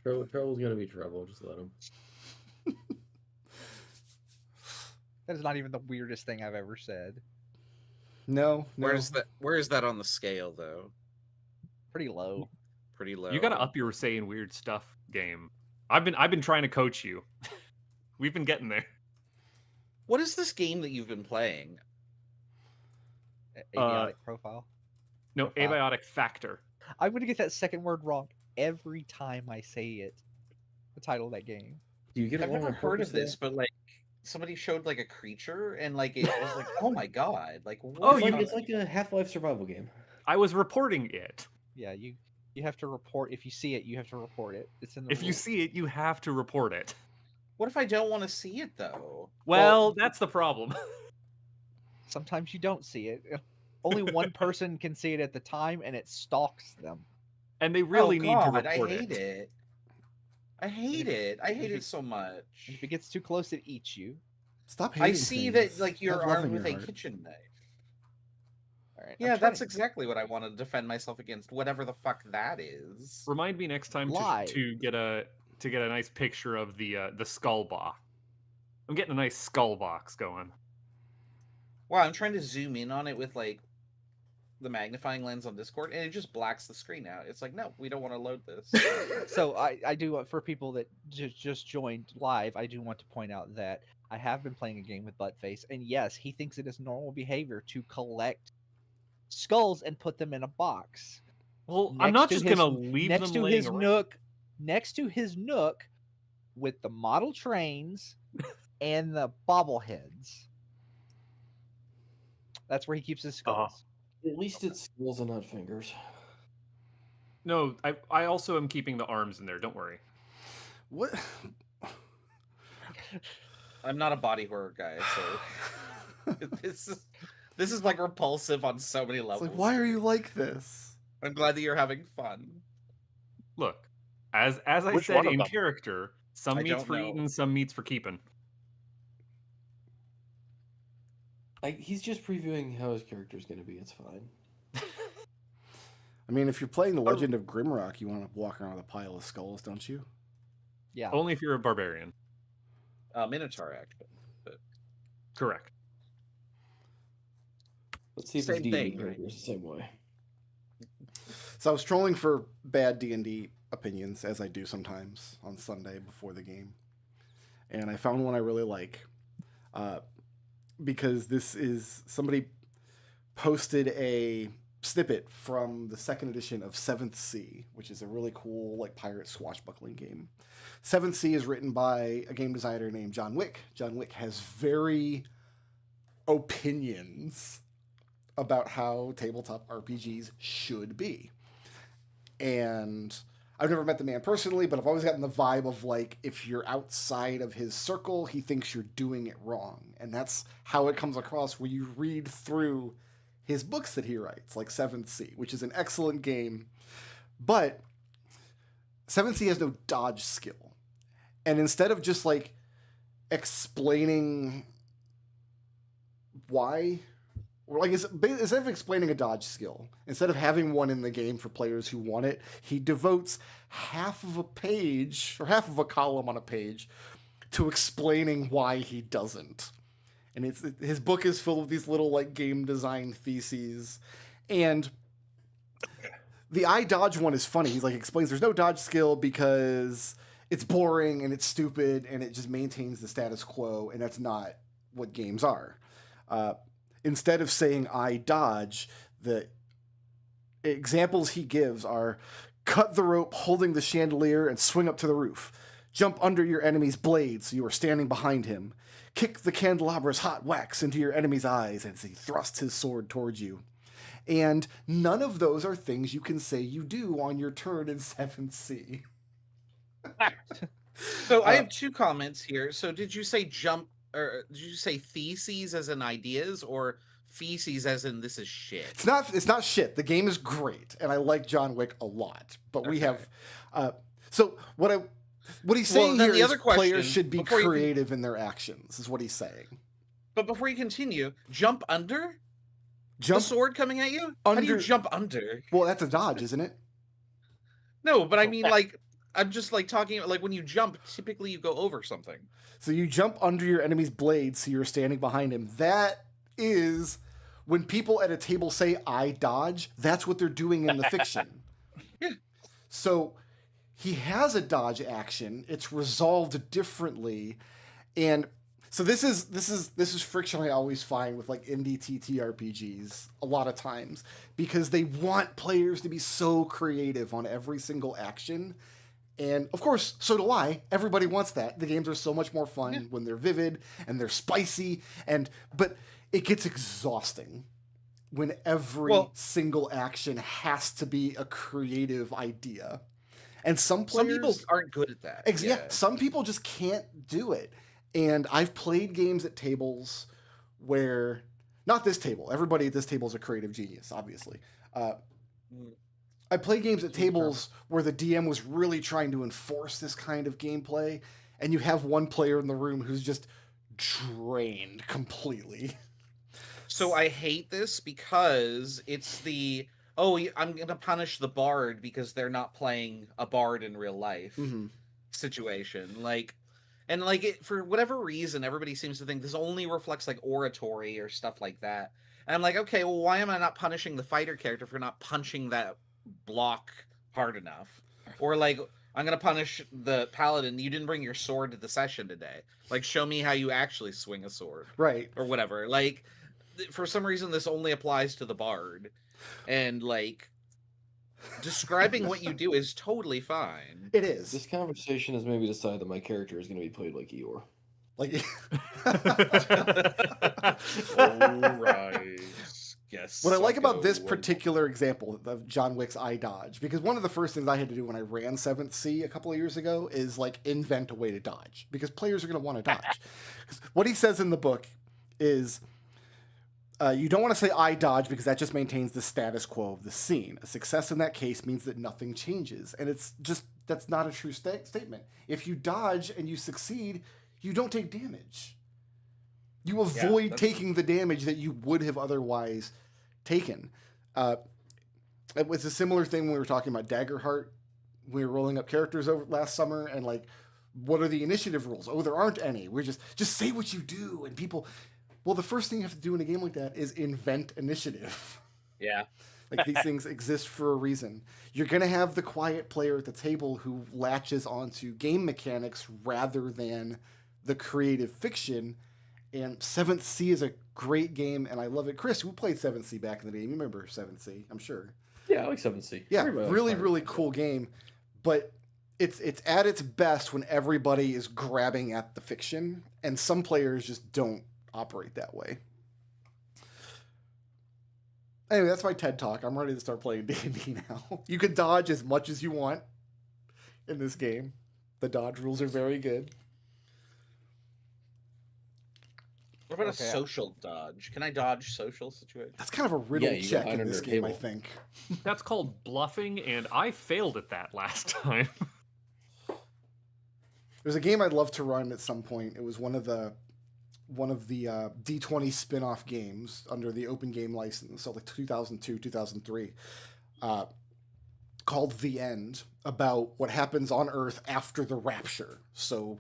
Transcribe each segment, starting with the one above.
Trouble's gonna be trouble. Just let him. That is not even the weirdest thing I've ever said. No. Where is that on the scale, though? Pretty low. Pretty low. You gotta up your saying weird stuff game. I've been trying to coach you. We've been getting there. What is this game that you've been playing? Abiotic profile. No, Profile. abiotic factor. I'm gonna get that second word wrong every time I say it. The title of that game. Do you get it I've wrong never on heard purpose, of this, though? but like somebody showed like a creature, and like it was like, oh my god, like what? Oh, It's like a Half-Life survival game. I was reporting it. Yeah, you have to report if you see it. You have to report it. It's in the If you rules. see it, you have to report it. What if I don't want to see it though? Well, that's the problem. Sometimes you don't see it. Only one person can see it at the time, and it stalks them. And they really Oh, need God, to report I hate it. I hate it. I hate it so much. If it gets too close, it eats you. Stop hating I see things. that like you're Have love armed in with your a heart. kitchen knife. All right. Yeah, that's exactly what I want to defend myself against. Whatever the fuck that is. Remind me next time to get a nice picture of the skull box. I'm getting a nice skull box going. Wow, I'm trying to zoom in on it with like the magnifying lens on Discord, and it just blacks the screen out. It's like, no, we don't want to load this. So I do for people that just joined live. I do want to point out that I have been playing a game with Buttface, and yes, he thinks it is normal behavior to collect skulls and put them in a box. Well, I'm not just gonna leave next them to laying his around. nook, next to his nook, with the model trains and the bobbleheads. That's where he keeps his skulls. At least it's skills and not fingers. No, I also am keeping the arms in there. Don't worry. What? I'm not a body horror guy, so this is like repulsive on so many levels. It's like, why are you like this? I'm glad that you're having fun. Look, as I Which said one of in them? character, some I meat's don't for know. eating, some meat's for keeping. He's just previewing how his character's gonna be. It's fine. I mean, if you're playing The Legend of Grimrock, you want to walk around with a pile of skulls, don't you? Yeah. Only if you're a barbarian. Minotaur actually. Correct. Let's see if Same his D&D thing, character right? is the same way. So I was trolling for bad D&D opinions, as I do sometimes on Sunday before the game. And I found one I really like. Because this is... Somebody posted a snippet from the second edition of 7th Sea, which is a really cool like pirate swashbuckling game. 7th Sea is written by a game designer named John Wick. John Wick has very opinions about how tabletop RPGs should be. And I've never met the man personally, but I've always gotten the vibe of like, if you're outside of his circle, he thinks you're doing it wrong. And that's how it comes across when you read through his books that he writes, like 7th Sea, which is an excellent game. But 7th Sea has no dodge skill. And instead of just like explaining why, or like instead of explaining a dodge skill, instead of having one in the game for players who want it, he devotes half of a page or half of a column on a page to explaining why he doesn't. And his book is full of these little like game design theses. And the I dodge one is funny. He's like explains there's no dodge skill because it's boring and it's stupid and it just maintains the status quo, and that's not what games are. Instead of saying I dodge, the examples he gives are cut the rope holding the chandelier and swing up to the roof. Jump under your enemy's blade so you are standing behind him. Kick the candelabra's hot wax into your enemy's eyes as he thrusts his sword towards you. And none of those are things you can say you do on your turn in 7th Sea. So I have two comments here. So did you say jump, or did you say theses as in ideas, or feces as in this is shit? It's not shit. The game is great, and I like John Wick a lot. But we Okay. have so what he's saying then here the is other question, players should be before you can- creative in their actions, is what he's saying. But before you continue, jump under Jump the sword coming at you? How do you under- jump under? Well, that's a dodge, isn't it? No, but I mean, like, I'm just like talking like when you jump, typically you go over something. So you jump under your enemy's blade so you're standing behind him. That is when people at a table say I dodge, that's what they're doing in the fiction. Yeah. So he has a dodge action. It's resolved differently. And so this is friction I always find with like indie TTRPGs a lot of times, because they want players to be so creative on every single action. And of course, so do I. Everybody wants that. The games are so much more fun when they're vivid and they're spicy, but it gets exhausting when every single action has to be a creative idea. And some people aren't good at that. Yeah, some people just can't do it. And I've played games at tables where, not this table, everybody at this table is a creative genius, obviously. I play games at tables where the DM was really trying to enforce this kind of gameplay, and you have one player in the room who's just drained completely. So I hate this because it's the, I'm going to punish the bard because they're not playing a bard in real life situation. Like, and like for whatever reason, everybody seems to think this only reflects like oratory or stuff like that. And I'm like, okay, well, why am I not punishing the fighter character for not punching that block hard enough? Or like, I'm going to punish the paladin. You didn't bring your sword to the session today. Like, show me how you actually swing a sword. Right. Or whatever. Like, for some reason, this only applies to the bard. And like, describing what you do is totally fine. It is. This conversation has made me decide that my character is going to be played like Eeyore. Like, all right. Yes. what I like about this particular example of John Wick's I dodge, because one of the first things I had to do when I ran 7th Sea a couple of years ago is like invent a way to dodge, because players are going to want to dodge. What he says in the book is, you don't want to say I dodge because that just maintains the status quo of the scene. A success in that case means that nothing changes. And it's just, that's not a true statement. If you dodge and you succeed, you don't take damage. You avoid taking the damage that you would have otherwise taken. It was a similar thing when we were talking about Daggerheart. We were rolling up characters over last summer, and like, what are the initiative rules? Oh, there aren't any. We're just say what you do, and people. Well, the first thing you have to do in a game like that is invent initiative. Yeah. Like, these things exist for a reason. You're going to have the quiet player at the table who latches onto game mechanics rather than the creative fiction. And 7th Sea is a great game, and I love it. Chris, who played 7th Sea back in the day? You remember 7th Sea, I'm sure. Yeah, I like 7th Sea. Yeah, really cool game. But it's at its best when everybody is grabbing at the fiction, and some players just don't operate that way. Anyway, that's my TED Talk. I'm ready to start playing D&D now. You can dodge as much as you want in this game. The dodge rules are very good. What about a social dodge? Can I dodge social situations? That's kind of a riddle check in this game, I think. That's called bluffing, and I failed at that last time. There's a game I'd love to run at some point. It was one of the D20 spin-off games under the open game license, so like 2002, 2003, called The End, about what happens on Earth after the rapture. So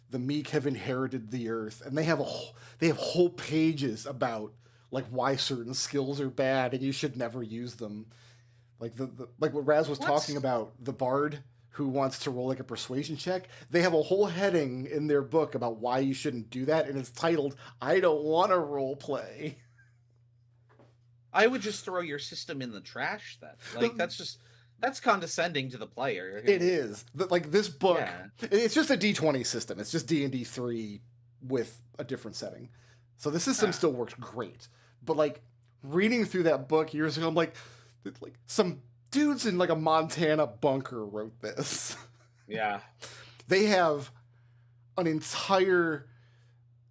the meek have inherited the Earth, and they have whole pages about like why certain skills are bad and you should never use them. Like like what Raz was talking about, the bard who wants to roll like a persuasion check, they have a whole heading in their book about why you shouldn't do that, and it's titled, I don't want to role play. I would just throw your system in the trash then. Like, that's condescending to the player. It is. Like, this book, it's just a D20 system. It's just D&D 3 with a different setting. So the system still works great. But like, reading through that book years ago, I'm like some dudes in like a Montana bunker wrote this. Yeah. They have an entire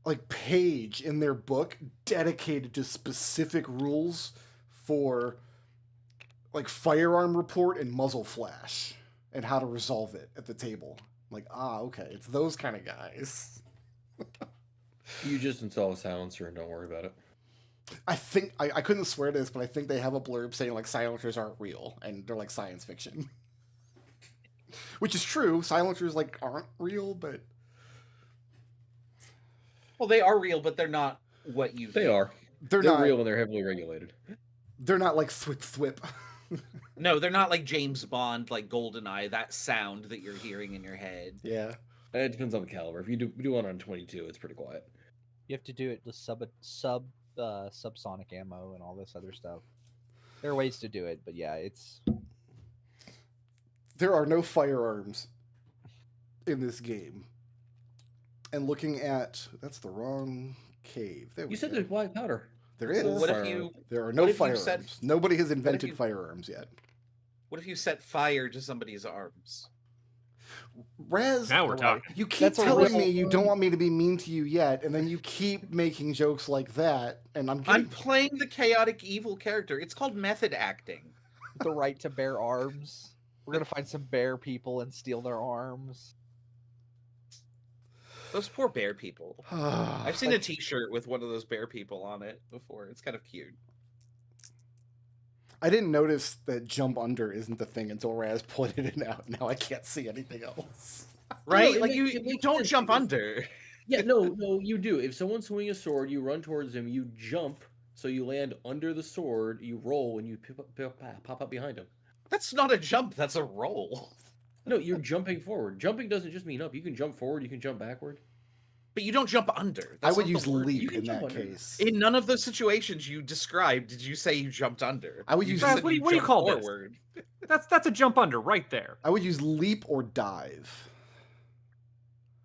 like page in their book dedicated to specific rules for like firearm report and muzzle flash and how to resolve it at the table. I'm like, okay, it's those kind of guys. You just install a silencer and don't worry about it. I think I couldn't swear to this, but I think they have a blurb saying like silencers aren't real and they're like science fiction. Which is true. Silencers like aren't real, but Well, they are real, but they're not what you They think. are. they're They're not real when they're heavily regulated. they're not like thwip thwip. No, they're not like James Bond, like GoldenEye, that sound that you're hearing in your head. Yeah. It depends on the caliber. If you do one on 22, it's pretty quiet. You have to do it with subsonic ammo and all this other stuff. There are ways to do it, but yeah, it's There are no firearms in this game. And looking at that's the wrong cave. There we You said go. there's black powder. There is. What if Firearm. you There are no what if you firearms. said- Nobody has invented you- firearms yet. what if you set fire to somebody's arms? Raz, Now we're talking. you keep That's a telling real- me you don't want me to be mean to you yet, and then you keep making jokes like that, and I'm I'm getting... playing the chaotic evil character. It's called method acting. the right to bear arms. We're gonna find some bear people and steal their arms. Those poor bear people. I've seen a T-shirt with one of those bear people on it before. It's kind of cute. I didn't notice that jump under isn't the thing until Raz pointed it out. Now I can't see anything else. Right? it Like makes- it you makes don't sense jump because- under. Yeah, no, you do. If someone's swinging a sword, you run towards them, you jump, so you land under the sword, you roll, and you pop up behind them. That's not a jump. That's a roll. No, you're jumping forward. Jumping doesn't just mean up. You can jump forward, you can jump backward. But you don't jump under. I That's would not the use word. leap You can in jump that under. case. In none of those situations you described did you say you jumped under. I would You use- just said What do you jumped call this? forward. That's a jump under right there. I would use leap or dive.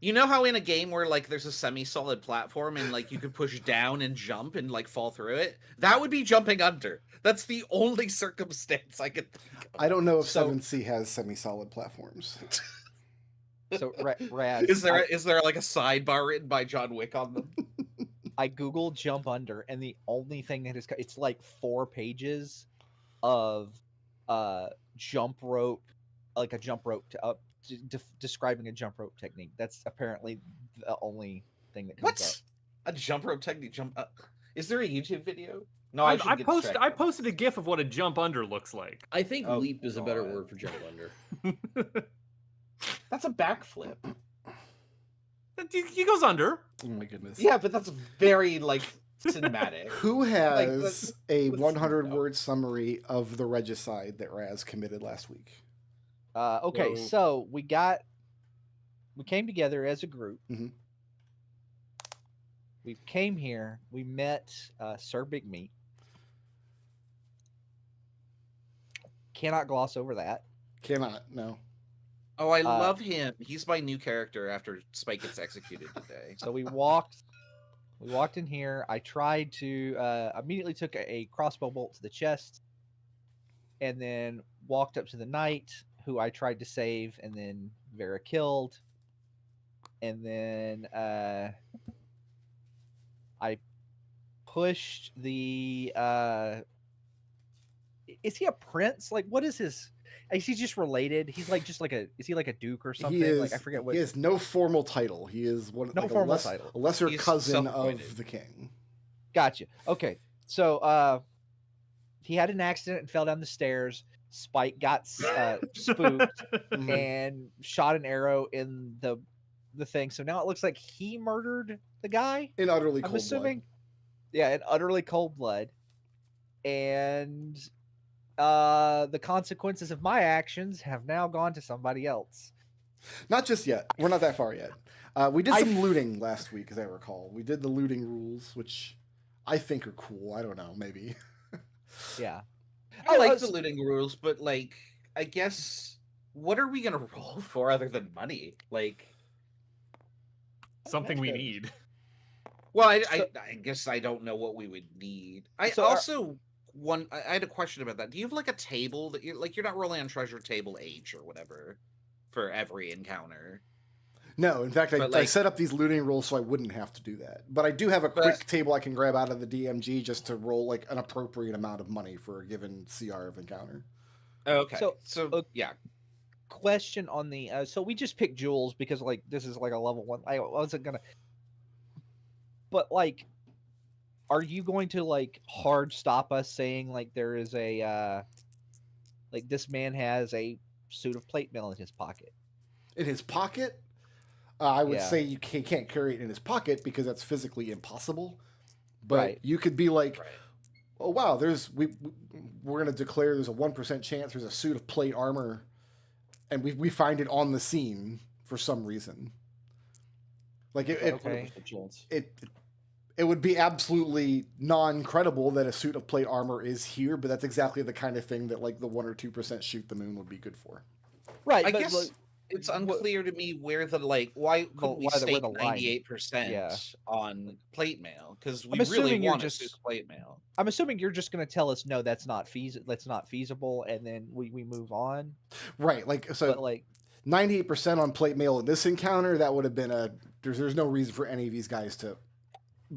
You know how in a game where like there's a semi-solid platform and like you could push down and jump and like fall through it? That would be jumping under. That's the only circumstance I could think of. I don't know if So- 7C has semi-solid platforms. So Raz, Is there like a sidebar written by John Wick on them? I googled jump under, and the only thing that it's like 4 pages of jump rope, like a jump rope describing a jump rope technique. That's apparently the only thing that comes up. What? A jump rope technique? Jump up? Is there a YouTube video? No, I I posted a gif of what a jump under looks like. I think Oh, leap is a better God. word for jump under. That's a backflip. He goes under. Oh my goodness. Yeah, but that's very like cinematic. Who Like, has a let's- 100-word summary of the regicide that Raz committed last week? Okay, So- so we came together as a group. Mhm. We came here. We met Sir Big Meat. Cannot gloss over that. Cannot, no. Oh, I love him. He's my new character after Spike gets executed today. So we walked in here. I tried to immediately took a crossbow bolt to the chest, and then walked up to the knight, who I tried to save, and then Vera killed. And then I pushed the is he a prince? Like, what is his? Is he just related? He's like is he like a duke or something? He is, Like, I forget what. He has no formal title. He is one No like formal a title. lesser He's cousin self-appointed. of the king. Gotcha. Okay. So he had an accident and fell down the stairs. Spike got spooked Mhm. and shot an arrow in the thing. So now it looks like he murdered the guy. In utterly I'm cold assuming. Yeah, in utterly cold blood. And the consequences of my actions have now gone to somebody else. blood. Not just yet. We're not that far yet. We did I some f- looting last week, as I recall. We did the looting rules, which I think are cool. I don't know, maybe. Yeah. I like so- the looting rules, but like, I guess, what are we gonna roll for other than money? Like, Something we need. well, So- I guess I don't know what we would need. I So are- also I had a question about that. Do you have like a table that you're not rolling on treasure table H or whatever for every encounter? No, in fact, I But, like- set up these looting rules so I wouldn't have to do that. But I do have a But- quick table I can grab out of the DMG just to roll like an appropriate amount of money for a given CR of encounter. Okay, So, so yeah, Question on the so we just picked jewels because like this is like a level 1. I wasn't gonna, but like, are you going to like hard stop us saying like there is a like this man has a suit of plate mail in his pocket. In his pocket, I would Yeah. say you can't carry it in his pocket because that's physically impossible. But Right. you could be like, Right. oh wow, we're gonna declare there's a 1% chance there's a suit of plate armor, and we find it on the scene for some reason. Like Okay. 100% chance. it would be absolutely non-credible that a suit of plate armor is here, but that's exactly the kind of thing that like the 1 or 2% shoot the moon would be good for. Right. I but, guess like, it's unclear to me where the like why couldn't we where state the line- 98% yeah. on plate mail because we I'm really assuming you're want just- to do plate mail. I'm assuming you're just going to tell us no, that's not feasible, and then we move on. Right, like so But like, 98% on plate mail in this encounter, that would have been there's no reason for any of these guys to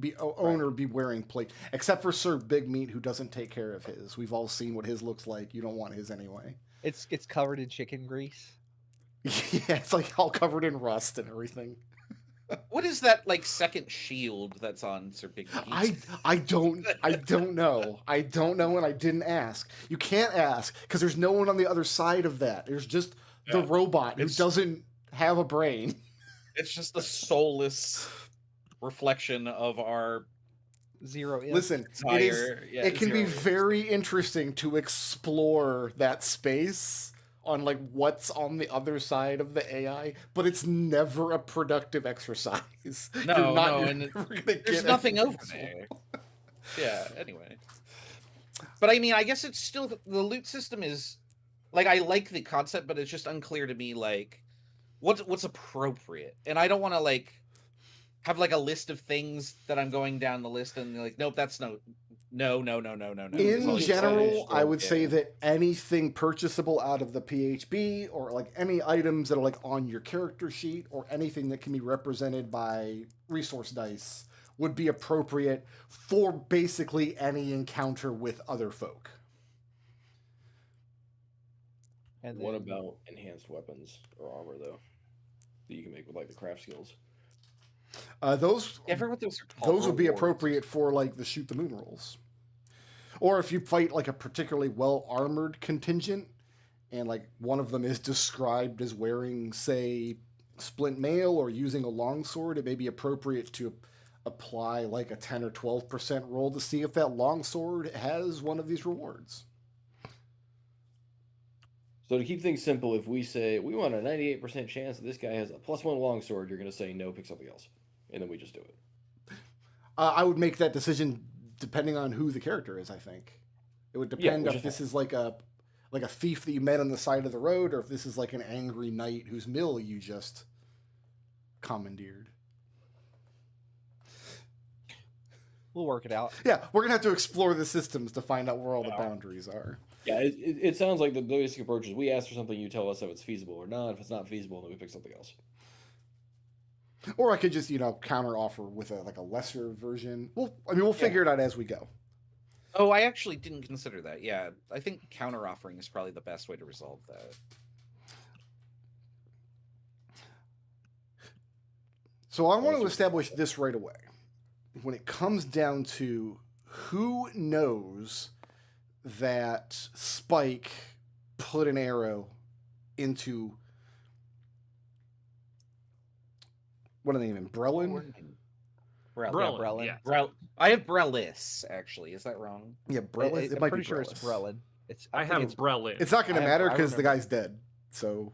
be own or be wearing plate, except for Sir Big Meat, who doesn't take care of his. We've all seen what his looks like. You don't want his anyway. it's covered in chicken grease. Yeah, it's like all covered in rust and everything. What is that like second shield that's on Sir Big Meat? I don't know. I don't know, and I didn't ask. You can't ask because there's no one on the other side of that. There's just the Yeah. robot who It's- doesn't have a brain. It's just a soulless reflection of our Zero. In. Listen, entire. Yeah, it can be zero. very interesting to explore that space on like what's on the other side of the AI, but it's never a productive exercise. No, you're and never gonna There's get nothing anything over there. Yeah. Anyway, but I mean, I guess it's still the loot system is like I like the concept, but it's just unclear to me like what's appropriate, and I don't want to like have like a list of things that I'm going down the list and like nope, that's no. It's all In you general, say. I would say Yeah. that anything purchasable out of the PHB or like any items that are like on your character sheet or anything that can be represented by resource dice would be appropriate for basically any encounter with other folk. And What then- about enhanced weapons or armor though? That you can make with like the craft skills. Those I forget what those are called. those would be Rewards. appropriate for like the shoot the moon rolls. Or if you fight like a particularly well armored contingent and like one of them is described as wearing say splint mail or using a longsword, it may be appropriate to apply like a 10 or 12% roll to see if that longsword has one of these rewards. So to keep things simple, if we say we want a 98% chance that this guy has a +1 longsword, you're going to say no, pick something else, and then we just do it. I would make that decision depending on who the character is. I think it would depend which if is this is like a thief that you met on the side of the road, or if this is like an angry knight whose mill you just commandeered. we'll work it out. Yeah, we're gonna have to explore the systems to find out where all the boundaries are. Yeah, it sounds like the basic approach is we ask for something, you tell us if it's feasible or not. If it's not feasible, then we pick something else. Or I could just counter offer with a lesser version. We'll figure it out as we go. Oh, I actually didn't consider that. Yeah, I think counter offering is probably the best way to resolve that. So I want to establish this right away. When it comes down to who knows that Spike put an arrow into what are they even? Brelin? Brelin. Yeah. I have Brelis, actually. Is that wrong? Yeah, Brelin. It I'm might pretty be sure it's Brelin. Brelin. I think have it's Brelin. It's not going to matter I because the remember. guy's dead. So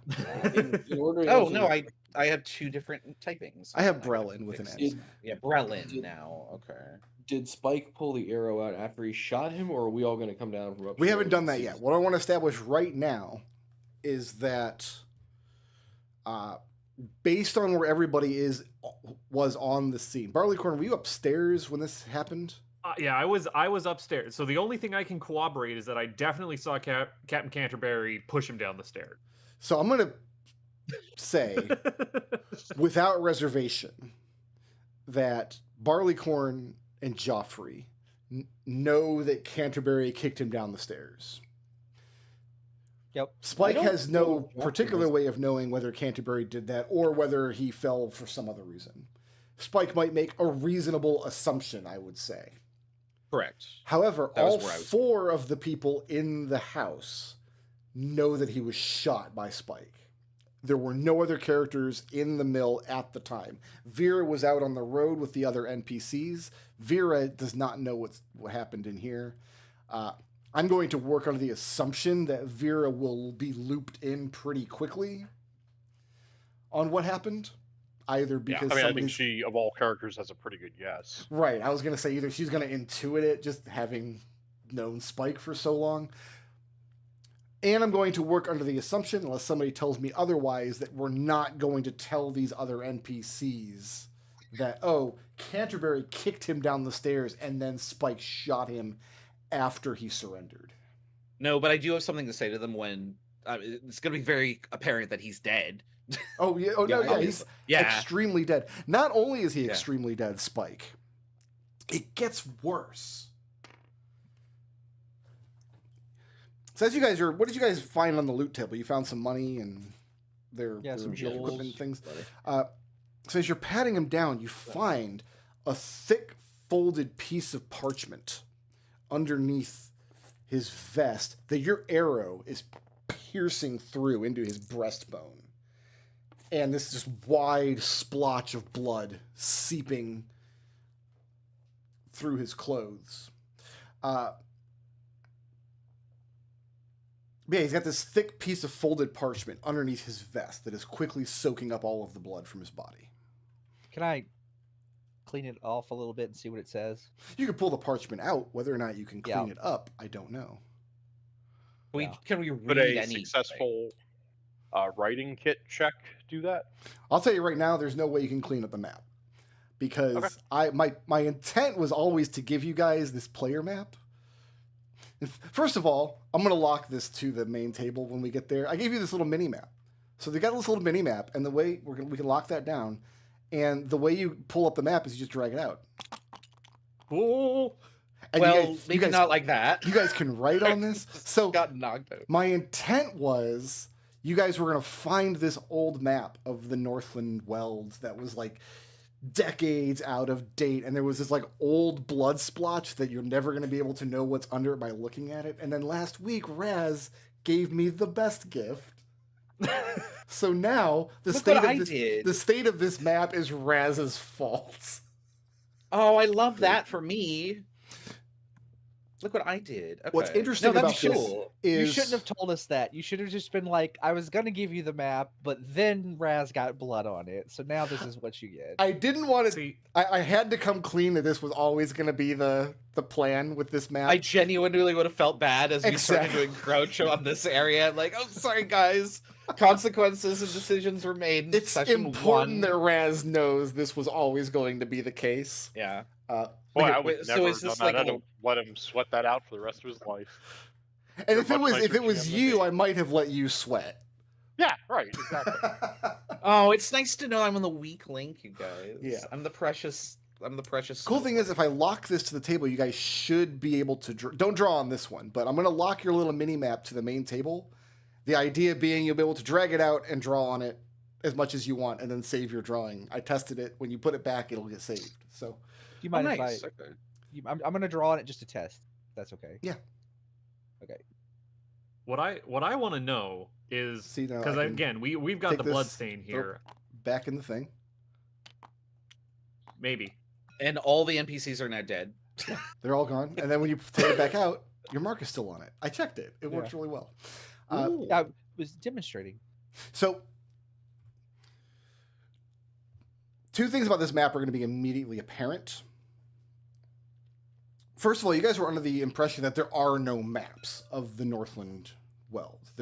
In order to Oh answer no, the- I had two different typings. I have gotta Brelin with an fix S. it. Yeah, Brelin now. Okay. Did Spike pull the arrow out after he shot him, or are we all going to come down from upstairs? We haven't done and that see yet. this? What I want to establish right now is that based on where everybody was on the scene. Barleycorn, were you upstairs when this happened? Yeah, I was upstairs. So the only thing I can corroborate is that I definitely saw Captain Canterbury push him down the stairs. So I'm going to say, without reservation, that Barleycorn and Joffrey know that Canterbury kicked him down the stairs. Yep. Spike don't has know no if Joffrey particular does. way of knowing whether Canterbury did that or whether he fell for some other reason. Spike might make a reasonable assumption, I would say. Correct. However, That was all where I was- 4 of the people in the house know that he was shot by Spike. There were no other characters in the mill at the time. Vera was out on the road with the other NPCs. Vera does not know what happened in here. I'm going to work under the assumption that Vera will be looped in pretty quickly on what happened. Either because I think she, of all characters, has a pretty good guess. Right. I was going to say either she's going to intuit it, just having known Spike for so long. And I'm going to work under the assumption, unless somebody tells me otherwise, that we're not going to tell these other NPCs that, oh, Canterbury kicked him down the stairs and then Spike shot him after he surrendered. No, but I do have something to say to them when it's going to be very apparent that he's dead. Oh, yeah. Oh, no, yeah. He's extremely dead. Not only is he extremely dead, Spike, it gets worse. So as you guys what did you guys find on the loot table? You found some money and their some equipment and things. Money. So as you're patting him down, you find a thick folded piece of parchment underneath his vest that your arrow is piercing through into his breastbone. And this just wide splotch of blood seeping through his clothes. Yeah, he's got this thick piece of folded parchment underneath his vest that is quickly soaking up all of the blood from his body. Can I clean it off a little bit and see what it says? You can pull the parchment out. Whether or not you can clean it up, I don't know. Can we read Would a anything? successful writing kit check do that? I'll tell you right now, there's no way you can clean up the map. Because my intent was always to give you guys this player map. First of all, I'm going to lock this to the main table when we get there. I gave you this little mini map. So they got this little mini map, and the way we can lock that down, and the way you pull up the map is you just drag it out. Oh, and well, maybe not like that. You guys can write on this. So got knocked out. My intent was you guys were going to find this old map of the Northland Welds that was like decades out of date, and there was this like old blood splotch that you're never going to be able to know what's under it by looking at it. And then last week Raz gave me the best gift. So now the state of this map is Raz's fault. Oh, I love that for me. Look what I did. Okay. What's interesting about this is... You shouldn't have told us that. You should have just been like, I was going to give you the map, but then Raz got blood on it, so now this is what you get. I didn't want to... See, I had to come clean that this was always going to be the plan with this map. I genuinely would have felt bad as we started to encroach on this area. Like, oh, sorry, guys. Consequences and decisions were made. It's important that Raz knows this was always going to be the case. Yeah. Boy, I would never have done that. I'd let him sweat that out for the rest of his life. And if it was you, I might have let you sweat. Yeah, right, exactly. Oh, it's nice to know I'm on the weak link, you guys. Yeah. I'm the precious. Cool thing is, if I lock this to the table, you guys should be able to don't draw on this one, but I'm going to lock your little mini map to the main table. The idea being you'll be able to drag it out and draw on it as much as you want, and then save your drawing. I tested it. When you put it back, it'll get saved. So. Do you mind if I'm going to draw on it just to test. That's okay. Yeah. Okay. What I want to know is because again we've got the blood stain here. Back in the thing. Maybe. And all the NPCs are now dead. They're all gone. And then when you take it back out, your mark is still on it. I checked it. It works really well. I was demonstrating. So, two things about this map are going to be immediately apparent. First of all, you guys were under the impression that there are no maps of the Northland Welds.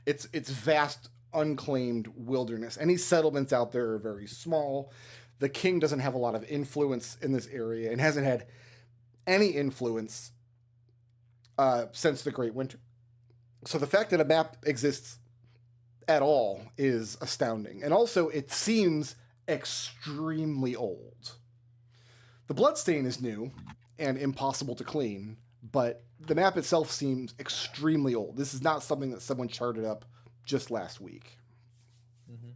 It's vast, unclaimed wilderness. Any settlements out there are very small. The king doesn't have a lot of influence in this area and hasn't had any influence since the Great Winter. So the fact that a map exists at all is astounding. And also, it seems extremely old. The bloodstain is new and impossible to clean, but the map itself seems extremely old. This is not something that someone charted up just last week. Mm-hmm.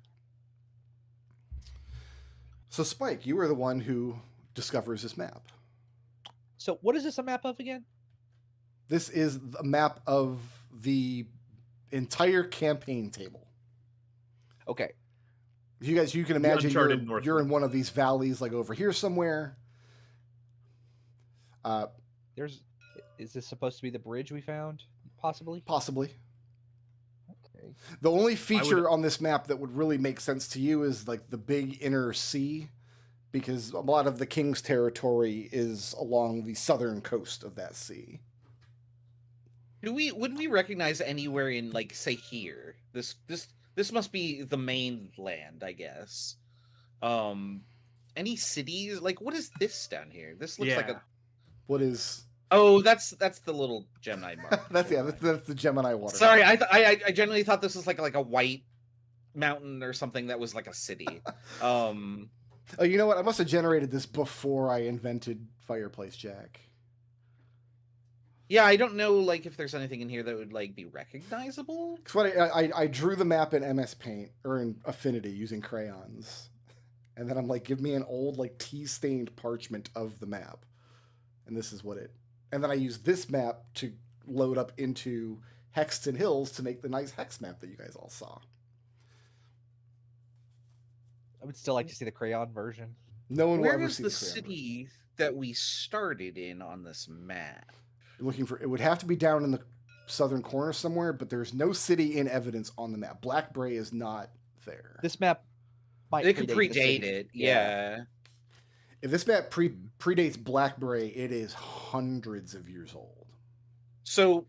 So, Spike, you are the one who discovers this map. So, what is this a map of again? This is a map of the entire campaign table. Okay. You can imagine Uncharted you're Northland. in one of these valleys, like over here somewhere. Is this supposed to be the bridge we found? Possibly. Possibly. Okay. The only feature on this map that would really make sense to you is like the big inner sea, because a lot of the king's territory is along the southern coast of that sea. Would we recognize anywhere in, like, say here? This must be the mainland, I guess. Any cities? Like, what is this down here? This looks like a. What is? Oh, that's the little Gemini mark. That's the Gemini water. Sorry, I genuinely thought this was like a white mountain or something that was like a city. Oh, you know what? I must have generated this before I invented Fireplace Jack. Yeah, I don't know, like, if there's anything in here that would, like, be recognizable. Because what I drew the map in MS Paint or in Affinity using crayons, and then I'm like, give me an old like tea-stained parchment of the map, and this is what it. And then I used this map to load up into Hexton Hills to make the nice hex map that you guys all saw. I would still like to see the crayon version. No one will Where ever is see the the crayon city that we started in on this map? looking for it would have to be down in the southern corner somewhere, but there's no city in evidence on the map. Blackbray is not there. This map might It could the predate city. it, yeah. If this map predates Blackbray, it is hundreds of years old. So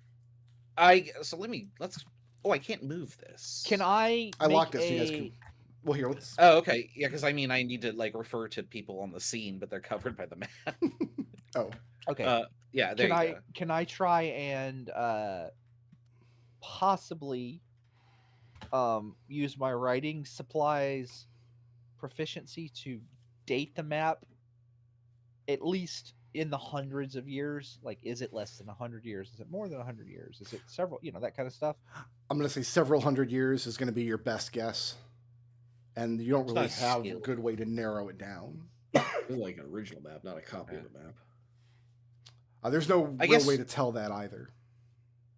let's. Oh, I can't move this. Can I? I make locked it so you guys can. Well, here, let's. Oh, okay. Yeah, because I mean, I need to like refer to people on the scene, but they're covered by the map. Oh, Okay. Yeah. There can you I go. can I try and possibly use my writing supplies proficiency to date the map at least in the hundreds of years? Like, is it less than 100 years? Is it more than 100 years? Is it several? That kind of stuff. I'm going to say several hundred years is going to be your best guess, and you don't It's really not a have skill. a good way to narrow it down. This is like an original map, not a copy of the map. There's no I real guess- way to tell that either.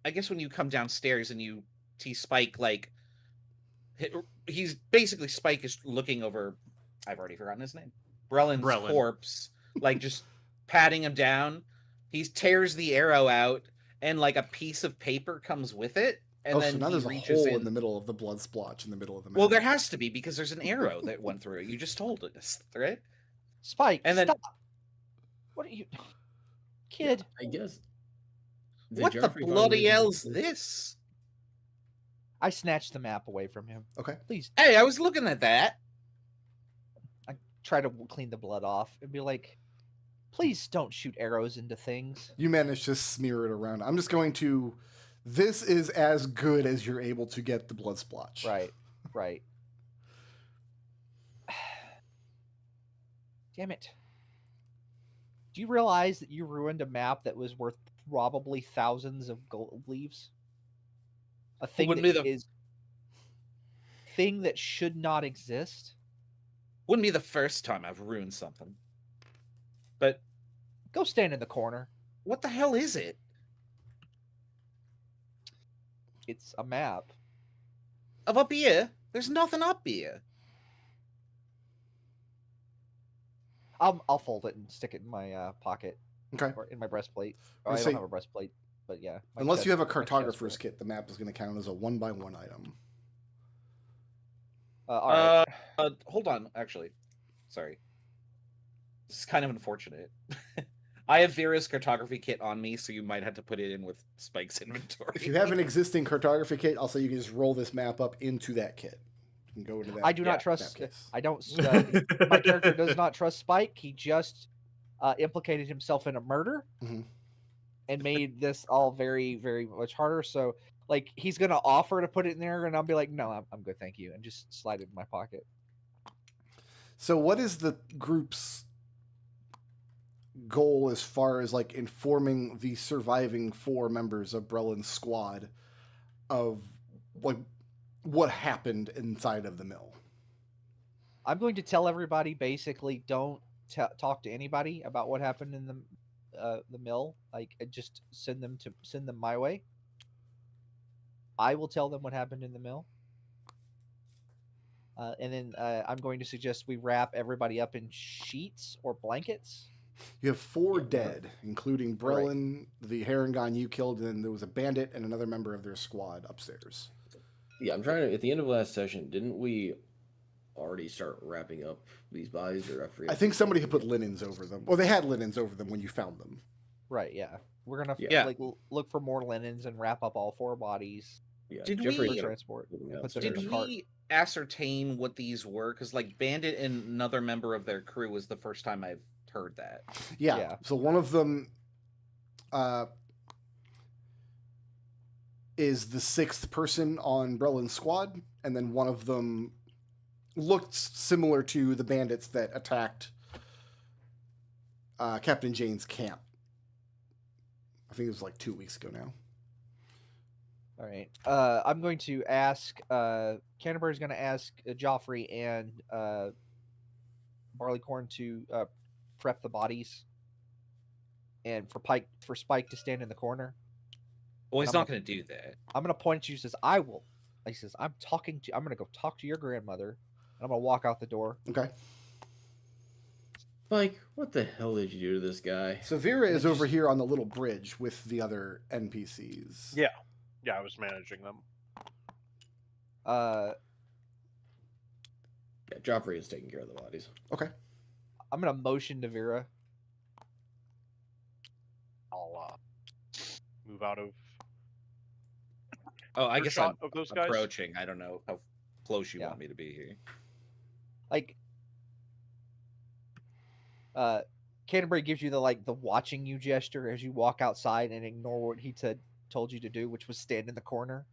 I guess when you come downstairs and you see Spike, like, he's basically Spike is looking over. I've already forgotten his name. Brellen's Brellen. corpse, like just patting him down. He tears the arrow out, and like a piece of paper comes with it, and then so now he there's a reaches hole in. in the middle of the blood splotch in the middle of the map. Well, there has to be because there's an arrow that went through it. You just told us, right? Spike, And then- stop. What are you, kid? I guess. What the Geoffrey bloody found hell's this? I snatched the map away from him. Okay. Please Hey, I was looking at that. try to clean the blood off and be like, please don't shoot arrows into things. You managed to smear it around. I'm just going to. This is as good as you're able to get the blood splotch. Right. Damn it. Do you realize that you ruined a map that was worth probably thousands of gold leaves? A thing Wouldn't be that the- is thing that should not exist? Wouldn't be the first time I've ruined something. But Go stand in the corner. what the hell is it? It's a map. Of up here? There's nothing up here. I'll fold it and stick it in my pocket Okay. or in my breastplate. Oh, I I say- don't have a breastplate, but yeah. my Unless you chest- have a my chest cartographer's will. kit, the map is going to count as a 1-by-1 item. All right. Hold on, actually. Sorry. This is kind of unfortunate. I have Vera's cartography kit on me, so you might have to put it in with Spike's inventory. If you have an existing cartography kit, I'll say you can just roll this map up into that kit. You can go into that. I do yeah, not trust. that case. I don't. My character does not trust Spike. He just implicated himself in a murder Mhm. and made this all very, very much harder. So, like, he's gonna offer to put it in there, and I'll be like, "No, I'm good, thank you," and just slide it in my pocket. So, what is the group's goal as far as like informing the surviving 4 members of Brellen's squad of like what happened inside of the mill? I'm going to tell everybody basically don't talk to anybody about what happened the mill, like just send them my way. I will tell them what happened in the mill. And then I'm going to suggest we wrap everybody up in sheets or blankets. You have 4 dead, including Right. Brelin, the Harangon you killed, and then there was a bandit and another member of their squad upstairs. Yeah, I'm trying to. At the end of last session, didn't we already start wrapping up these bodies? Or I forget. I think somebody had put linens over them. Well, they had linens over them when you found them. Right. Yeah. We're gonna Yeah. like look for more linens and wrap up all 4 bodies Yeah, Did Jeffrey for we- transport. Yeah, Put them in Did the cart. we ascertain what these were? Because like Bandit and another member of their crew was the first time I've heard that. Yeah. Yeah. So one of them is the 6th person on Brelin's squad, and then one of them looked similar to the bandits that attacked Captain Jane's camp. I think it was like 2 weeks ago now. All right. I'm going to ask. Canterbury's going to ask Joffrey and Barleycorn to prep the bodies, and for Spike to stand in the corner. Well, he's I'm not going to do that. I'm going to point at you. Says I will. He says I'm going to go talk to your grandmother. And I'm going to walk out the door. Okay. Mike, what the hell did you do to this guy? So Vera is over here on the little bridge with the other NPCs. Yeah. Yeah, I was managing them. Uh, Yeah, Joffrey is taking care of the bodies. Okay. I'm going to motion to Vera. I'll move out of Oh, I guess I'm earshot of those guys. approaching. I don't know how close you Yeah. want me to be here. Like, Canterbury gives you the watching you gesture as you walk outside and ignore what he told you to do, which was stand in the corner.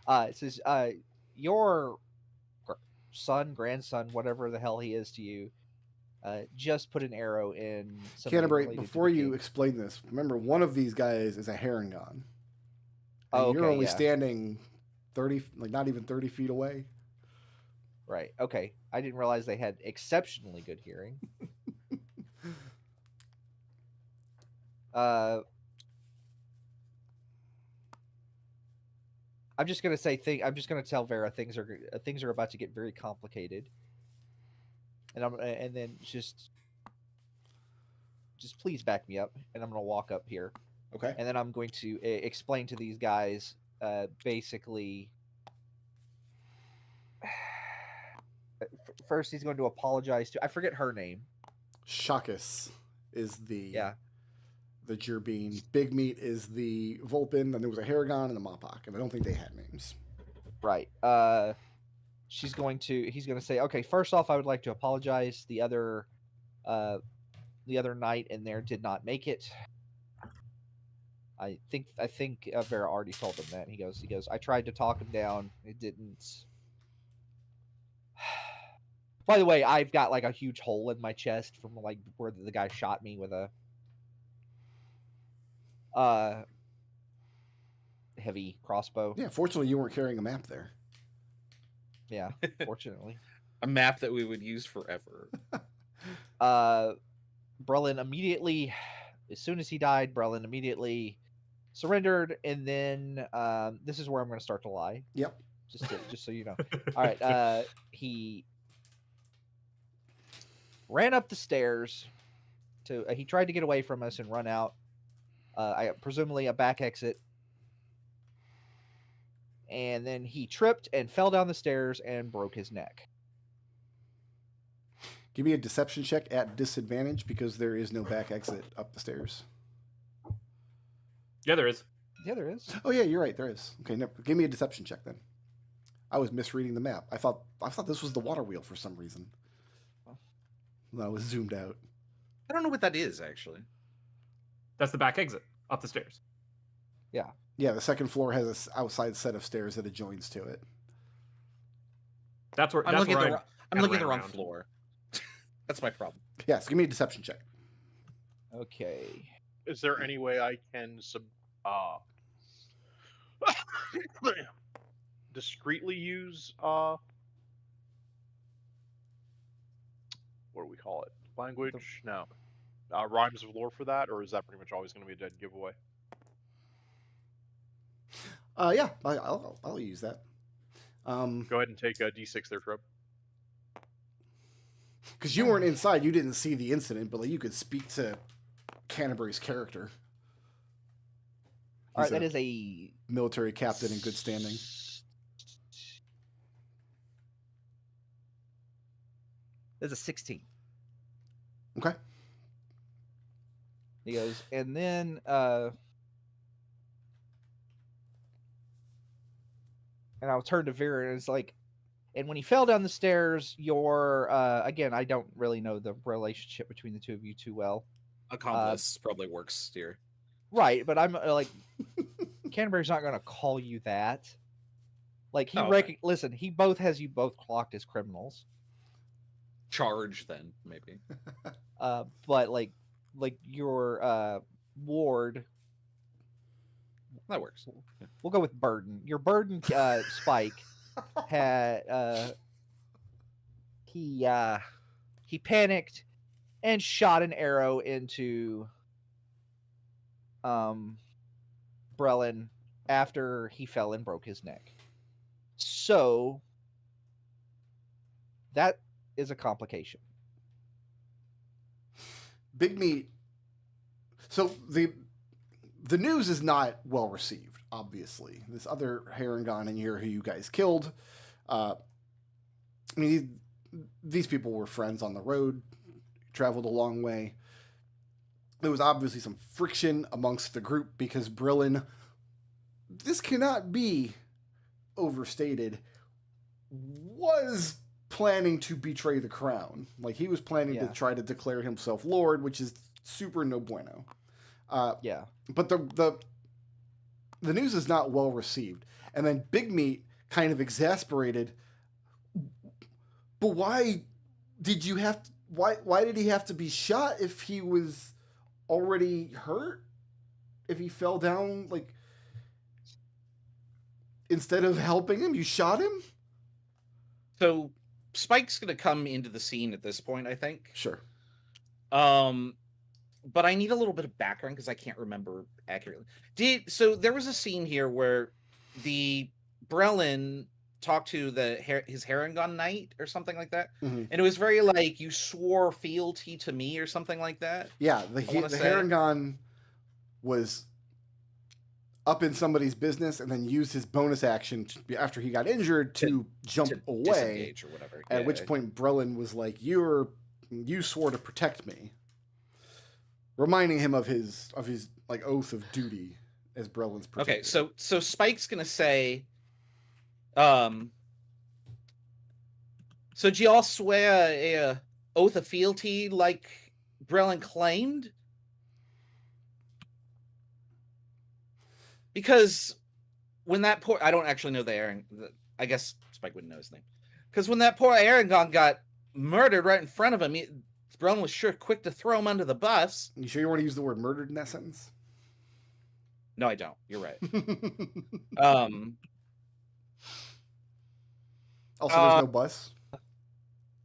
It says, your grandson, whatever the hell he is to you, just put an arrow in somebody Canterbury, related to before the you king. explain this, remember one of these guys is a Harangon. Oh, And you're okay, only yeah. standing 30, like not even 30 feet away. Right. Okay. I didn't realize they had exceptionally good hearing. I'm just gonna say I'm just gonna tell Vera things are about to get very complicated, and then just please back me up, and I'm gonna walk up here, Okay. and then I'm going to explain to these guys, basically. First, he's going to apologize to. I forget her name. Shakus is the Yeah. the Gerbine. Big Meat is the Vulpin. Then there was a Haragon and a Mopok, and I don't think they had names. Right. He's going to say, okay, first off, I would like to apologize. The other knight in there did not make it. I think Vera already told him that. He goes, I tried to talk him down. It didn't. By the way, I've got like a huge hole in my chest from like where the guy shot me with a heavy crossbow. Yeah, fortunately you weren't carrying a map there. Yeah, fortunately. A map that we would use forever. Brelin immediately, as soon as he died, Brelin immediately surrendered, and then this is where I'm going to start to lie. Yep. Just so you know. All right. He ran up the stairs to. He tried to get away from us and run out. Presumably a back exit. And then he tripped and fell down the stairs and broke his neck. Give me a deception check at disadvantage because there is no back exit up the stairs. Yeah, there is. Yeah, there is. Oh yeah, you're right. There is. Okay, give me a deception check then. I was misreading the map. I thought this was the water wheel for some reason. When I was zoomed out. I don't know what that is actually. That's the back exit up the stairs. Yeah, the second floor has an outside set of stairs that adjoins to it. That's where I'm that's looking where at the I I'm looking at the ran wrong around. floor. That's my problem. Yes, give me a deception check. Okay. Is there any way I can discreetly use what do we call it? Language? No. rhymes of lore for that, or is that pretty much always going to be a dead giveaway? Yeah, I'll use that. Go ahead and take a D6 there, Trope. Because you weren't inside, you didn't see the incident, but like, you could speak to Canterbury's character. All right, He's that is a military captain in good standing. That's a 16. Okay. He goes, and then and I'll turn to Vera, and it's like, and when he fell down the stairs, your again, I don't really know the relationship between the two of you too well. Accomplice probably works here. Right, but I'm like, Canterbury's not going to call you that. Like he listen, he both has you both clocked as criminals. Charge then maybe. But like your ward. That works. We'll go with Burden. Your Burden Spike had he panicked and shot an arrow into Brelin after he fell and broke his neck. So that is a complication. Big Meat. So the news is not well received, obviously. This other Harengon in here who you guys killed. I mean, these people were friends on the road, traveled a long way. There was obviously some friction amongst the group because Brelin, this cannot be overstated, was planning to betray the crown. Like, he was planning to try to declare himself Lord, which is super no bueno. But the news is not well received. And then Big Meat, kind of exasperated, but why did you have to, why did he have to be shot if he was already hurt? If he fell down, like, instead of helping him, you shot him? So Spike's gonna come into the scene at this point, I think. Sure. But I need a little bit of background because I can't remember accurately. So there was a scene here where the Brelin talked to his Harengon knight or something like that, and it was very like, you swore fealty to me or something like that. Yeah, the Harengon was up in somebody's business and then used his bonus action after he got injured to jump away, disengage or whatever. At which point Brelin was like, you swore to protect me, reminding him of his like oath of duty as Brelin's protector. Okay, so Spike's gonna say, so do y'all swear a oath of fealty like Brelin claimed? Because when that poor, I don't actually know I guess Spike wouldn't know his name. Because when that poor Aragon got murdered right in front of him, Brelin was sure quick to throw him under the bus. You sure you want to use the word murdered in that sentence? No, I don't. You're right. Also, there's no bus.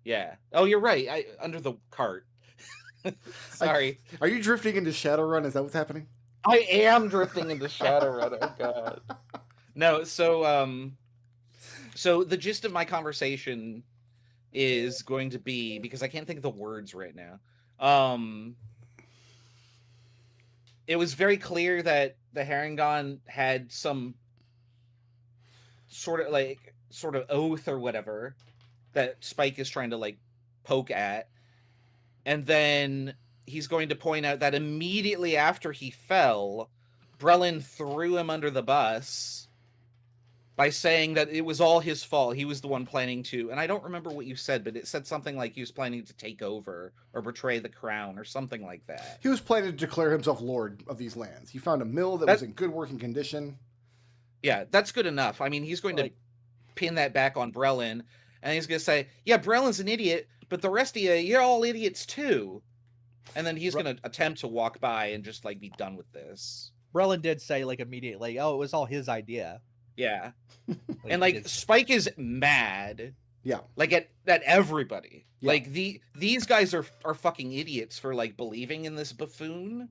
Yeah. Oh, you're right. Under the cart. Sorry. Are you drifting into Shadowrun? Is that what's happening? I am drifting into Shadowrun. Oh God. No. So the gist of my conversation is going to be, because I can't think of the words right now. It was very clear that the Harengon had some sort of oath or whatever that Spike is trying to like poke at. And then he's going to point out that immediately after he fell, Brelin threw him under the bus by saying that it was all his fault. He was the one planning to, and I don't remember what you said, but it said something like he was planning to take over or betray the crown or something like that. He was planning to declare himself lord of these lands. He found a mill that was in good working condition. Yeah, that's good enough. I mean, he's going to pin that back on Brelin, and he's going to say, yeah, Brelin's an idiot, but the rest of you, you're all idiots too. And then he's going to attempt to walk by and just like be done with this. Brelin did say like immediately, oh, it was all his idea. Yeah. And like Spike is mad Yeah. Like at everybody. Yeah. Like these guys are fucking idiots for like believing in this buffoon,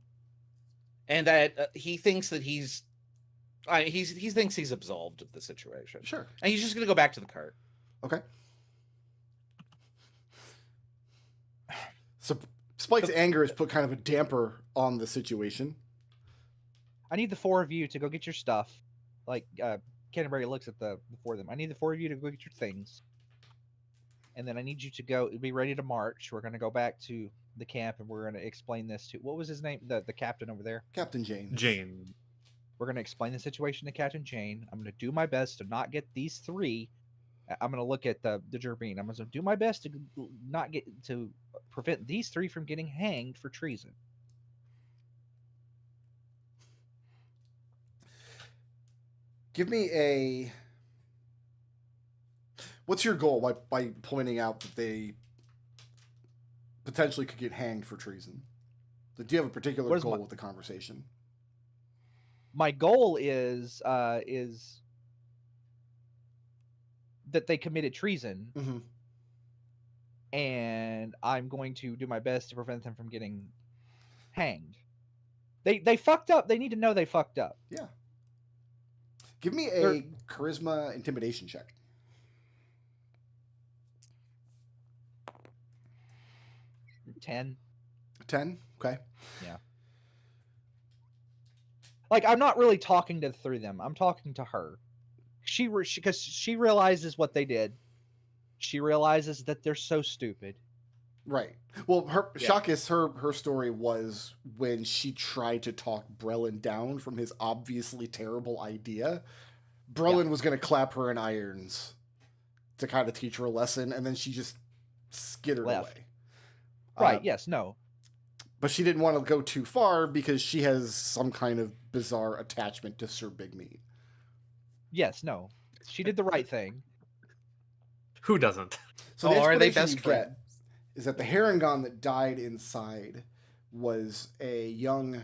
and that he thinks that he thinks he's absolved of the situation. Sure. And he's just gonna go back to the cart. Okay. So Spike's anger has put kind of a damper on the situation. I need the four of you to go get your stuff. Like Canterbury looks at the four of them. I need the four of you to go get your things. And then I need you to go be ready to march. We're going to go back to the camp and we're going to explain this to, what was his name? The captain over there? Captain James. Jane. We're going to explain the situation to Captain Jane. I'm going to do my best to not get these three. I'm going to look at the Gerbine. I'm going to do my best to not get to prevent these three from getting hanged for treason. Give me a... What's your goal by pointing out that they potentially could get hanged for treason? Do you have a particular goal with the conversation? My goal is that they committed treason, Mm-hmm. and I'm going to do my best to prevent them from getting hanged. They fucked up. They need to know they fucked up. Yeah. Give me a charisma intimidation check. 10. 10? Okay. Yeah. Like, I'm not really talking through them. I'm talking to her. Because she realizes what they did. She realizes that they're so stupid. Right. Well, Shakis, her story was when she tried to talk Brelin down from his obviously terrible idea. Brelin was going to clap her in irons to kind of teach her a lesson, and then she just skittered away. Right, yes, no. But she didn't want to go too far because she has some kind of bizarre attachment to Sir Big Meat. Yes, no. She did the right thing. Who doesn't? So the are they explanation best you get friends? is that the Harengon that died inside was a young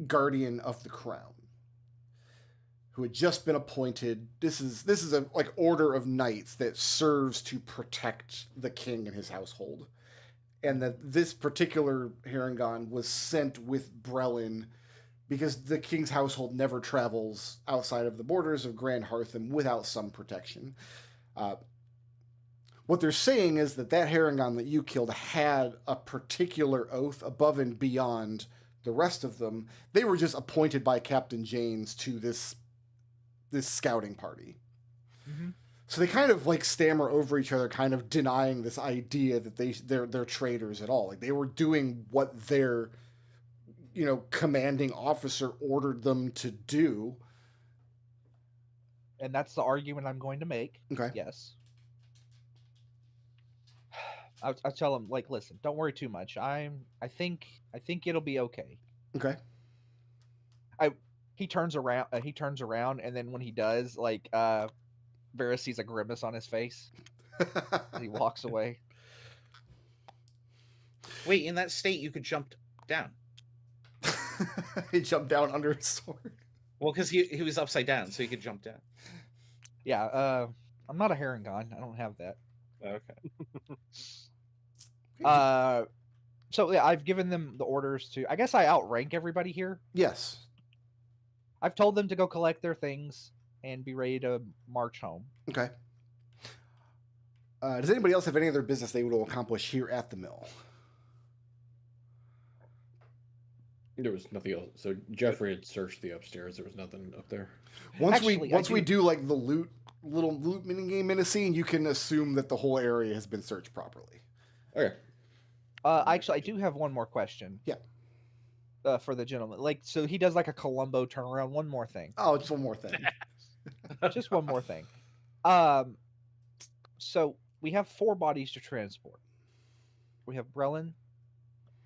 guardian of the crown who had just been appointed. This is a like order of knights that serves to protect the king and his household, and that this particular Harengon was sent with Brelin because the king's household never travels outside of the borders of Grand Hartham without some protection. What they're saying is that Harengon that you killed had a particular oath above and beyond the rest of them. They were just appointed by Captain Janes to this scouting party. Mm-hmm. So they kind of like stammer over each other, kind of denying this idea that they're traitors at all. Like they were doing what their commanding officer ordered them to do. And that's the argument I'm going to make. Okay. Yes. I'll tell him, like, listen, don't worry too much. I think it'll be okay. Okay. He turns around, and then when he does, like, Varys sees a grimace on his face. He walks away. Wait, in that state, you could jump down. He jumped down under his sword. Well, because he was upside down, so he could jump down. Yeah, I'm not a Harengon. I don't have that. Okay. So yeah, I've given them the orders to. I guess I outrank everybody here. Yes. I've told them to go collect their things and be ready to march home. Okay. Does anybody else have any other business they will accomplish here at the mill? There was nothing else. So Jeffrey had searched the upstairs. There was nothing up there. Once we do like the little loot mini game in a scene, you can assume that the whole area has been searched properly. Okay. Actually, I do have one more question. Yeah. For the gentleman, like, so he does like a Columbo turnaround. One more thing. Oh, just one more thing. Just one more thing. So we have 4 bodies to transport. We have Brelin,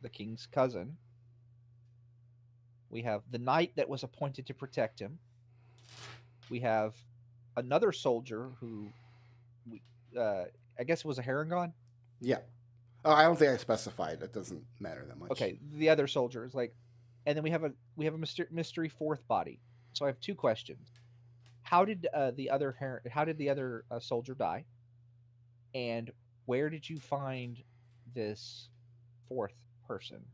the king's cousin. We have the knight that was appointed to protect him. We have another soldier who, I guess it was a Harengon. Yeah. Oh, I don't think I specified. It doesn't matter that much. Okay, the other soldier is like, and then we have a mystery 4th body. So I have 2 questions. how did the other soldier die? And where did you find this fourth person?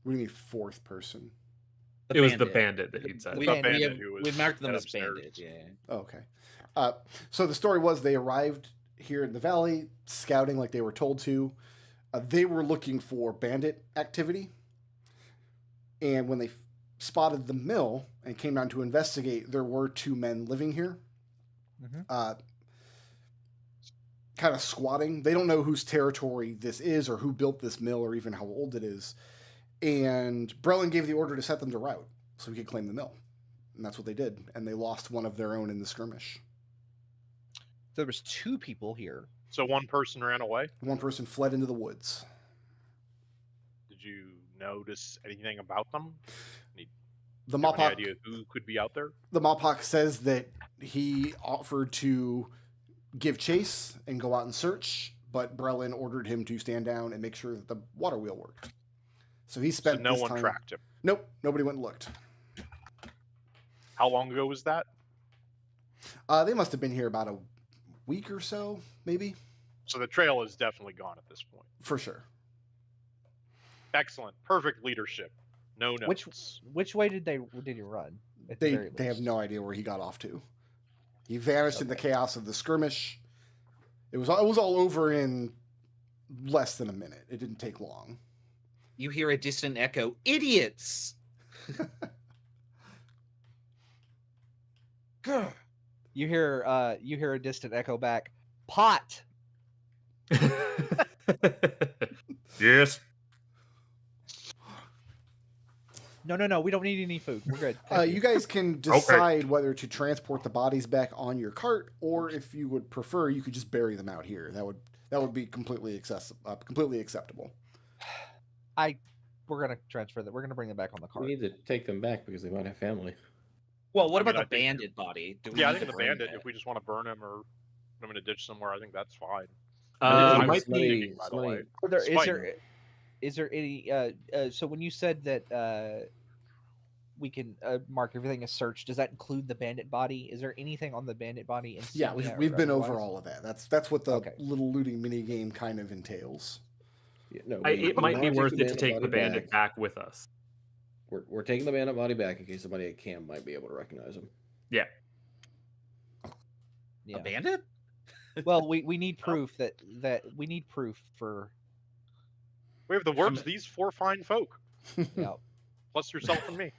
What do you mean fourth person? It was the bandit that you'd said. We, bandit we, have, who was we marked them as upstairs. bandit. Yeah. Oh, okay. So the story was they arrived here in the valley, scouting like they were told to. They were looking for bandit activity. And when they spotted the mill and came down to investigate, there were 2 men living here. Mhm. Kind of squatting. They don't know whose territory this is or who built this mill or even how old it is. And Brelin gave the order to set them to route so he could claim the mill. And that's what they did. And they lost one of their own in the skirmish. There was 2 people here. So one person ran away. One person fled into the woods. Did you notice anything about them? The Do you have any Mopok, idea who could be out there? the Mopok says that he offered to give chase and go out and search, but Brelin ordered him to stand down and make sure that the water wheel worked. So he spent So no this one time... tracked him. Nope, nobody went and looked. How long ago was that? They must have been here about a week or so, maybe. So the trail is definitely gone at this point. For sure. Excellent. Perfect leadership. No notes. Which way did he run? At the very They have least? no idea where he got off to. He vanished in the chaos of the skirmish. It was all over in less than a minute. It didn't take long. You hear a distant echo. Idiots! You hear a distant echo back. Pot. Yes. No. We don't need any food. We're good. You guys can decide whether to transport the bodies back on your cart, or if you would prefer, you could just bury them out here. That would be completely acceptable. We're gonna transfer that. We're gonna bring them back on the We cart. need to take them back because they might have family. Well, what I mean, about I the think- bandit body? Do we Yeah, I need think to the bring bandit, that? if we just want to burn him or put him in a ditch somewhere, I think that's fine. It might somebody, be, by the way. somebody- Is there any? So when you said that we can mark everything as search, does that include the bandit body? Is there anything on the bandit body? Yeah, insignia we've or been over otherwise? all of that. That's what the Okay. little looting mini game kind of entails. Yeah, no, It might be wanna worth it to bandit take the body bandit back with us. We're taking the bandit body back in case somebody at camp might be able to recognize him. Yeah. Yeah. A bandit? Well, we need proof that we need proof for. We have the works of these 4 fine folk, Yeah. plus yourself and me.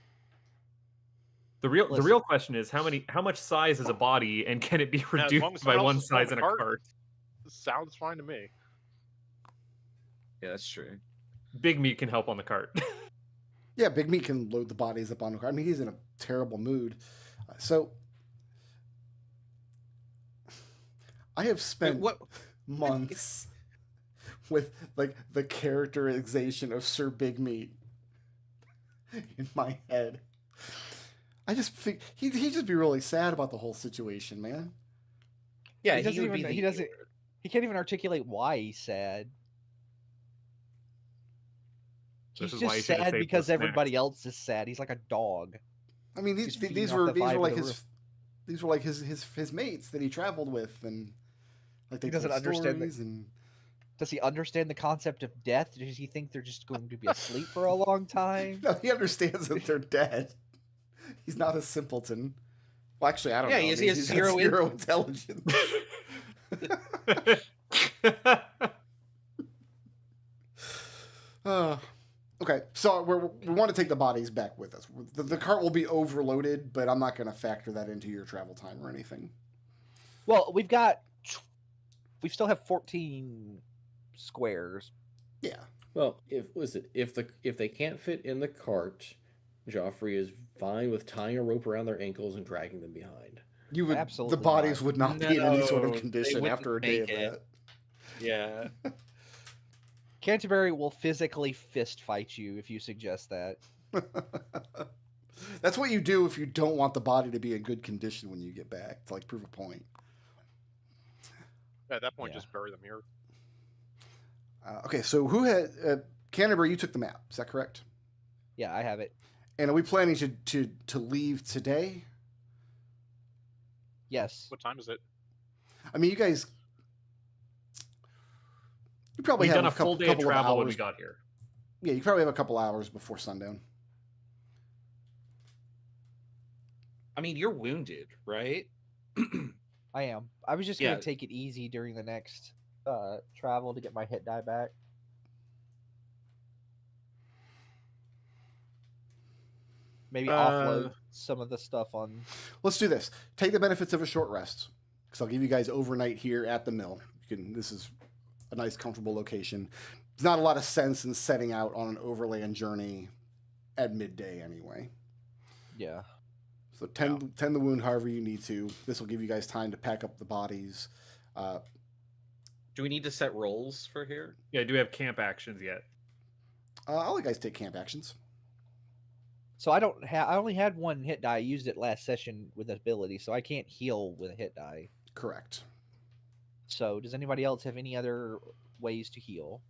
The real Listen. question is how much size is a body, and can it be as long reduced as by someone one else is on size the in a cart. cart? Sounds fine to me. Yeah, that's true. Big meat can help on the cart. Yeah, Big Meat can load the bodies up on the cart. I mean, he's in a terrible mood. So I have spent What? months with like the characterization of Sir Big Meat in my head. I just think he'd just be really sad about the whole situation, man. Yeah, He doesn't would be even- the he doesn't- hero. He can't even articulate why he's sad. This He's is why he just should have sad saved because those everybody snacks. else is sad. He's like a dog. I mean, He's feeding these off were the vibe of like the his roof. these were like his mates that he traveled with, and like they He doesn't told understand stories and Does he understand the concept of death? Does he think they're just going to be asleep for a long time? no, he understands that they're dead. He's not a simpleton. Well, actually, I don't know. Yeah, he I has- mean, he has he's got zero zero intelligence. Okay, so we want to take the bodies back with us. The cart will be overloaded, but I'm not going to factor that into your travel time or anything. Well, we still have 14 squares. Yeah. Well, if they can't fit in the cart, Joffrey is fine with tying a rope around their ankles and dragging them behind. You would Absolutely the bodies not. would not be in any sort No, of they condition wouldn't after a day of make it. that. Yeah. Canterbury will physically fist fight you if you suggest that. That's what you do if you don't want the body to be in good condition when you get back, to like prove a point. At that point, Yeah. just bury them here. Okay, so who had Canterbury? You took the map. Is that correct? Yeah, I have it. And are we planning to leave today? Yes. What time is it? I mean, you guys, you probably We've have done a full day of couple of travel when we hours. got here. Yeah, you probably have a couple hours before sundown. I mean, you're wounded, right? I am. I was just Yeah. gonna take it easy during the next travel to get my hit die back. Maybe offload some of the stuff on. Let's do this. Take the benefits of a short rest, because I'll give you guys overnight here at the mill. You can. This is a nice, comfortable location. There's not a lot of sense in setting out on an overland journey at midday anyway. Yeah. So tend the wound however you need to. This will give you guys time to pack up the bodies. Do we need to set rolls for here? Yeah, do we have camp actions yet? I'll let you guys take camp actions. So I don't have. I only had one hit die. I used it last session with ability, so I can't heal with a hit die. Correct. So does anybody else have any other ways to heal?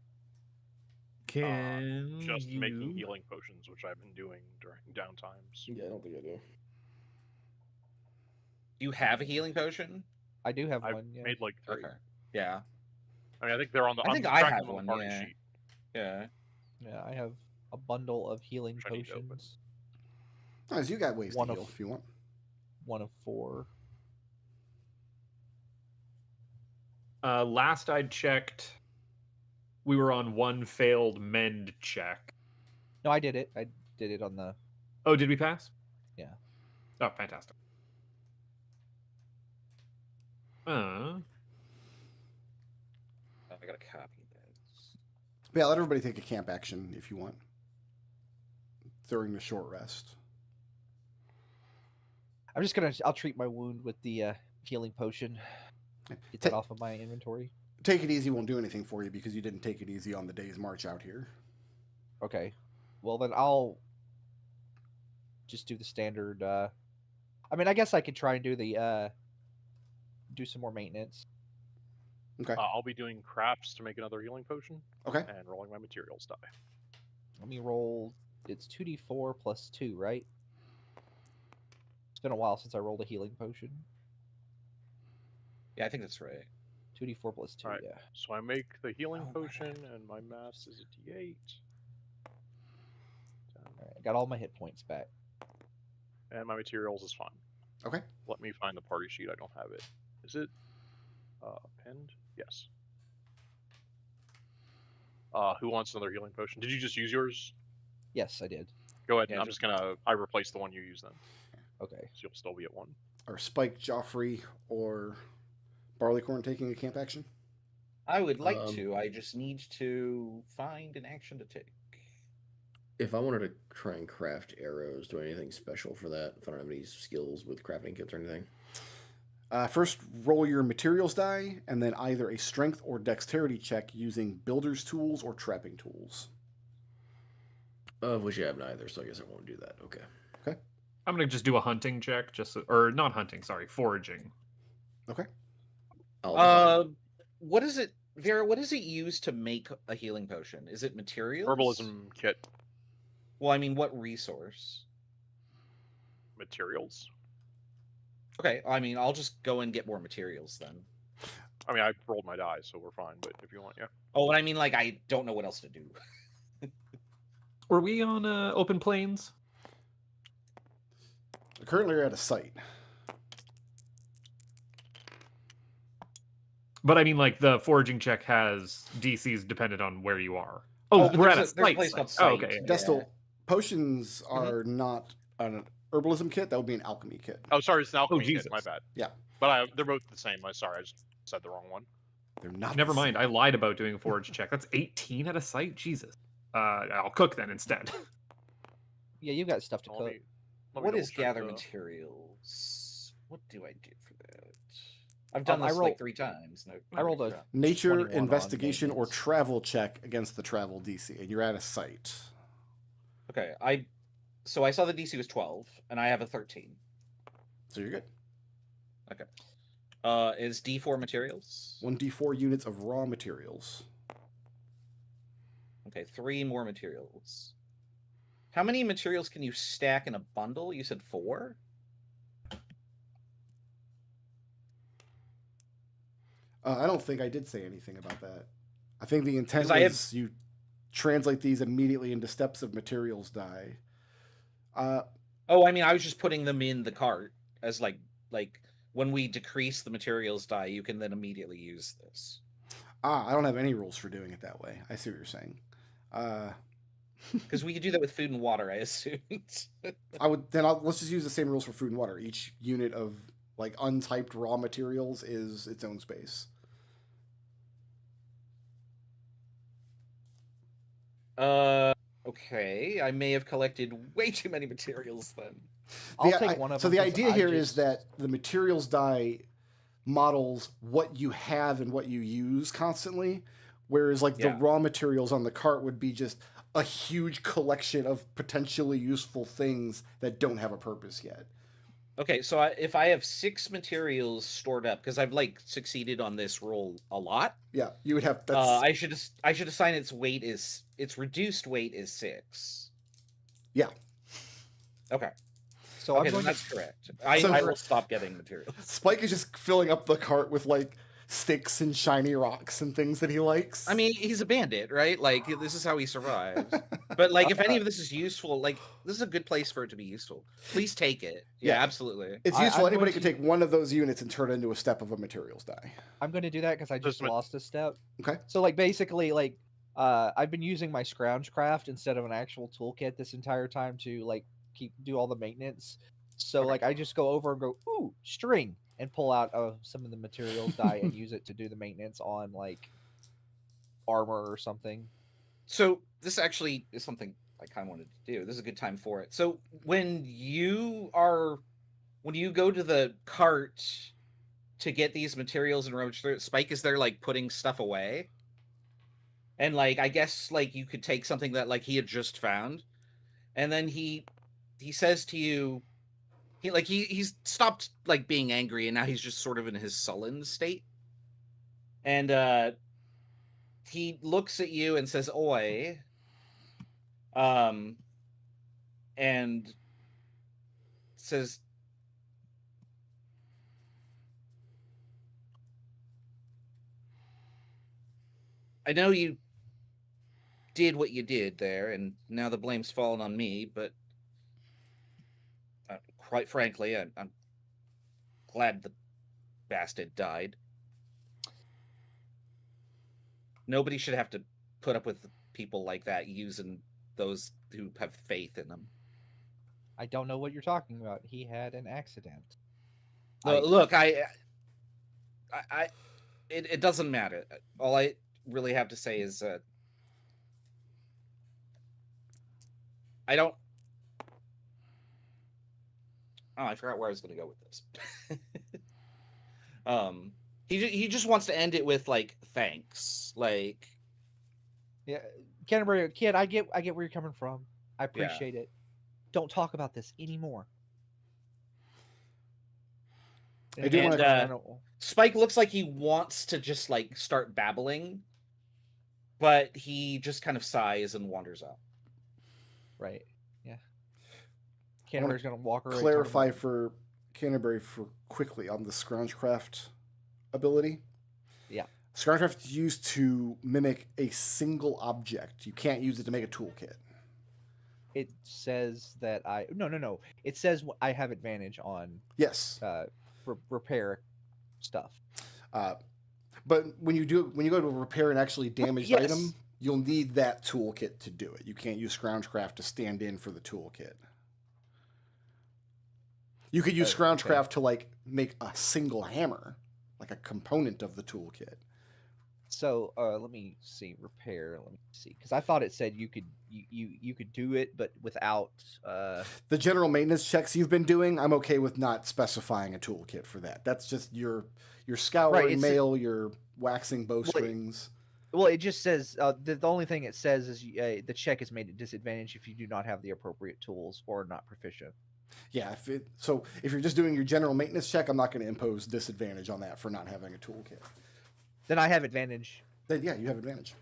Can Just you... making healing potions, which I've been doing during downtimes. Yeah, I don't think I do. Do you have a healing potion? I do have I've one. Yeah. made like 3. Okay. Yeah. I mean, I think they're on the. I think I'm I tracking have them on one, the party yeah. sheet. Yeah. Yeah, I have a bundle of healing Which I need to open. potions. Nice, you got ways One to of- heal if you want. 1 of 4. Last I checked, we were on 1 failed mend check. No, I did it. I did it on the. Oh, did we pass? Yeah. Oh, fantastic. I gotta copy this. But yeah, let everybody take a camp action if you want during the short rest. I'm just gonna. I'll treat my wound with the healing potion. Get that off of my inventory. Take it easy won't do anything for you because you didn't take it easy on the day's march out here. Okay. Well, then I'll just do the standard. I mean, I guess I could try and do the do some more maintenance. Okay. I'll be doing crafts to make another healing potion Okay. and rolling my materials die. Let me roll. It's 2d4 plus 2, right? It's been a while since I rolled a healing potion. Yeah, I think that's right. 2d4 plus 2, Alright. yeah. So I make the healing Oh my potion, and my mass is a D8. Alright, I got all my hit points back. And my materials is fine. Okay. Let me find the party sheet. I don't have it. Is it pinned? Yes. Who wants another healing potion? Did you just use yours? Yes, I did. Go ahead. Yeah, and I'm just gonna. I replace the one you use then, Okay. so you'll still be at 1. Or Spike, Joffrey, or Barleycorn taking a camp action? I would like to. I just need to find an action to take. If I wanted to try and craft arrows, do anything special for that? If I don't have any skills with crafting kits or anything. First, roll your materials die, and then either a strength or dexterity check using builder's tools or trapping tools. Of which I have neither, so I guess I won't do that. Okay. I'm gonna just do a hunting check, or not hunting, sorry, foraging. Okay. What is it, Vera? What does it use to make a healing potion? Is it materials? Herbalism kit Well, I mean, what resource? materials. Okay, I mean, I'll just go and get more materials then. I mean, I rolled my die, so we're fine. But if you want, yeah. Oh, and I mean, like, I don't know what else to do. Were we on open plains? Currently, you're at a site. But I mean, like, the foraging check has DCs dependent on where you are. Oh, we're at a there's a site. place called Oh, site. okay. Yeah. Destal, potions are not an herbalism kit. That would be an alchemy kit. Oh, sorry, it's an alchemy kit. Jesus. My bad. Yeah. But they're both the same. I'm sorry, I just said the wrong one. They're not. Never the mind. same. I lied about doing a forage check. That's 18 at a site. Jesus. I'll cook then instead. Yeah, you got stuff to Let cook. me- let me What is double-check gather the- materials? What do I do for that? I've done I this rolled- like 3 times. No, I rolled a- crap. Nature, 21 on investigation, or maintenance. travel check against the travel DC, and you're at a site. Okay, so I saw the DC was 12, and I have a 13. So you're good. Is D4 materials? 1d4 units of raw materials. Okay, 3 more materials. How many materials can you stack in a bundle? You said 4? I don't think I did say anything about that. I think the intent 'Cause was you translate these immediately into steps of materials die. Oh, I mean, I was just putting them in the cart as like when we decrease the materials die, you can then immediately use this. I don't have any rules for doing it that way. I see what you're saying. Because we could do that with food and water, I assumed. Let's just use the same rules for food and water. Each unit of like untyped raw materials is its own space. Okay. I may have collected way too many materials then. I'll take one of them. So the idea here is that the materials die models what you have and what you use constantly, whereas like the raw materials on the cart would be just a huge collection of potentially useful things that don't have a purpose yet. Okay, so if I have 6 materials stored up, because I've like succeeded on this roll a lot. Yeah, you would have. I should assign its reduced weight is 6. Yeah. Okay. So okay, that's correct. I will stop getting materials. Spike is just filling up the cart with like sticks and shiny rocks and things that he likes. I mean, he's a bandit, right? Like, this is how he survives. But like, if any of this is useful, like, this is a good place for it to be useful. Please take it. Yeah, absolutely. It's useful. Anybody can take one of those units and turn it into a step of a materials die. I'm going to do that because I just lost a step. Okay. So like basically like I've been using my scrounge craft instead of an actual toolkit this entire time to like do all the maintenance. So like I just go over and go, ooh, string, and pull out some of the materials die and use it to do the maintenance on like armor or something. So this actually is something I kind of wanted to do. This is a good time for it. So when you go to the cart to get these materials and Spike is there like putting stuff away. And like I guess like you could take something that like he had just found, and then he says to you, he's stopped like being angry, and now he's just sort of in his sullen state. And he looks at you and says, "Oi," and says, "I know you did what you did there, and now the blame's fallen on me, but quite frankly, I'm glad the bastard died. Nobody should have to put up with people like that using those who have faith in them." I don't know what you're talking about. He had an accident. Look, it doesn't matter. All I really have to say is I don't. Oh, I forgot where I was going to go with this. He just wants to end it with like thanks, like. Yeah, Canterbury kid, I get where you're coming from. I appreciate it. Don't talk about this anymore. I do want to. Spike looks like he wants to just like start babbling, but he just kind of sighs and wanders out. Right. Yeah. Canterbury's gonna walk around. Clarify for Canterbury for quickly on the Scroungecraft ability. Yeah. Scroungecraft is used to mimic a single object. You can't use it to make a toolkit. It says that no. It says I have advantage on repair stuff. But when you go to repair an actually damaged item, you'll need that toolkit to do it. You can't use Scroungecraft to stand in for the toolkit. You could use Scroungecraft to like make a single hammer, like a component of the toolkit. So let me see repair. Let me see because I thought it said you could do it, but without the general maintenance checks you've been doing. I'm okay with not specifying a toolkit for that. That's just your scouring mail, your waxing bowstrings. Well, it just says the only thing it says is the check is made at disadvantage if you do not have the appropriate tools or not proficient. Yeah, if you're just doing your general maintenance check, I'm not going to impose disadvantage on that for not having a toolkit. Then I have advantage. Then yeah, you have advantage.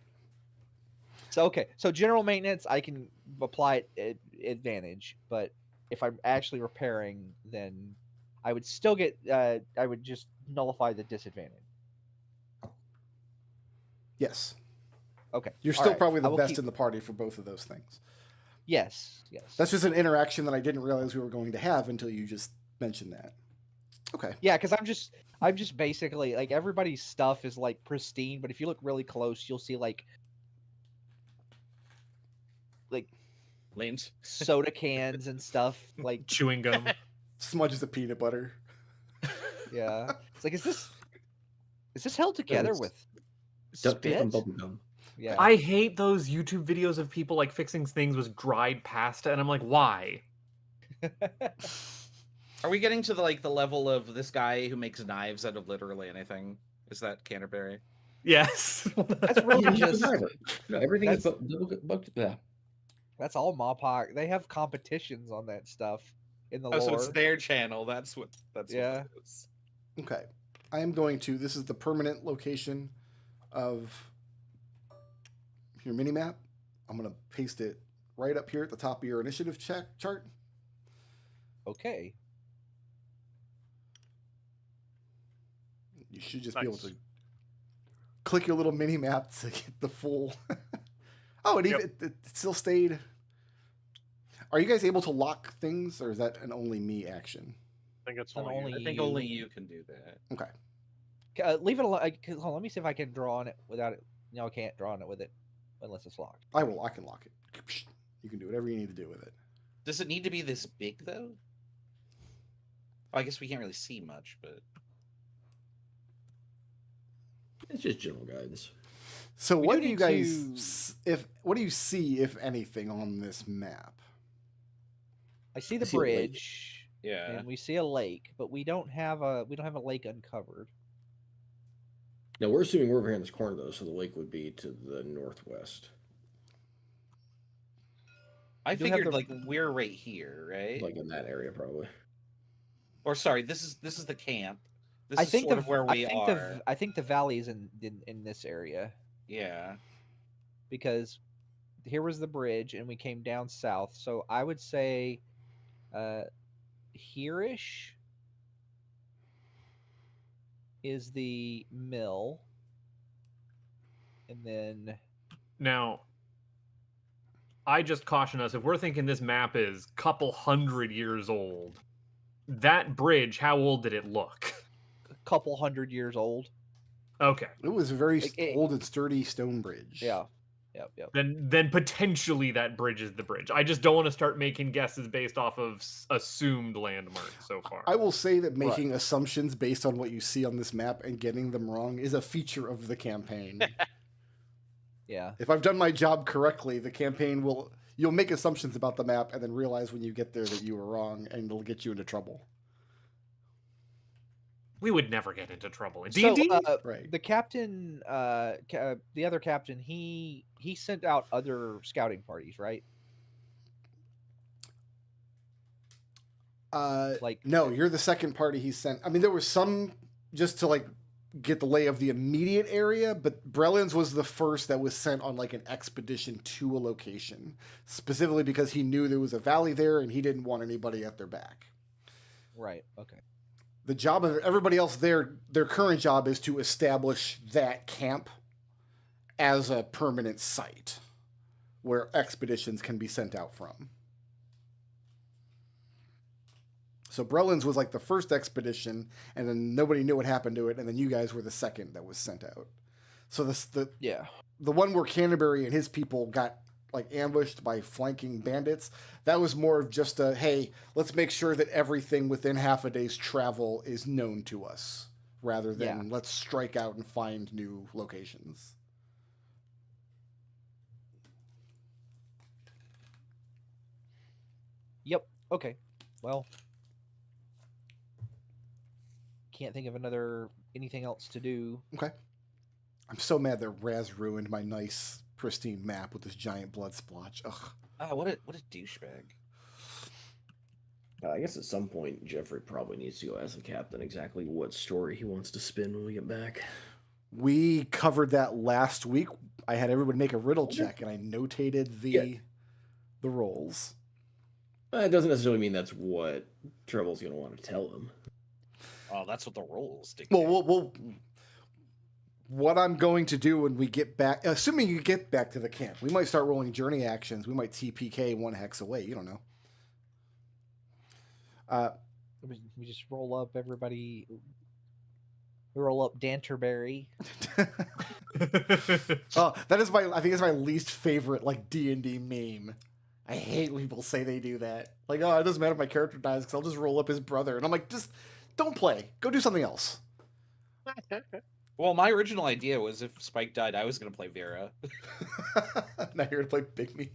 So okay, so general maintenance I can apply it advantage, but if I'm actually repairing, then I would still get. I would just nullify the disadvantage. Yes. Okay, You're all still right, probably I the will best keep- in the party for both of those things. Yes, yes. That's just an interaction that I didn't realize we were going to have until you just mentioned that. Okay. Yeah, because I'm just basically like everybody's stuff is like pristine, but if you look really close, you'll see like Lanes. soda cans and stuff. Like, Chewing gum. Smudges of peanut butter. yeah, it's like, is this held together it's with Duct tape spit? and bubble gum. Yeah, I hate those YouTube videos of people like fixing things with dried pasta, and I'm like, why? Are we getting to the level of this guy who makes knives out of literally anything? Is that Canterbury? Yes. that's really Yeah, just no, everything is that's- yeah. that's all Mopok. They have competitions on that stuff in the Oh, so lore. it's their channel. That's what Yeah. it is. Okay. I am going to. This is the permanent location of your mini map. I'm going to paste it right up here at the top of your initiative chart. Okay. You should just be able Nice. to click your little mini map to get the full. Oh, it Yep. even it still stayed. Are you guys able to lock things, or is that an only me action? I think it's And only. only I think you- only you can do that. Okay. Leave it alone. Hold on, let me see if I can draw on it without it. No, I can't draw on it with it unless it's locked. I will. I can lock it. You can do whatever you need to do with it. Does it need to be this big though? Well, I guess we can't really see much, but It's just general guidance. So We what do do you need guys what do you see, if anything, on this map? I see the see a lake. bridge, yeah. and we see a lake, but we don't have a lake uncovered. Now we're assuming we're over here in this corner though, so the lake would be to the northwest, I do have figured the- like we're right here, right? like in that area probably. Or sorry, this is the camp. This I is think sort of where we are. I think the valley is in this area Yeah. because here was the bridge and we came down south. So I would say, here-ish is the mill, and then Now, I just caution us, if we're thinking this map is couple 100 years old, that bridge, how old did it look? a couple 100 years old. Okay. It was a very Like it- old and sturdy stone bridge. Yeah. Yep. Then potentially that bridge is the bridge. I just don't want to start making guesses based off of assumed landmarks so far. I will say that making assumptions based on what you see on this map and getting them wrong is a feature of the campaign. Yeah. If I've done my job correctly, the campaign you'll make assumptions about the map and then realize when you get there that you were wrong, and it'll get you into trouble. We would never get into trouble in So, D&D. Right. the captain, the other captain, he sent out other scouting parties, right? Like, No, you're the second party he sent. I mean, there was some just to like get the lay of the immediate area, but Brelin's was the first that was sent on like an expedition to a location, specifically because he knew there was a valley there and he didn't want anybody at their back. right. Okay. The job of everybody else there, their current job is to establish that camp as a permanent site where expeditions can be sent out from. So Brelin's was like the first expedition, and then nobody knew what happened to it, and then you guys were the second that was sent out. So Yeah. the one where Canterbury and his people got like ambushed by flanking bandits, that was more of just a, hey, let's make sure that everything within half a day's travel is known to us, rather than let's strike out and find new locations. Yep. Okay. Well, can't think of anything else to do. Okay. I'm so mad that Raz ruined my nice, pristine map with this giant blood splotch. Ugh. Oh, what a douchebag. I guess at some point Jeffrey probably needs to go ask the captain exactly what story he wants to spin when we get back. We covered that last week. I had everybody make a riddle check, and I notated the rolls. It doesn't necessarily mean that's what Treble's going to want to tell him. Oh, that's what the rolls dictate. Well, what I'm going to do when we get back, assuming you get back to the camp, we might start rolling journey actions. We might TPK 1 hex away. You don't know. We just roll up everybody. We roll up Danterberry. Oh, that is I think it's my least favorite like D&D meme. I hate when people say they do that. Like, oh, it doesn't matter if my character dies because I'll just roll up his brother. And I'm like, just don't play. Go do something else. Well, my original idea was if Spike died, I was going to play Vera. Now you're going to play Big Meat.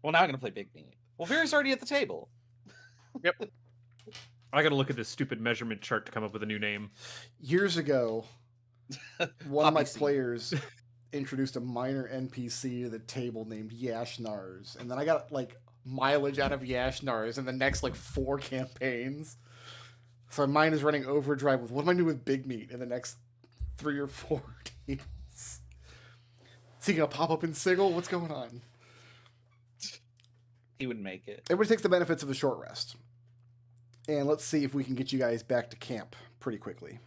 Well, now I'm going to play Big Meat. Well, Vera's already at the table. Yep. I got to look at this stupid measurement chart to come up with a new name. Years ago, one of my Poppy seed. players introduced a minor NPC to the table named Yashnars. And then I got like mileage out of Yashnars in the next like 4 campaigns. So my mind is running overdrive with what am I doing with Big Meat in the next 3 or 4 days? Is he gonna pop up in Sigil? What's going on? He would make it. Everybody takes the benefits of a short rest. And let's see if we can get you guys back to camp pretty quickly.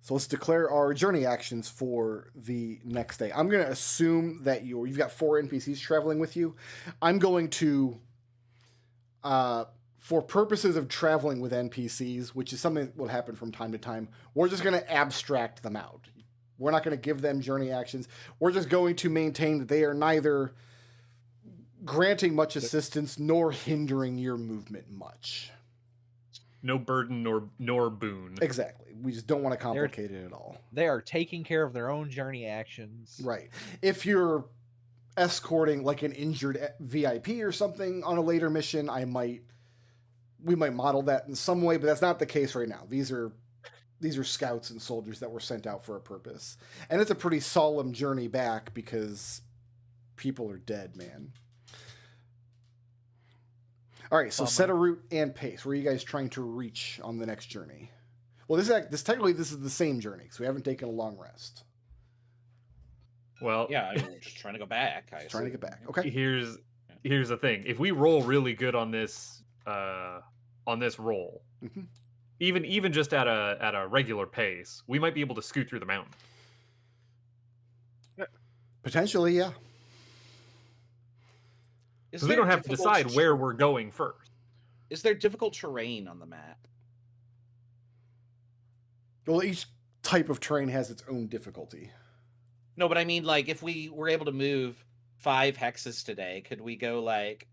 So let's declare our journey actions for the next day. I'm going to assume that you've got 4 NPCs traveling with you. I'm going to, for purposes of traveling with NPCs, which is something that will happen from time to time, we're just going to abstract them out. We're not going to give them journey actions. We're just going to maintain that they are neither granting much assistance nor hindering your movement much. No burden nor boon. Exactly. We just don't want to complicate it at all. They are taking care of their own journey actions. Right. If you're escorting like an injured VIP or something on a later mission, we might model that in some way, but that's not the case right now. These are scouts and soldiers that were sent out for a purpose. And it's a pretty solemn journey back because people are dead, man. All right, so set a route and pace. Where are you guys trying to reach on the next journey? Well, this is the same journey, because we haven't taken a long rest. Well, Yeah, I'm just trying to go back. Trying to get back. Okay. Here's the thing. If we roll really good on this roll, Mhm. even just at a regular pace, we might be able to scoot through the mountain. Potentially, yeah. Is Because we there don't have to difficult decide where we're going first. Is there difficult terrain on the map? Well, each type of terrain has its own difficulty. No, but I mean, like, if we were able to move 5 hexes today, could we go like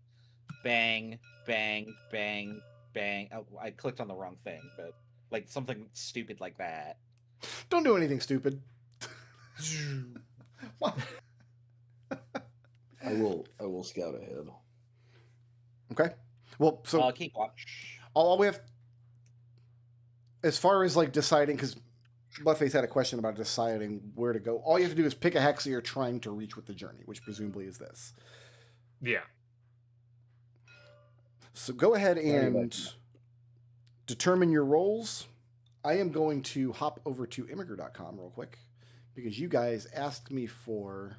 bang, bang, bang, bang? Oh, I clicked on the wrong thing, but like something stupid like that. Don't do anything stupid. What? I will scout ahead. Okay. Well, so Keep watch. all we have, as far as like deciding, because Buttface had a question about deciding where to go. All you have to do is pick a hex that you're trying to reach with the journey, which presumably is this. Yeah. So go ahead and determine your roles. I am going to hop over to immigrant.com real quick because you guys asked me for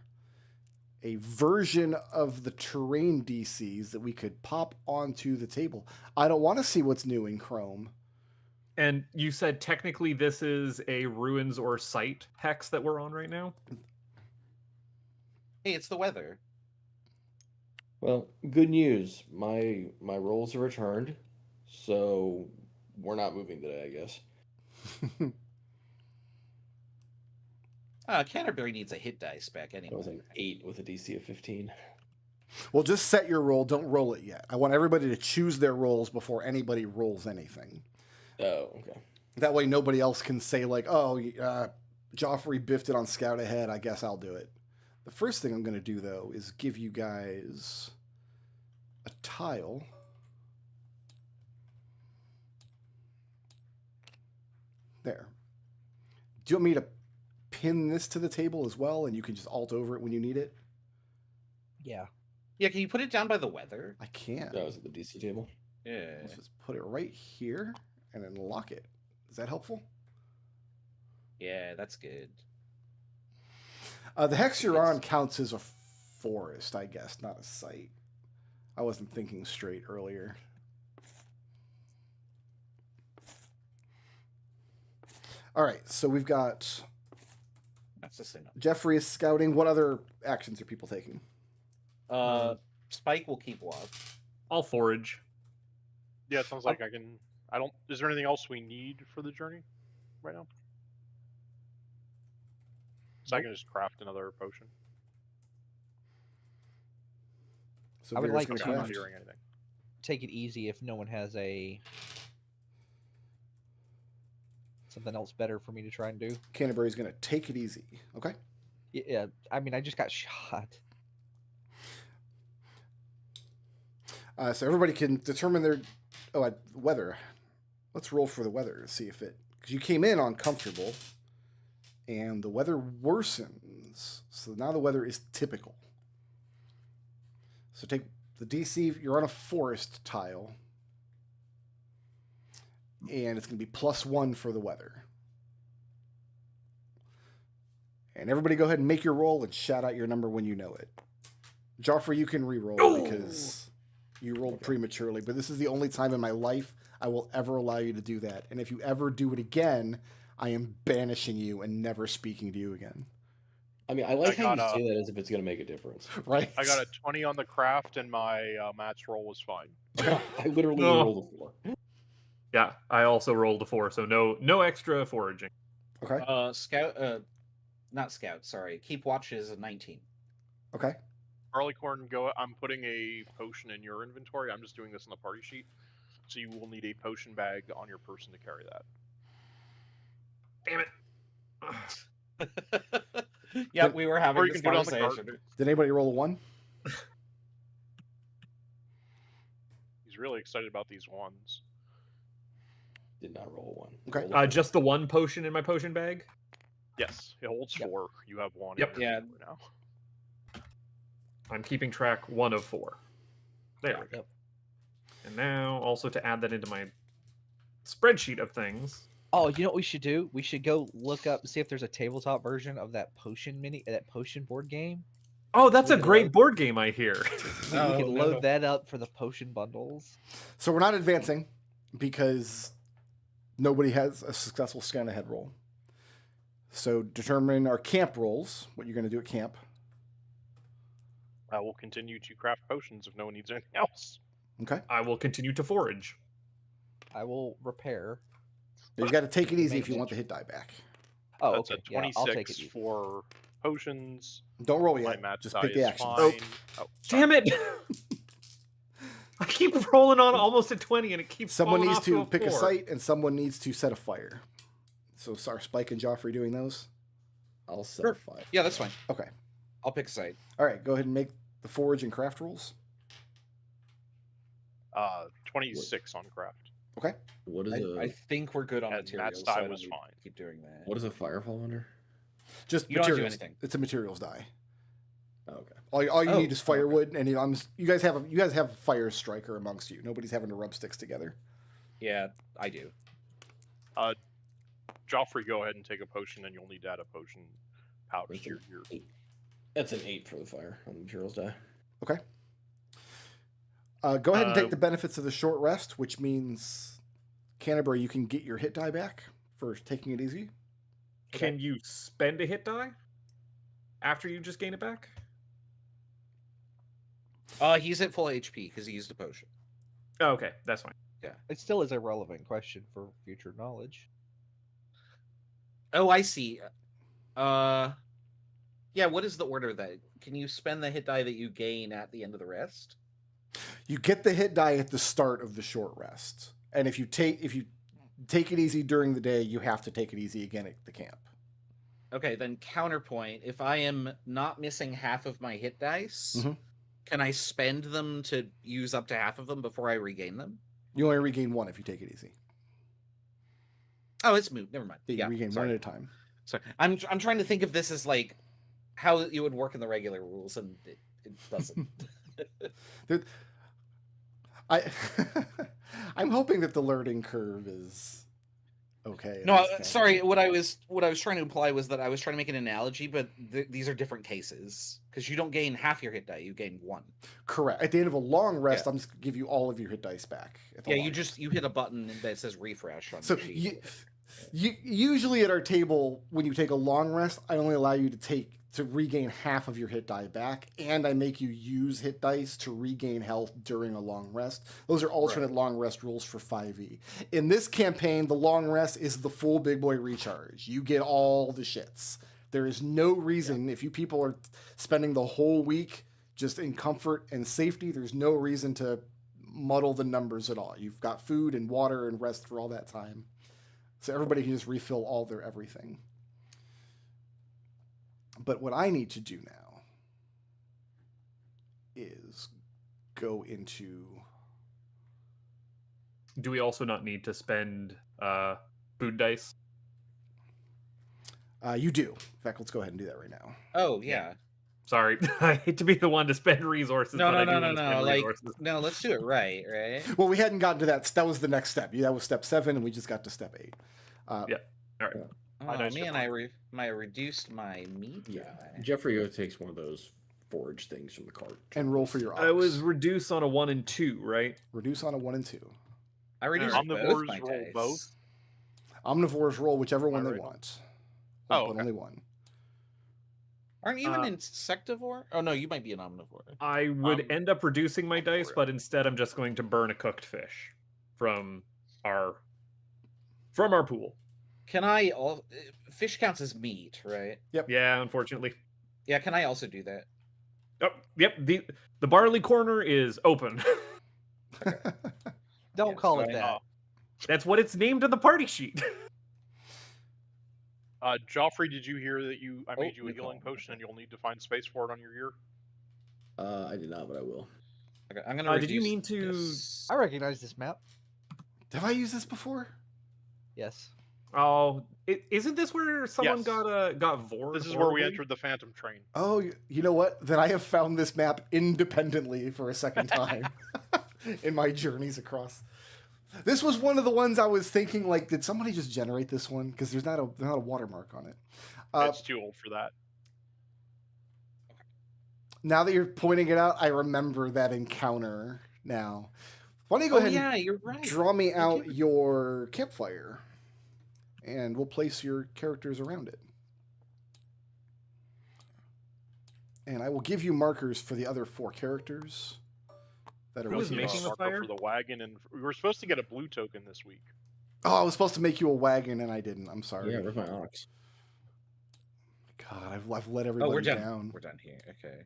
a version of the terrain DCs that we could pop onto the table. I don't want to see what's new in Chrome. And you said technically this is a ruins or site hex that we're on right now? Hey, it's the weather. Well, good news. My rolls are returned, so we're not moving today, I guess. Canterbury needs a hit dice back That was anyway. an 8 with a DC of 15. Well, just set your roll. Don't roll it yet. I want everybody to choose their roles before anybody rolls anything. Oh, okay. That way nobody else can say like, oh, Joffrey biffed it on Scout Ahead. I guess I'll do it. The first thing I'm going to do, though, is give you guys a tile. There. Do you want me to pin this to the table as well, and you can just alt over it when you need it? Yeah. Yeah, can you put it down by the weather? I can. That was at the DC table. Yeah. Let's just put it right here and then lock it. Is that helpful? Yeah, that's good. The hex you're on counts as a forest, I guess, not a site. I wasn't thinking straight earlier. All right, so we've got That's the same. Jeffrey is scouting. What other actions are people taking? Spike will keep watch. I'll forage. Yeah, it sounds like I can. I don't. Is there anything else we need for the journey right now? So I can just craft another potion. So I would Vera's like gonna to- I'm not craft. hearing anything. Take it easy if no one has something else better for me to try and do. Canterbury's going to take it easy. Okay. Yeah, I mean, I just got shot. So everybody can determine their weather. Let's roll for the weather to see if it, because you came in on comfortable, and the weather worsens. So now the weather is typical. So take the DC. You're on a forest tile, and it's going to be +1 for the weather. And everybody go ahead and make your roll and shout out your number when you know it. Joffrey, you can re-roll because you rolled prematurely, but this is the only time in my life I will ever allow you to do that. And if you ever do it again, I am banishing you and never speaking to you again. I mean, I like how you got a- say that as if it's going to make a difference. Right? I got a 20 on the craft, and my match roll was fine. I literally No. rolled a 4. Yeah, I also rolled a 4, so no extra foraging. Okay. Not scout. Sorry, keep watch is a 19. Okay. Barleycorn, go. I'm putting a potion in your inventory. I'm just doing this on the party sheet, so you will need a potion bag on your person to carry that. Damn it. Yeah, we were having Or you this can put it on the conversation. cart. Did anybody roll a 1? He's really excited about these ones. Did not roll a 1. Okay. Rolled a 4. Just the one potion in my potion bag? Yes, it holds Yep. 4. You have 1. Yep. in your Yeah. inventory now. I'm keeping track 1 of 4. There we go. And now also to add that into my spreadsheet of things. Oh, you know what we should do? We should go look up, see if there's a tabletop version of that potion board game. Oh, that's We a can great load- board game, I hear. We Oh, can no. load that up for the potion bundles. So we're not advancing because nobody has a successful scan ahead roll. So determine our camp rolls, what you're going to do at camp. I will continue to craft potions if no one needs anything else. Okay. I will continue to forage. I will repair. You've got to take it easy if you Maintenance. want the hit die back. Oh, That's okay. a Yeah, 26 I'll take it easy. for potions. Don't roll My yet. match Just die pick the is actions. fine. Oh, Damn it! I keep rolling on almost a 20 and it keeps Someone falling needs off to a pick a 4. site and someone needs to set a fire. So are Spike and Joffrey doing those? I'll set Sure. 5. Yeah, that's fine. Okay. I'll pick a site. All right. Go ahead and make the forage and craft rolls. 26 on craft. Okay. What is I a think we're good on And materials. Matt's So I die don't was need fine. to keep doing that. what does a fire fall under? Just You don't have to do materials. anything. It's a materials die. Oh, okay. All you Oh, need is firewood, and you guys have a fire striker amongst you. Nobody's having to rub sticks together. Yeah, I do. Joffrey, go ahead and take a potion, and you'll need to add a potion pouch Where's to your. the 8? That's an 8 for the fire on the materials die. Okay. Go ahead and take Uh, the benefits of the short rest, which means Canterbury, you can get your hit die back for taking it easy. Can you spend a hit die after you just gain it back? He's at full HP because he used a potion. Oh, okay, that's fine. It still is a relevant question for future knowledge. Oh, I see. Yeah. What is the order that? Can you spend the hit die that you gain at the end of the rest? You get the hit die at the start of the short rest, and if you take it easy during the day, you have to take it easy again at the camp. Okay, then counterpoint. If I am not missing half of my hit dice, Mhm. can I spend them to use up to half of them before I regain them? You only regain 1 if you take it easy. Oh, it's moot. Never mind. You Yeah, regain 1 sorry. at a time. Sorry. I'm trying to think if this is like how it would work in the regular rules, and it doesn't. I'm hoping that the learning curve is okay. No, it is sorry. What I was trying to imply was that I was trying to make an analogy, but these are different cases because you don't gain half your hit die; you gain one. correct. At the end of a long rest, Yeah. I'm just gonna give you all of your hit dice back. At the Yeah, long you rest. hit a button that says refresh on So your sheet. you usually at our table when you take a long rest, I only allow you to regain half of your hit die back, and I make you use hit dice to regain health during a long rest. Those are alternate long rest rules for 5e. In this campaign, the long rest is the full big boy recharge. You get all the shits. There is no reason if you people are spending the whole week just in comfort and safety, there's no reason to muddle the numbers at all. You've got food and water and rest for all that time. So everybody can just refill all their everything. But what I need to do now is go into... Do we also not need to spend food dice? You do. In fact, let's go ahead and do that right now. Oh yeah. Sorry, I hate to be the one to spend resources. No, but no, I do no, no, want to no. spend Like, resources. no, let's do it right, right? Well, we hadn't gotten to that. That was the next step. That was step 7, and we just got to step 8. Yeah. All right. Oh dice man, are I reduced my meat. Yeah. die. Jeffrey takes one of those forage things from the cart. And roll for your ox. I was reduced on a 1 and 2, right? Reduce on a 1 and 2. I reduced Omnivores both my roll dice. both? Omnivores roll whichever one they right? want. Oh, but okay. only one. Aren't you an insectivore? Oh no, you might be an omnivore. I would end up reducing my dice, omnivore. but instead I'm just going to burn a cooked fish from our pool. Can I? Fish counts as meat, right? Yeah, unfortunately. Yeah. Can I also do that? Oh, yep. The barley corner is open. Don't Yeah, call so it I- that. That's what it's named in the party sheet. Joffrey, did you hear that I Oh, made you a you healing call. potion and you'll need to find space for it on your gear? I did not, but I will. Okay, I'm gonna. Did you reduce mean to- this. I recognize this map. Have I used this before? Yes. Oh, isn't this where someone Yes. got Vord? This is where we horribly? entered the Phantom Train. Oh, you know what? Then I have found this map independently for a second time in my journeys across. This was one of the ones I was thinking, like, did somebody just generate this one? Because there's not a watermark on it. It's too old for that. Now that you're pointing it out, I remember that encounter now. Why don't you go Oh ahead yeah, and you're right. draw me Thank out you. your campfire, and we'll place your characters around it. And I will give you markers for the other 4 characters that are Who is with you. making the marker fire? for the wagon, and we were supposed to get a blue token this week. Oh, I was supposed to make you a wagon, and I didn't. I'm sorry. Yeah, where's my ox? God, I've let Oh, everybody we're done. down. We're done here. Okay.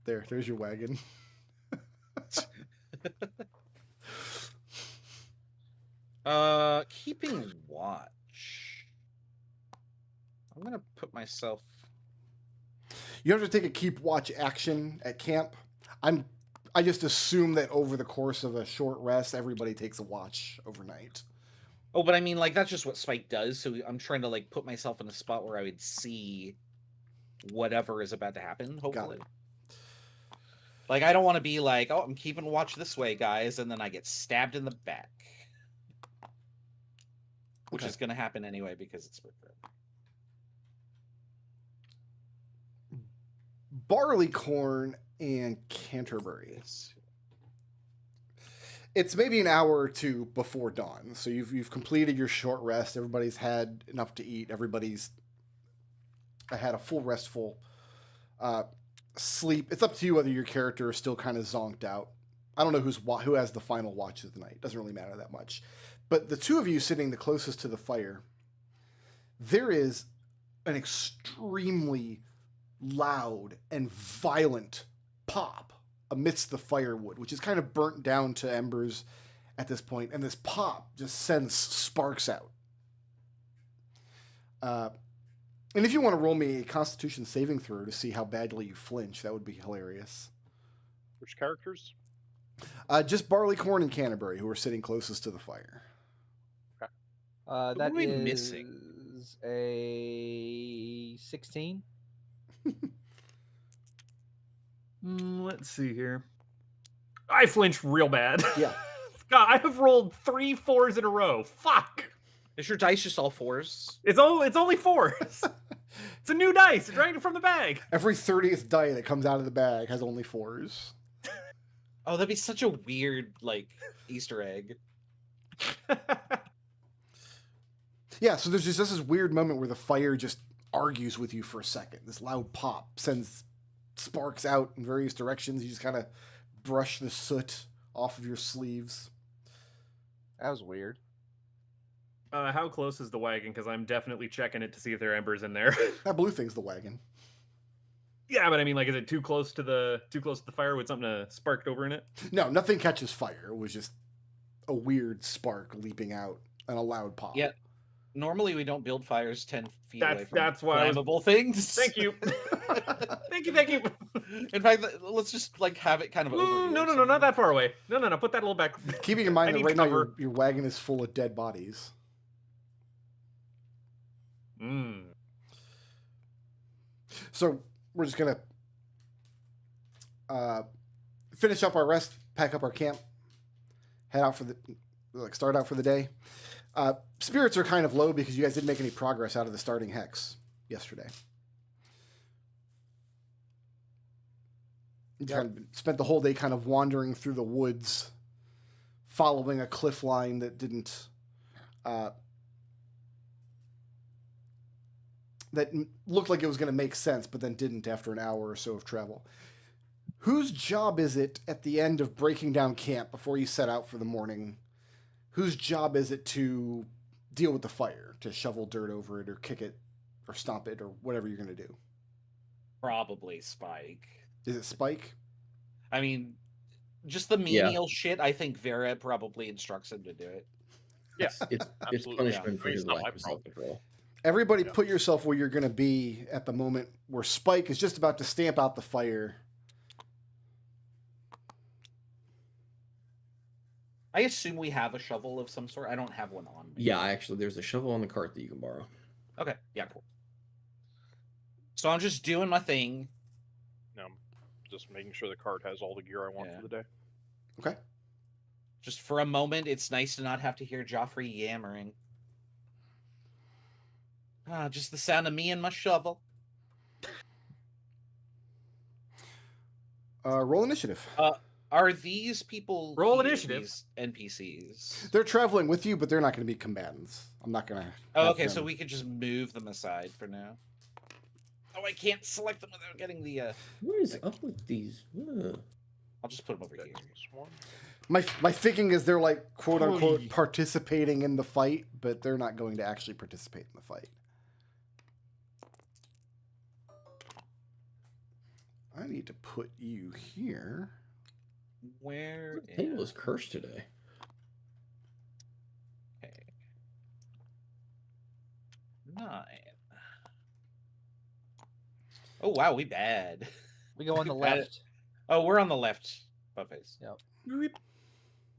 There's your wagon. Keeping watch. I'm gonna put myself. You have to take a keep watch action at camp. I just assume that over the course of a short rest, everybody takes a watch overnight. Oh, but I mean, like that's just what Spike does. So I'm trying to like put myself in a spot where I would see whatever is about to happen. Hopefully. Like I don't want to be like, oh, I'm keeping watch this way, guys, and then I get stabbed in the back, which Okay. is going to happen anyway because it's recurring. Barleycorn and Canterbury. It's maybe an hour or two before dawn, so you've completed your short rest. Everybody's had enough to eat. Everybody's had a full restful sleep. It's up to you whether your character is still kind of zonked out. I don't know who has the final watch of the night. Doesn't really matter that much. But the two of you sitting the closest to the fire, there is an extremely loud and violent pop amidst the firewood, which is kind of burnt down to embers at this point, and this pop just sends sparks out. And if you want to roll me a Constitution saving throw to see how badly you flinch, that would be hilarious. Which characters? Just Barleycorn and Canterbury, who are sitting closest to the fire. What That are we is missing? a 16. Let's see here. I flinched real bad. Yeah. God, I have rolled 3 4s in a row. Fuck. Is your dice just all 4s? It's only 4s. It's a new dice. It's right from the bag. Every 30th die that comes out of the bag has only 4s. Oh, that'd be such a weird, like, Easter egg. Yeah, so there's just this weird moment where the fire just argues with you for a second. This loud pop sends sparks out in various directions. You just kind of brush the soot off of your sleeves. That was weird. How close is the wagon? Because I'm definitely checking it to see if there are embers in there. That blue thing's the wagon. Yeah, but I mean, like, is it too close to the fire with something sparked over in it? No, nothing catches fire. It was just a weird spark leaping out and a loud pop. Yeah. Normally, we don't build fires 10 feet away from That's why flammable things. Thank you. Thank you. In fact, let's just like have it kind of over. No, not that far away. No. Put that a little back. Keeping in mind I that need right now cover. your wagon is full of dead bodies. So we're just gonna finish up our rest, pack up our camp, head out for start out for the day. Spirits are kind of low because you guys didn't make any progress out of the starting hex yesterday. You kind of spent the whole day kind of wandering through the woods, following a cliff line that didn't that looked like it was going to make sense, but then didn't after an hour or so of travel. Whose job is it at the end of breaking down camp before you set out for the morning? Whose job is it to deal with the fire, to shovel dirt over it or kick it or stomp it or whatever you're going to do? Probably Spike. Is it Spike? I mean, just the menial shit. I think Vera probably instructs him to do it. Yeah, It's absolutely. punishment for It's his not my lack of problem. self-control. Everybody put yourself where you're going to be at the moment where Spike is just about to stamp out the fire. I assume we have a shovel of some sort. I don't have one on me. Yeah, actually, there's a shovel on the cart that you can borrow. Okay. Yeah, cool. So I'm just doing my thing. No, I'm just making sure the cart has all the gear I want for the day. Okay. Just for a moment, it's nice to not have to hear Joffrey yammering. Just the sound of me and my shovel. Roll initiative. Are these people Roll here, initiative. these NPCs? They're traveling with you, but they're not going to be combatants. I'm not going to. Oh, okay, so we could just move them aside for now. Oh, I can't select them without getting the. What is up with these? I'll just put them over here. This one. My thinking is they're like quote unquote participating in the fight, but they're not going to actually participate in the fight. I need to put you here. Where? The table is cursed today. Okay. 9. Oh wow, we bad. We go on the left. Oh, we're on the left. Buffets. Yep.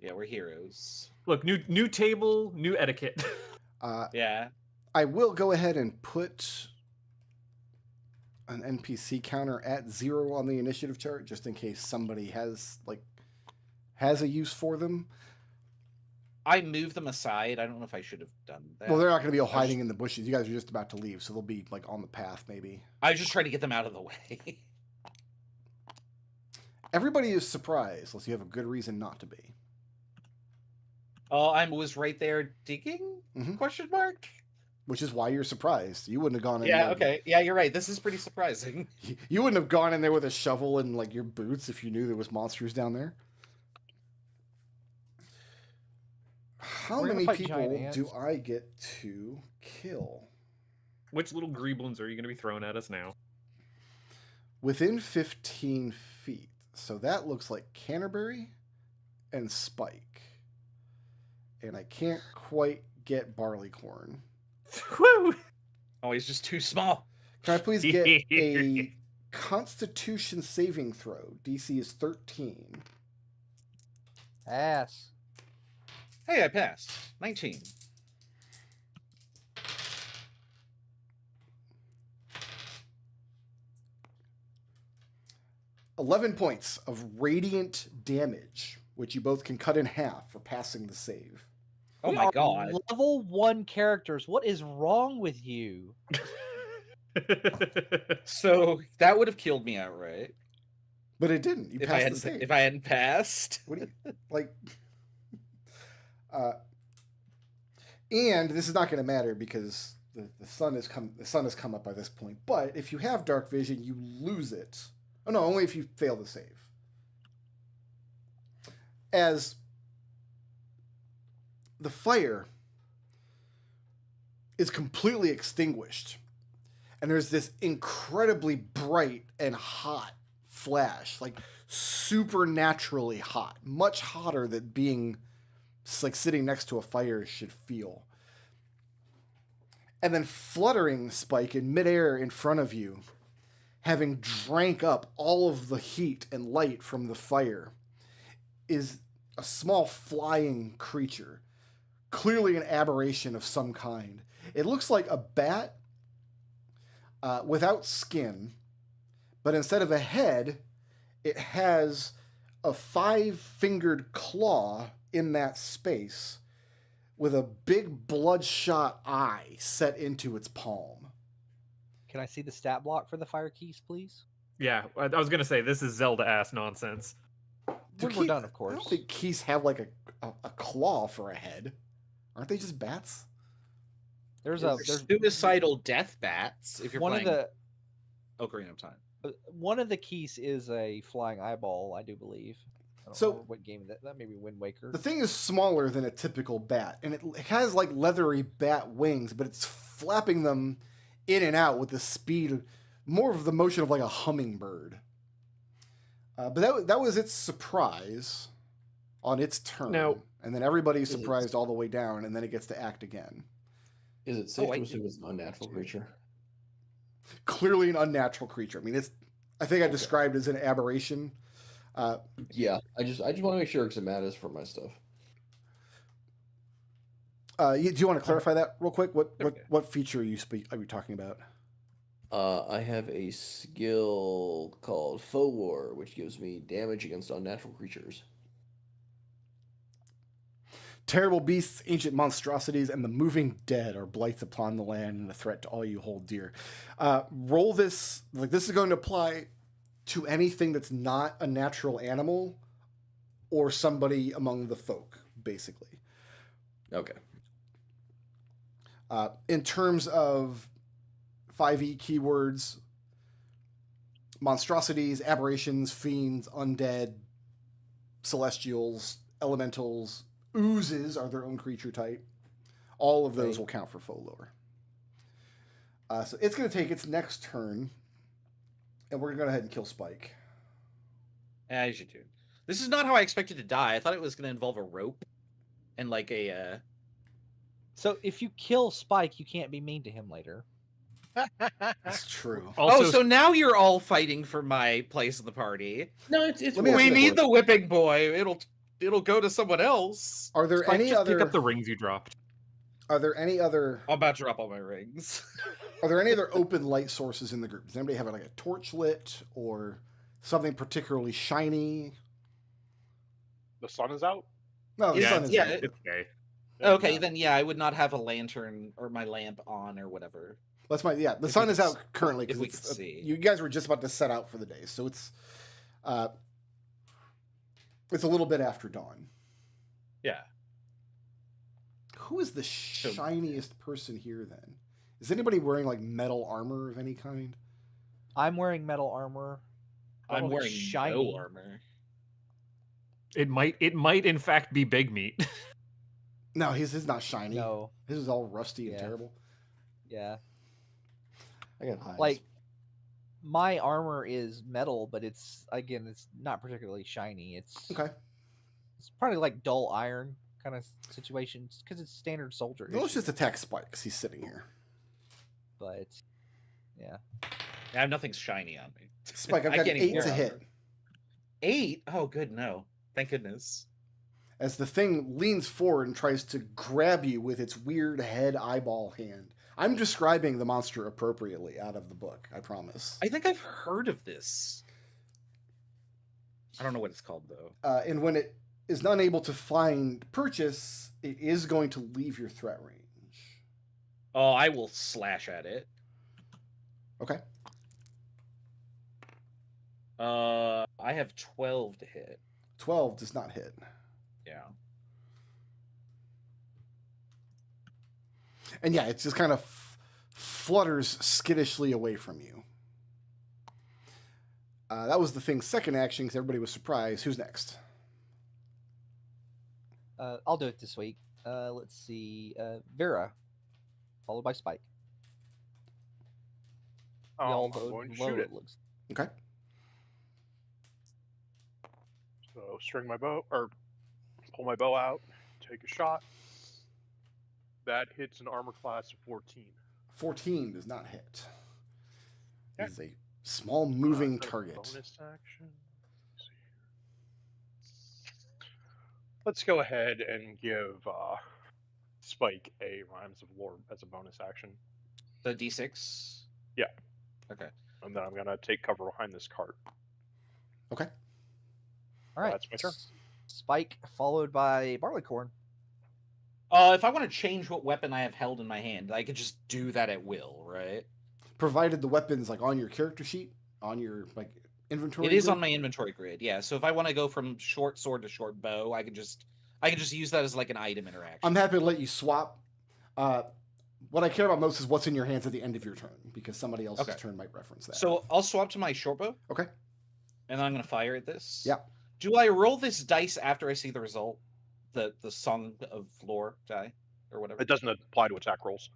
Yeah, we're heroes. Look, new table, new etiquette. Yeah. I will go ahead and put an NPC counter at 0 on the initiative chart, just in case somebody has a use for them. I moved them aside. I don't know if I should have done that. Well, they're not going to be all hiding in the bushes. You guys are just about to leave, so they'll be like on the path, maybe. I was just trying to get them out of the way. Everybody is surprised, unless you have a good reason not to be. Oh, I was right there digging? Mhm. Question mark? Which is why you're surprised. You wouldn't have gone in Yeah, there. okay. Yeah, you're right. This is pretty surprising. You wouldn't have gone in there with a shovel and like your boots if you knew there was monsters down there. How We're gonna many fight people giant do ants. I get to kill? Which little greeblins are you going to be throwing at us now? Within 15 feet. So that looks like Canterbury and Spike. And I can't quite get Barleycorn. Woo! Oh, he's just too small. Can I please get a Constitution saving throw? DC is 13. Ass. Hey, I passed. 19. $11 points of radiant damage, which you both can cut in half for passing the save. Oh We my are god. level 1 characters. What is wrong with you? So that would have killed me outright But it didn't. You if passed the save. if I hadn't passed. What do you like? And this is not going to matter because the sun has come up by this point. But if you have dark vision, you lose it. Oh no, only if you fail the save. As the fire is completely extinguished, and there's this incredibly bright and hot flash, like supernaturally hot, much hotter than being like sitting next to a fire should feel. And then fluttering Spike in midair in front of you, having drank up all of the heat and light from the fire, is a small flying creature, clearly an aberration of some kind. It looks like a bat without skin, but instead of a head, it has a 5-fingered claw in that space with a big bloodshot eye set into its palm. Can I see the stat block for the fire keys, please? Yeah, I was gonna say this is Zelda ass nonsense. When we're done, of course. I don't think keys have like a claw for a head. Aren't they just bats? There's suicidal death bats if you're one playing of the Ocarina of Time. one of the keys is a flying eyeball, I do believe. I don't So- remember what game that may be Wind Waker. The thing is smaller than a typical bat, and it has like leathery bat wings, but it's flapping them in and out with the speed, more of the motion of like a hummingbird. But that was its surprise on its turn. Now- and then everybody's surprised all the way down, and then it gets to act again. Is it safe Oh, to I assume it's an unnatural creature? Clearly an unnatural creature. I mean, I think I described it as an aberration. Yeah, I just want to make sure because it matters for my stuff. Do you want to clarify that real quick? Okay. What feature are you talking about? I have a skill called Faux War, which gives me damage against unnatural creatures. Terrible beasts, ancient monstrosities, and the moving dead are blights upon the land and a threat to all you hold dear. Roll this, like this is going to apply to anything that's not a natural animal or somebody among the folk, basically. Okay. In terms of 5e keywords, monstrosities, aberrations, fiends, undead, celestials, elementals, oozes are their own creature type. All of those will count for faux lore. So it's going to take its next turn, and we're going to go ahead and kill Spike. As you do. This is not how I expected to die. I thought it was going to involve a rope and like a. So if you kill Spike, you can't be mean to him later. That's true. Also, so now you're all fighting for my place in the party. No, it's Let me ask We you need this. the whipping boy. It'll go to someone else. Are there Spike, any just other? pick up the rings you dropped. Are there any other? I'm about to drop all my rings. Are there any other open light sources in the group? Does anybody have like a torch lit or something particularly shiny? The sun is out. No, the Yeah, sun is yeah, out. it- It's okay. Okay, then yeah, I would not have a lantern or my lamp on or whatever. That's my The If sun we is could out currently if we because could see. you guys were just about to set out for the day, so it's a little bit after dawn. Yeah. Who is the shiniest person here then? Is anybody wearing like metal armor of any kind? I'm wearing metal armor. I I'm don't know if wearing it's shiny. no armor. It might in fact be big meat. No, his not shiny. No, His is all rusty and Yeah. terrible. yeah. I got hides. Like my armor is metal, but it's not particularly shiny. It's Okay. It's probably like dull iron kind of situation because it's standard soldier. Well, let's issue, just attack Spike because he's sitting here. but yeah. I have nothing shiny on me. Spike, I've I got can't 8 even to wear hit. armor. 8? Oh, good. No. Thank goodness. As the thing leans forward and tries to grab you with its weird head eyeball hand. I'm describing the monster appropriately out of the book, I promise. I think I've heard of this. I don't know what it's called though. And when it is unable to find purchase, It is going to leave your threat range. Oh, I will slash at it. Okay. I have 12 to hit. 12 does not hit. Yeah. And yeah, it just kind of flutters skittishly away from you. That was the thing's second action because everybody was surprised. Who's next? I'll do it this week. Let's see. Vera, followed by Spike. Y'all I'm going to low, shoot it. looks. Okay. So string my bow, or pull my bow out, take a shot. That hits an armor class of 14. 14 does not hit. Okay. It is a small moving Take a target. Bonus action. Let's see here. Let's go ahead and give Spike a Rhymes of Lore as a bonus action. The D6? Yeah. Okay. And then I'm going to take cover behind this cart. Okay. All right. That's my turn. Spike, followed by Barleycorn. If I want to change what weapon I have held in my hand, I could just do that at will, right? Provided the weapon's like on your character sheet, on your like inventory. It is grid. on my inventory grid, yeah. So if I want to go from short sword to short bow, I could just use that as like an item interaction. I'm happy to let you swap. What I care about most is what's in your hands at the end of your turn, because somebody else's Okay. turn might reference that. So I'll swap to my short bow. Okay. And then I'm gonna fire at this. Yeah. Do I roll this dice after I see the result? The Song of Lore die? Or whatever. It doesn't apply to attack rolls.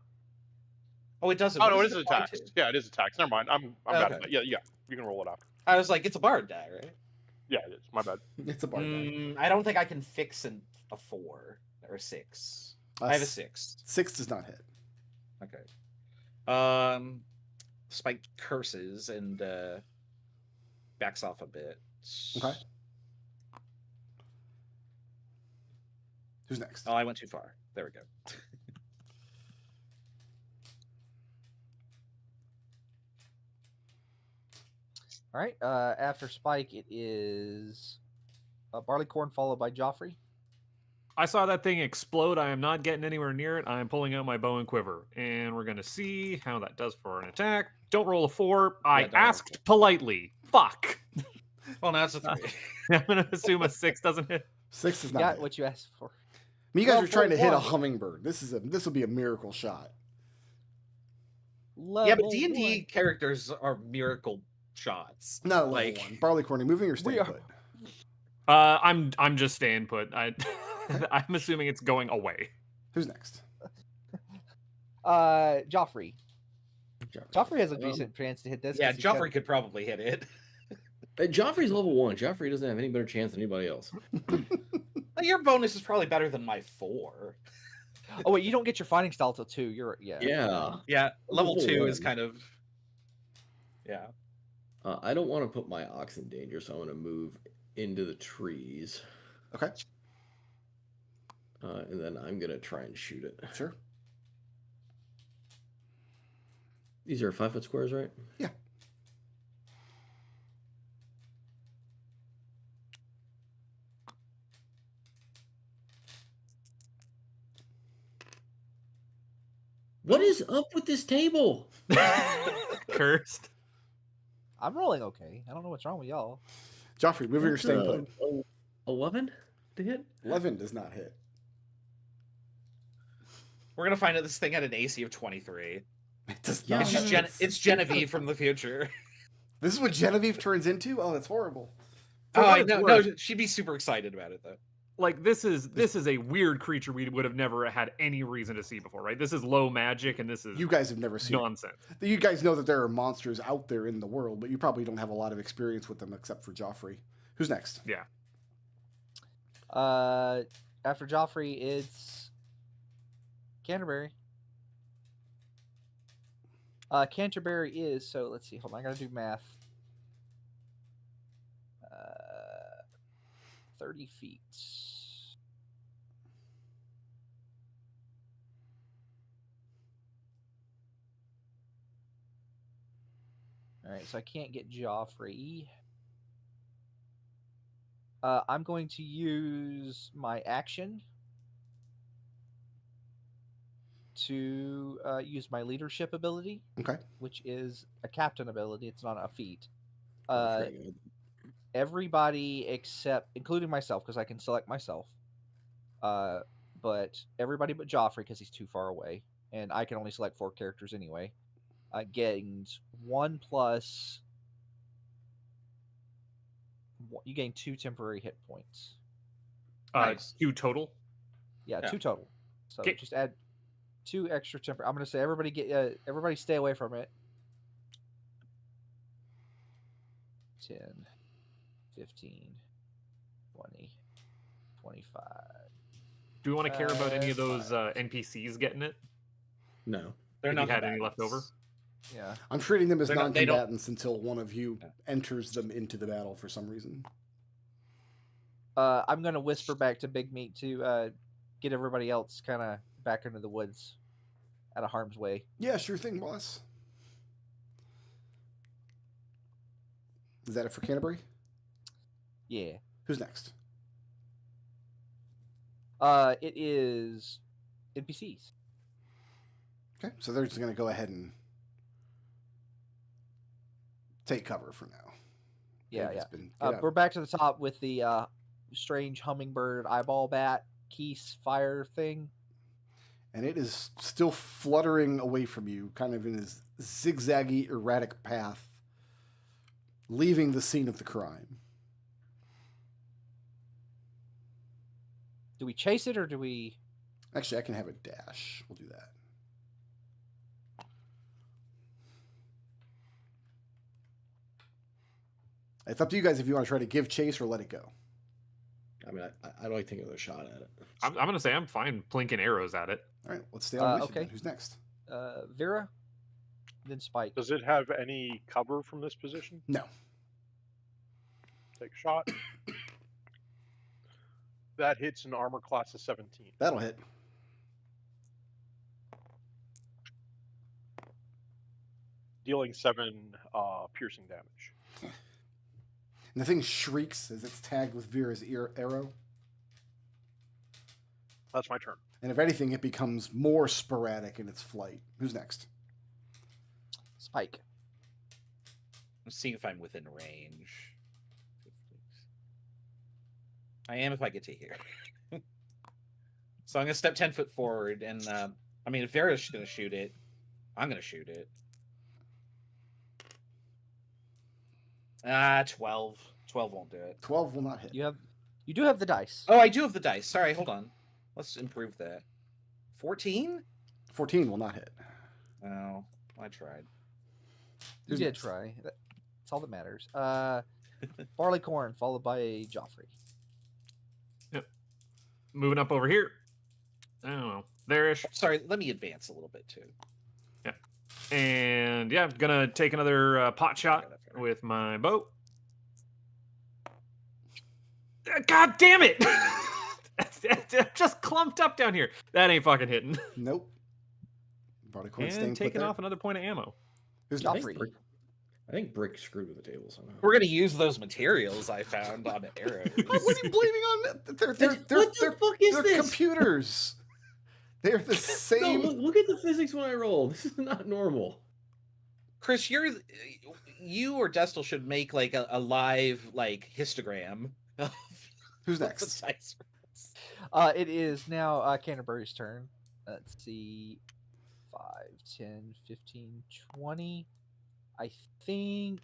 Oh, it doesn't. Oh, What no, it does is apply attacks. to? Yeah, it is attacks. Never mind. I'm bad Okay. at that. Yeah, you can roll it after. I was like, it's a bard die, right? Yeah, it is. My bad. It's a bar die. I don't think I can fix a 4 or a 6. I have a 6. 6 does not hit. Okay. Spike curses and backs off a bit. Okay. Who's next? Oh, I went too far. There we go. All right. After Spike, it is Barleycorn, followed by Joffrey. I saw that thing explode. I am not getting anywhere near it. I am pulling out my bow and quiver. And we're going to see how that does for an attack. Don't roll a 4. I don't roll a asked politely. Fuck. Well, now it's a 3. I'm going to assume a 6 doesn't hit. 6 does You not got hit. what you asked for. I mean, you guys Well, are trying to for hit a one. hummingbird. This will be a miracle shot. Yeah, but Level D&D one. characters are miracle shots. Not a level Like- 1. Barleycorn, are you moving or staying We are- put? I'm just staying put. I'm assuming it's going away. Who's next? Joffrey. Joffrey has a Um, decent chance to hit this. Yeah, 'cause he's got- Joffrey could probably hit it. Joffrey's level 1. Joffrey doesn't have any better chance than anybody else. Your bonus is probably better than my 4. Oh wait, you don't get your fighting style till 2. Yeah. Yeah. Yeah, level Level 2 is 1. kind of... Yeah. I don't want to put my ox in danger, so I'm going to move into the trees. Okay, And then I'm going to try and shoot it. sure. These are 5-foot squares, right? Yeah. What is up with this table? Cursed. I'm rolling okay. I don't know what's wrong with y'all. Joffrey, moving or That's, staying put? 11 to hit? 11 does not hit. We're going to find out this thing had an AC of 23. It does Yeah. not. It's just it's Genevieve from the future. This is what Genevieve turns into? Oh, that's horrible. For Oh, what I it's know. worth, No, she'd be super excited about it, though. like this is a weird creature we would have never had any reason to see before, right? This is low magic, and this is You guys have never seen it. nonsense. You guys know that there are monsters out there in the world, but you probably don't have a lot of experience with them except for Joffrey. Who's next? Yeah. After Joffrey, it's Canterbury. Canterbury is, so let's see, hold on, I gotta do math. 30 feet. Alright, so I can't get Joffrey. I'm going to use my action to use my leadership ability, Okay. which is a captain ability. It's not a feat. Very good. Everybody except, including myself, because I can select myself. But everybody but Joffrey, because he's too far away, and I can only select 4 characters anyway. Gains 1 plus. You gain 2 temporary hit points. Nice. 2 total. Yeah, Yeah. 2 total. So Okay. just add 2 extra temporary. I'm gonna say everybody stay away from it. 10, 15, 20, 25. Do we want to care about any of those 5. NPCs getting it? No. They're If not you had any left over? Yeah. I'm treating them as They're not- they don't- non-combatants until one of you Yeah. enters them into the battle for some reason. I'm gonna whisper back to Big Meat to get everybody else kind of back into the woods, out of harm's way. Yeah, sure thing, boss. Is that it for Canterbury? Yeah. Who's next? It is NPCs. Okay, so they're just going to go ahead and take cover for now. Yeah, They've yeah. just been- get out. We're back to the top with the strange hummingbird eyeball bat keys fire thing. And it is still fluttering away from you, kind of in this zigzaggy, erratic path, leaving the scene of the crime. Do we chase it or do we? Actually, I can have a dash. We'll do that. It's up to you guys if you want to try to give chase or let it go. I mean, I'd like to take another shot at it. I'm going to say I'm fine plinking arrows at it. All right, let's stay on mission. okay. Then. Who's next? Vera, then Spike. Does it have any cover from this position? No. Take a shot. That hits an armor class of 17. That'll hit. Dealing 7 piercing damage. And the thing shrieks as it's tagged with Vera's arrow. That's my turn. And if anything, it becomes more sporadic in its flight. Who's next? Spike. I'm seeing if I'm within range. I am if I get to here. So I'm gonna step 10 foot forward, and I mean, if Vera's gonna shoot it, I'm gonna shoot it. 12. 12 won't do it. 12 will not hit. You do have the dice. Oh, I do have the dice. Sorry, hold on. Let's improve that. 14? 14 will not hit. Oh, I tried. You did try. That's all that matters. Barleycorn followed by Joffrey. Moving up over here. I don't know. There-ish. Sorry, let me advance a little bit too. And yeah, gonna take another pot shot Okay, that's fair. with my bow. God damn it! Just clumped up down here. That ain't fucking hitting. Nope. Barleycorn staying And put taking there. off another point of ammo. Who's I next? think Joffrey. I think Brick screwed with the table somehow. We're gonna use those materials I found on arrows. What are you blaming on? They're What the fuck is they're this? computers. They're the No, same. look at the physics when I roll. This is not normal. Chris, you or Destel should make like a live like histogram of Who's the next? dice. It is now Canterbury's turn. Let's see. 5, 10, 15, 20. I think.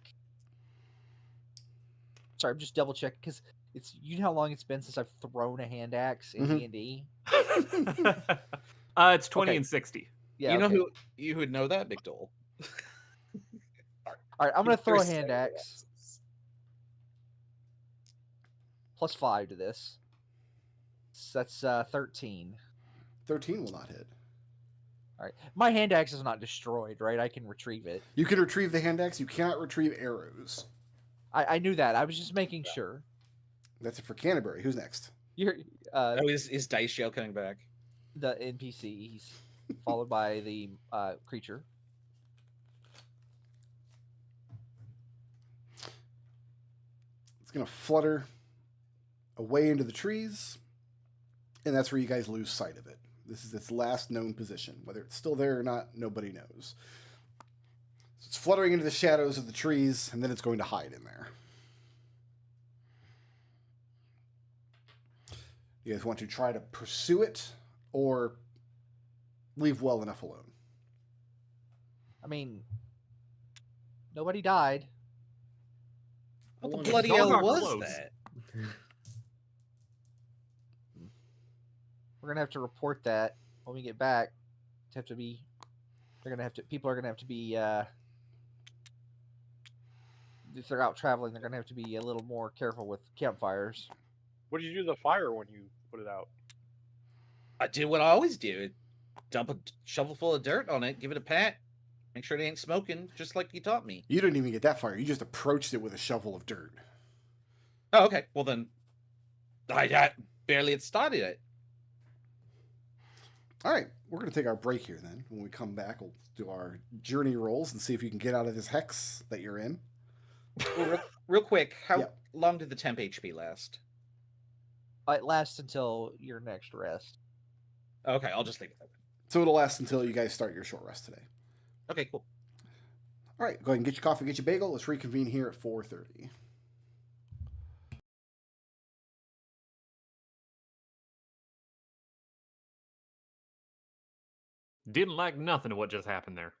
Sorry, I'm just double checking because you know how long it's been since I've thrown a hand axe in Mhm. D&D. It's 20 Okay. and 60. Yeah, You know okay. who you would know that, Big Dole. All right, I'm gonna throw a There's hand so many axe axes. plus 5 to this. So that's 13. 13 will not hit. All right, my hand axe is not destroyed, right? I can retrieve it. You can retrieve the hand axe. You cannot retrieve arrows. I knew that. I was just making sure. That's it for Canterbury. Who's next? You're Oh, is Dice Jail coming back? the NPCs, followed by the creature. It's going to flutter away into the trees, and that's where you guys lose sight of it. This is its last known position. Whether it's still there or not, nobody knows. So it's fluttering into the shadows of the trees, and then it's going to hide in there. You guys want to try to pursue it or leave well enough alone? I mean, nobody died. What the wonder- bloody Y'all hell got was close. that? We're gonna have to report that when we get back. It's have to be. They're gonna have to. People are gonna have to be. If they're out traveling, they're gonna have to be a little more careful with campfires. What did you do to the fire when you put it out? I did what I always do. Dump a shovel full of dirt on it, give it a pat, make sure it ain't smoking, just like you taught me. You didn't even get that far. You just approached it with a shovel of dirt. Oh, okay. Well then, I barely had started it. All right, we're going to take our break here then. When we come back, we'll do our journey rolls and see if you can get out of this hex that you're in. Well, real quick, how Yeah. long did the temp HP last? It lasts until your next rest. Okay, I'll just leave it. So it'll last until you guys start your short rest today. Okay, cool. All right, go ahead and get your coffee, get your bagel. Let's reconvene here at 4:30. Didn't like nothing of what just happened there.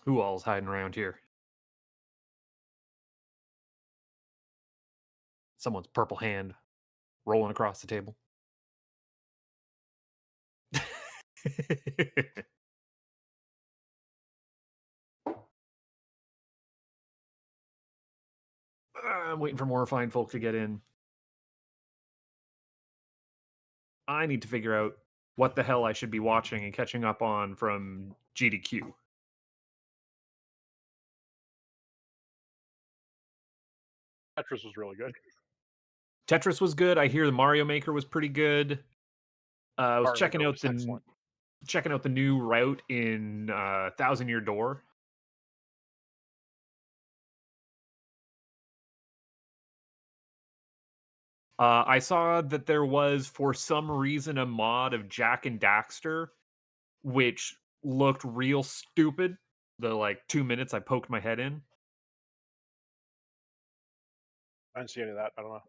Who all's hiding around here? Someone's purple hand rolling across the table. I'm waiting for more fine folk to get in. I need to figure out what the hell I should be watching and catching up on from GDQ. Tetris was really good. Tetris was good. I hear the Mario Maker was pretty good. I was Mario checking Maker out was the excellent. checking out the new route in Thousand Year Door. I saw that there was, for some reason, a mod of Jack and Daxter, which looked real stupid. The 2 minutes I poked my head in. I didn't see any of that. I don't know.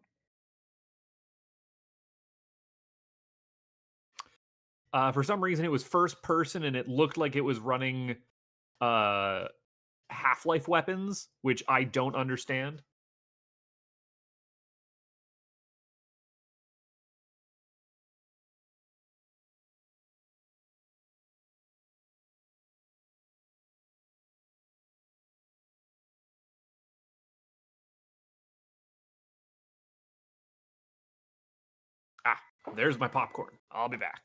For some reason, it was first person, and it looked like it was running Half-Life weapons, which I don't understand. Ah, there's my popcorn. I'll be back.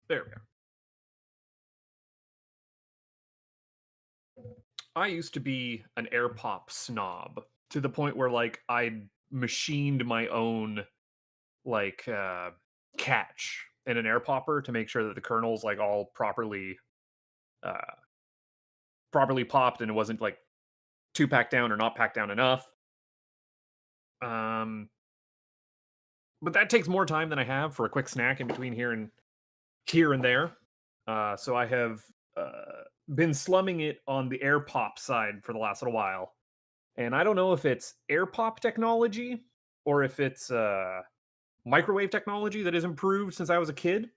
There we go. I used to be an air pop snob to the point where like I machined my own like catch in an air popper to make sure that the kernels like all uh properly popped and it wasn't like too packed down or not packed down enough. Um but that takes more time than I have for a quick snack in between here and there. So I have been slumming it on the air pop side for the last little while. And I don't know if it's air pop technology or if it's microwave technology that has improved since I was a kid.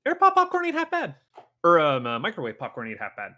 Air pop popcorn ain't half bad. Or microwave popcorn ain't half bad.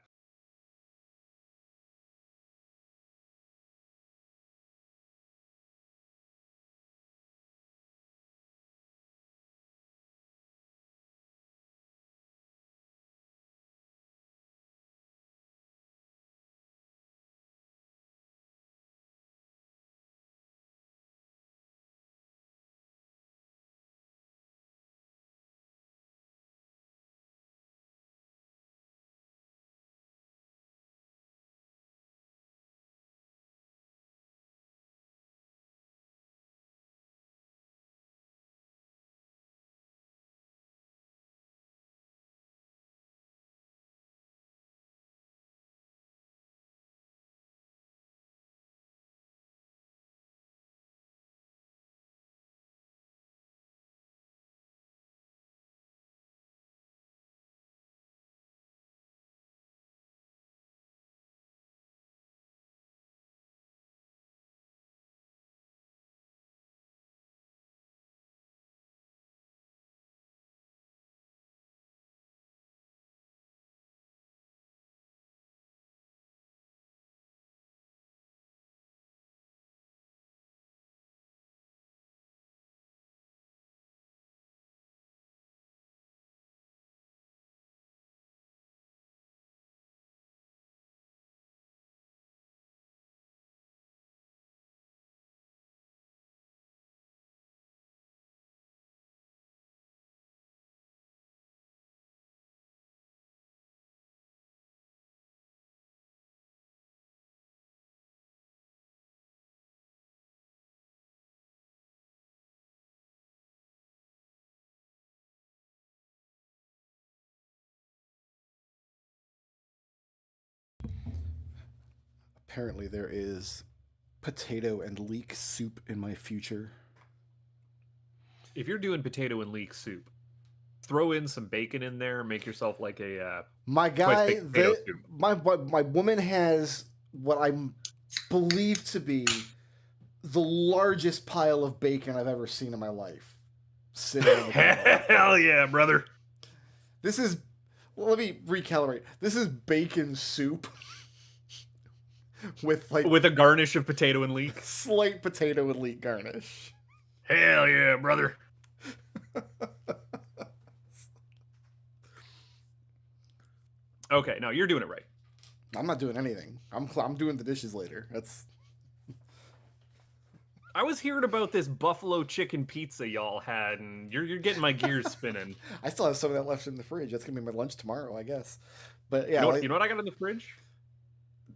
Apparently, there is potato and leek soup in my future. If you're doing potato and leek soup, throw in some bacon in there. Make yourself like a My guy, baked potato soup. my woman has what I believe to be the largest pile of bacon I've ever seen in my life. Sitting on the counter. Hell yeah, brother. This is, well, let me recalibrate. This is bacon soup with like With a garnish of potato and leek. slight potato and leek garnish. Hell yeah, brother. Okay, no, you're doing it right. I'm not doing anything. I'm doing the dishes later. That's I was hearing about this buffalo chicken pizza y'all had, and you're getting my gears spinning. I still have some of that left in the fridge. That's gonna be my lunch tomorrow, I guess. But yeah, You know what I got in the fridge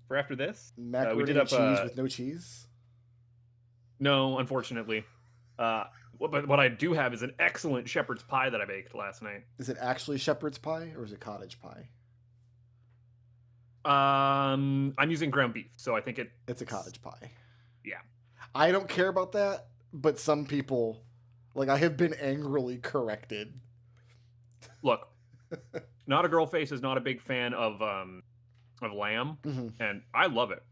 for after this? macaroni we did and up, cheese with no cheese. No, unfortunately. But what I do have is an excellent shepherd's pie that I baked last night. Is it actually shepherd's pie or is it cottage pie? I'm using ground beef, so I think It's a cottage pie. Yeah. I don't care about that, but some people, like, I have been angrily corrected. Look, Not a Girl Face is not a big fan of lamb, Mhm. and I love it.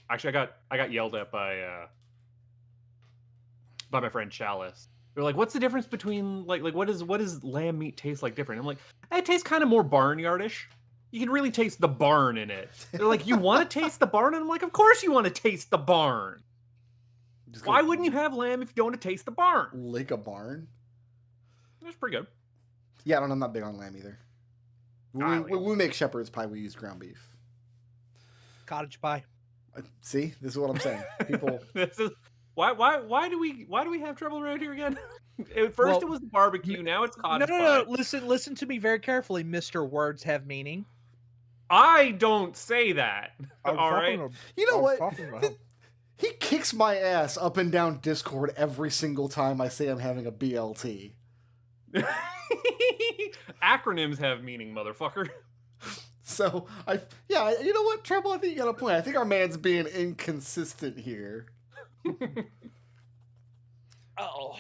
Actually, I got yelled at by my friend Chalice. They're like, "What's the difference between like what does lamb meat taste like different?" I'm like, "It tastes kind of more barnyardish. You can really taste the barn in it." They're like, "You want to taste the barn?" And I'm like, "Of course you want to taste the barn. Just Why gonna wouldn't you have lamb if you don't want to taste the barn?" lick a barn? That's pretty good. Yeah, I'm not big on lamb either. I When we make shepherd's pie, we use ground beef. Cottage pie. See, this is what I'm saying. People, This is why do we have trouble around here again? At first Well, it was barbecue, now it's No, cottage no. pie. Listen to me very carefully, Mr. Words have meaning. I don't say that. All right. you know what? He kicks my ass up and down Discord every single time I say I'm having a BLT. Acronyms have meaning, motherfucker. So you know what, Treble? I think you got a point. I think our man's being inconsistent here. Oh.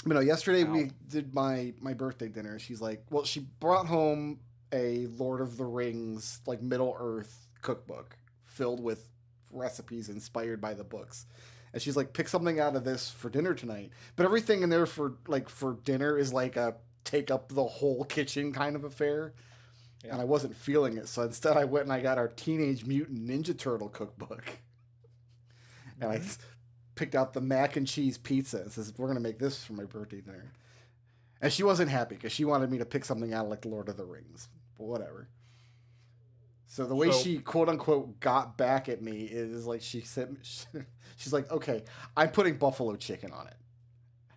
You know, yesterday Ow. we did my birthday dinner. She's like, well, she brought home a Lord of the Rings, like, Middle Earth cookbook filled with recipes inspired by the books. And she's like, pick something out of this for dinner tonight. But everything in there for dinner is like a take up the whole kitchen kind of affair. Yeah. And I wasn't feeling it. So instead I went and I got our Teenage Mutant Ninja Turtle cookbook. And I picked out the mac and cheese pizza and says, we're going to make this for my birthday dinner. And she wasn't happy because she wanted me to pick something out of like the Lord of the Rings. But whatever. So the way she quote unquote got back at me is like she said, she's like, okay, I'm putting buffalo chicken on it.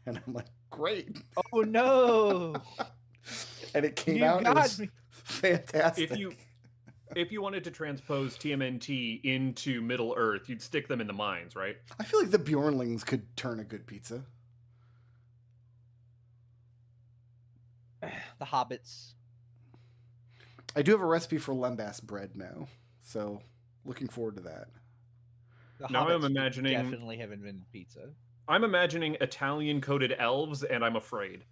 And I'm like, great. Oh no. And it came You out. It got was me. fantastic. If you wanted to transpose TMNT into Middle Earth, you'd stick them in the mines, right? I feel like the Bjornlings could turn a good pizza. The hobbits. I do have a recipe for lembas bread now, so looking forward to that. The Now I'm hobbits imagining- definitely have invented pizza. I'm imagining Italian-coded elves, and I'm afraid.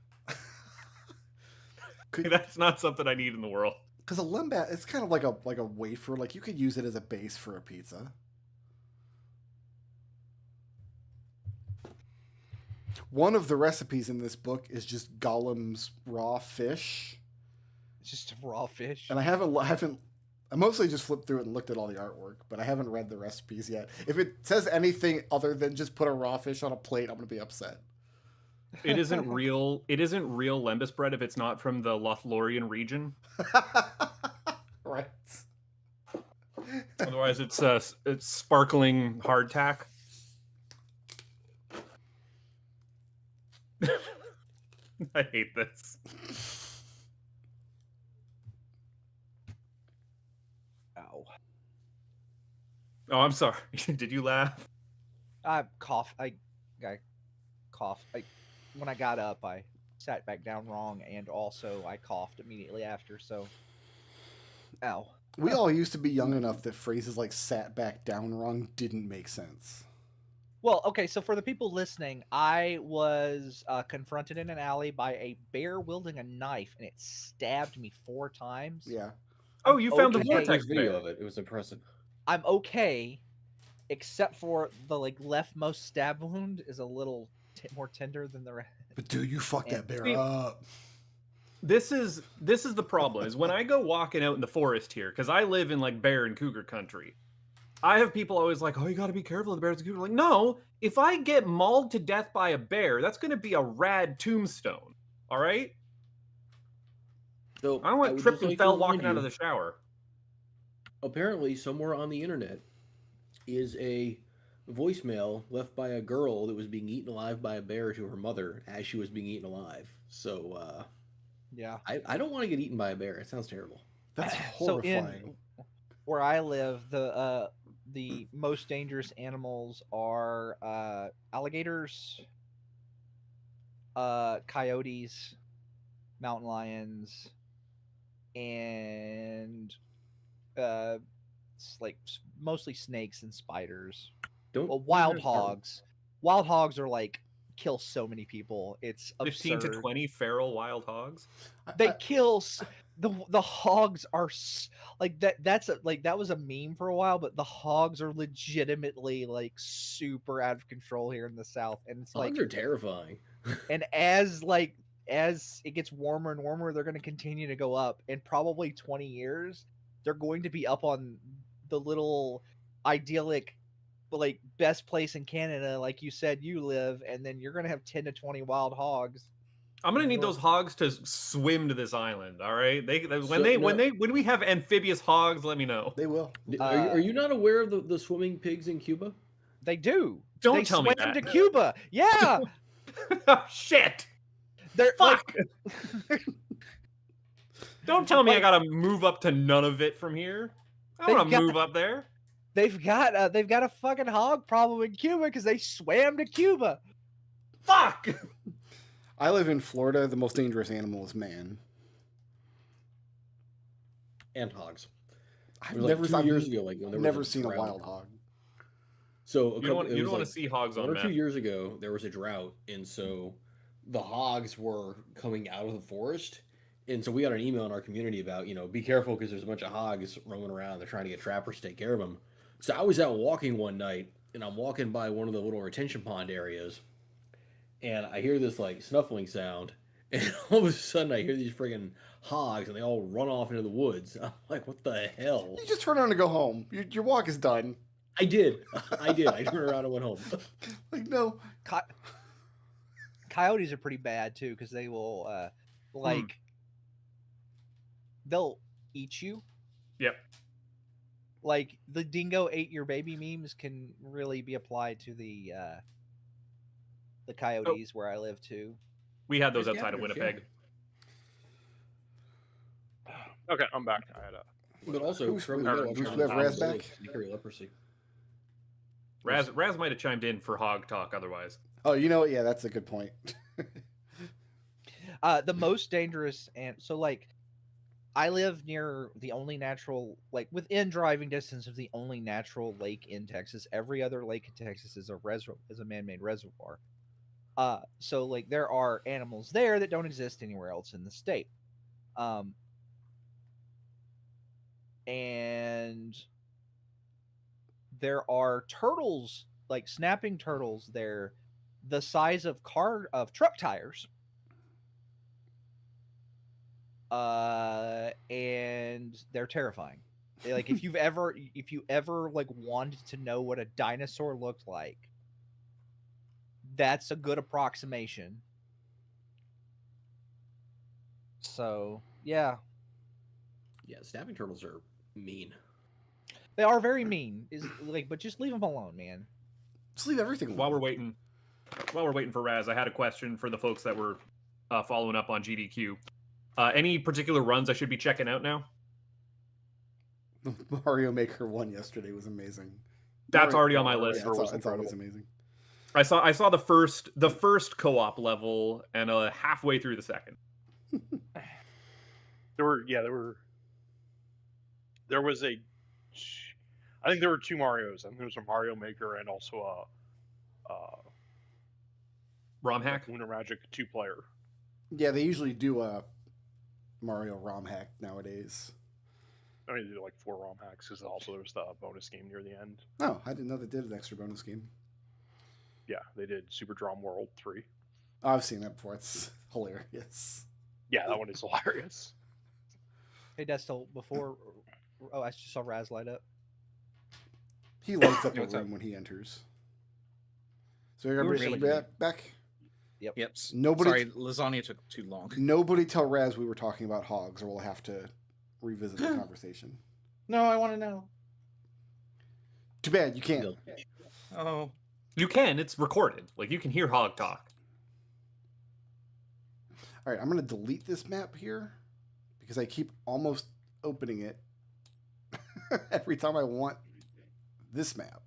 That's not something I need in the world. Because a lembas, it's kind of like a wafer. Like you could use it as a base for a pizza. One of the recipes in this book is just Gollum's raw fish, It's just raw fish. and I mostly just flipped through it and looked at all the artwork, but I haven't read the recipes yet. If it says anything other than just put a raw fish on a plate, I'm gonna be upset. It isn't real lembas bread if it's not from the Lothlorien region. Right. Otherwise, it's sparkling hardtack. I hate this. Ow. Oh, I'm sorry. Did you laugh? I coughed. I coughed. When I got up, I sat back down wrong, and also I coughed immediately after. So, ow. We all used to be young enough that phrases like "sat back down wrong" didn't make sense. Well, okay, so for the people listening, I was confronted in an alley by a bear wielding a knife, and it stabbed me 4 times. Yeah. Oh, you found the Okay. vortex There's video bear. of it. It was impressive. I'm okay, except for the leftmost stab wound is a little more tender than the rest. But dude, you fucked that bear See- up. This is the problem. Is when I go walking out in the forest here, because I live in like bear and cougar country. I have people always like, "Oh, you got to be careful of the bears and cougar." Like, no, if I get mauled to death by a bear, that's going to be a rad tombstone. All right. So I don't want would trip just and like to fell remind walking out of you, the shower. Apparently, somewhere on the internet is a voicemail left by a girl that was being eaten alive by a bear to her mother as she was being eaten alive. So Yeah. I don't want to get eaten by a bear. It sounds terrible. That's So horrifying. in where I live, the most dangerous animals are alligators, coyotes, mountain lions, and mostly snakes and spiders. Don't Well, you wild have- hogs. Wild hogs are like kill so many people. It's 15 to absurd. 20 feral wild hogs. They kill the hogs are like that. That was a meme for a while, but the hogs are legitimately like super out of control here in the South, and it's like, Hogs are terrifying. and as it gets warmer and warmer, they're going to continue to go up. In probably 20 years, they're going to be up on the little idyllic, like best place in Canada, like you said you live, and then you're going to have 10 to 20 wild hogs. I'm gonna need Well- those hogs to swim to this island. All right, when we have amphibious hogs, let me know. They will. Are you not aware of the swimming pigs in Cuba? They do. Don't They tell me swam that. to Cuba. Yeah. Oh, shit! They're Fuck! like, Don't tell me I like- gotta move up to none of it from here. I don't want They've to got- move up there. they've got a fucking hog problem in Cuba because they swam to Cuba. Fuck! I live in Florida. The most dangerous animal is man. And hogs. I've It was never, like 2 I've years ago. Like when there was never seen a drought. wild hog. So You don't want to see hogs on 1 or map. 2 years ago, there was a drought, and so the hogs were coming out of the forest. And so we got an email in our community about, be careful because there's a bunch of hogs roaming around. They're trying to get trappers to take care of them. So I was out walking one night, and I'm walking by one of the little retention pond areas, and I hear this like snuffling sound, and all of a sudden I hear these friggin' hogs, and they all run off into the woods. I'm like, what the hell? You just turn around and go home. Your walk is done. I did. I turned around and went home. Like, no. Coyotes are pretty bad too because they will they'll eat you. Yep. Like the dingo ate your baby memes can really be applied to the coyotes where I live too. We had those There's outside of gatherers, Winnipeg. Okay, I'm back. I had a But also, Who's- from who's the we have Raz back? They carry leprosy. Raz might have chimed in for hog talk otherwise. Oh, you know what? Yeah, that's a good point. The most dangerous, and so like I live near the only natural, like within driving distance of the only natural lake in Texas. Every other lake in Texas is a man-made reservoir. So like there are animals there that don't exist anywhere else in the state. And there are turtles, like snapping turtles there, the size of truck tires. And they're terrifying. Like if you ever like wanted to know what a dinosaur looked like, that's a good approximation. So yeah, Yeah, snapping turtles are mean. they are very mean. But just leave them alone, man. Just leave everything alone. While we're waiting for Raz, I had a question for the folks that were following up on GDQ. Any particular runs I should be checking out now? Mario Maker 1 yesterday was amazing. That's Mario- already on my Yeah, list. it's, was it's always incredible. amazing. I saw the first co-op level and halfway through the second. There were there was a. I think there were 2 Marios. I think there was a Mario Maker and also a ROM hack. Lunar Magic 2-player. Yeah, they usually do a Mario ROM hack nowadays. I mean, they did like 4 ROM hacks because also there was the bonus game near the end. Oh, I didn't know they did an extra bonus game. Yeah, they did Super Drum World 3. Oh, I've seen that before. It's hilarious. Yeah, that one is hilarious. Hey, Destel, before. Oh, I just saw Raz light up. He lights up Yeah, a what's up? room when he enters. So were everybody really back. Yep. Nobody- Sorry, lasagna took too long. Nobody tell Raz we were talking about hogs, or we'll have to revisit the conversation. No, I want to know. Too bad you can't. No. Oh, You can. It's recorded. Like you can hear Hog talk. All right, I'm going to delete this map here because I keep almost opening it every time I want this map.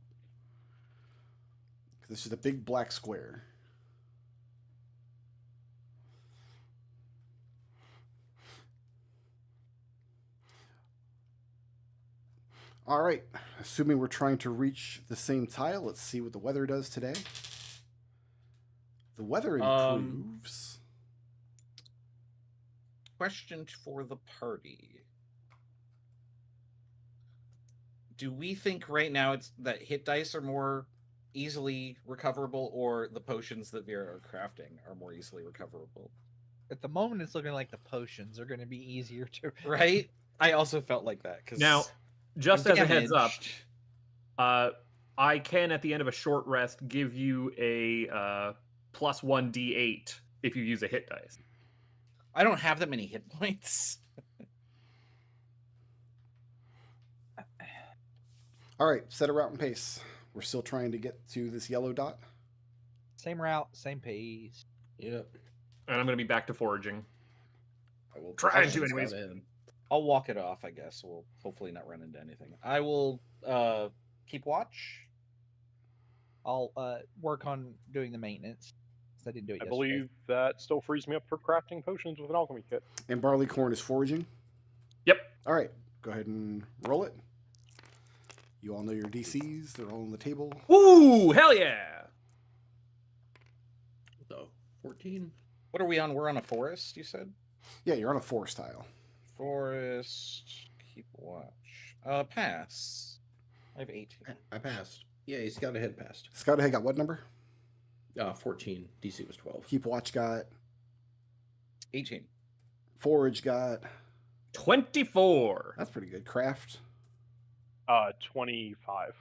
Because it's just a big black square. All right, assuming we're trying to reach the same tile, let's see what the weather does today. The weather improves. question for the party. Do we think right now it's that hit dice are more easily recoverable, or the potions that Vera are crafting are more easily recoverable? At the moment, it's looking like the potions are going to be easier to. Right? I also felt like that because Now, just as a heads up, I can at the end of a short rest give you a +1 d8 if you use a hit dice. I don't have that many hit points. All right, set a route and pace. We're still trying to get to this yellow dot. Same route, same pace. Yep. And I'm going to be back to foraging. I will Trying push to it anyways. in. I'll walk it off, I guess. We'll hopefully not run into anything. I will keep watch. I'll work on doing the maintenance. 'Cause I didn't do it I yesterday. believe that still frees me up for crafting potions with an alchemy kit. And barleycorn is foraging. Yep. All right, go ahead and roll it. You all know your DCs. They're all on the table. Ooh, hell yeah! So 14. What are we on? We're on a forest, you said? Yeah, you're on a forest tile. Forest. Keep watch. Pass. I have 18. I passed. Yeah, he's got a head past. Scout ahead got what number? 14. DC was 12. Keep watch got. 18. Forage got. 24. That's pretty good. Craft 25.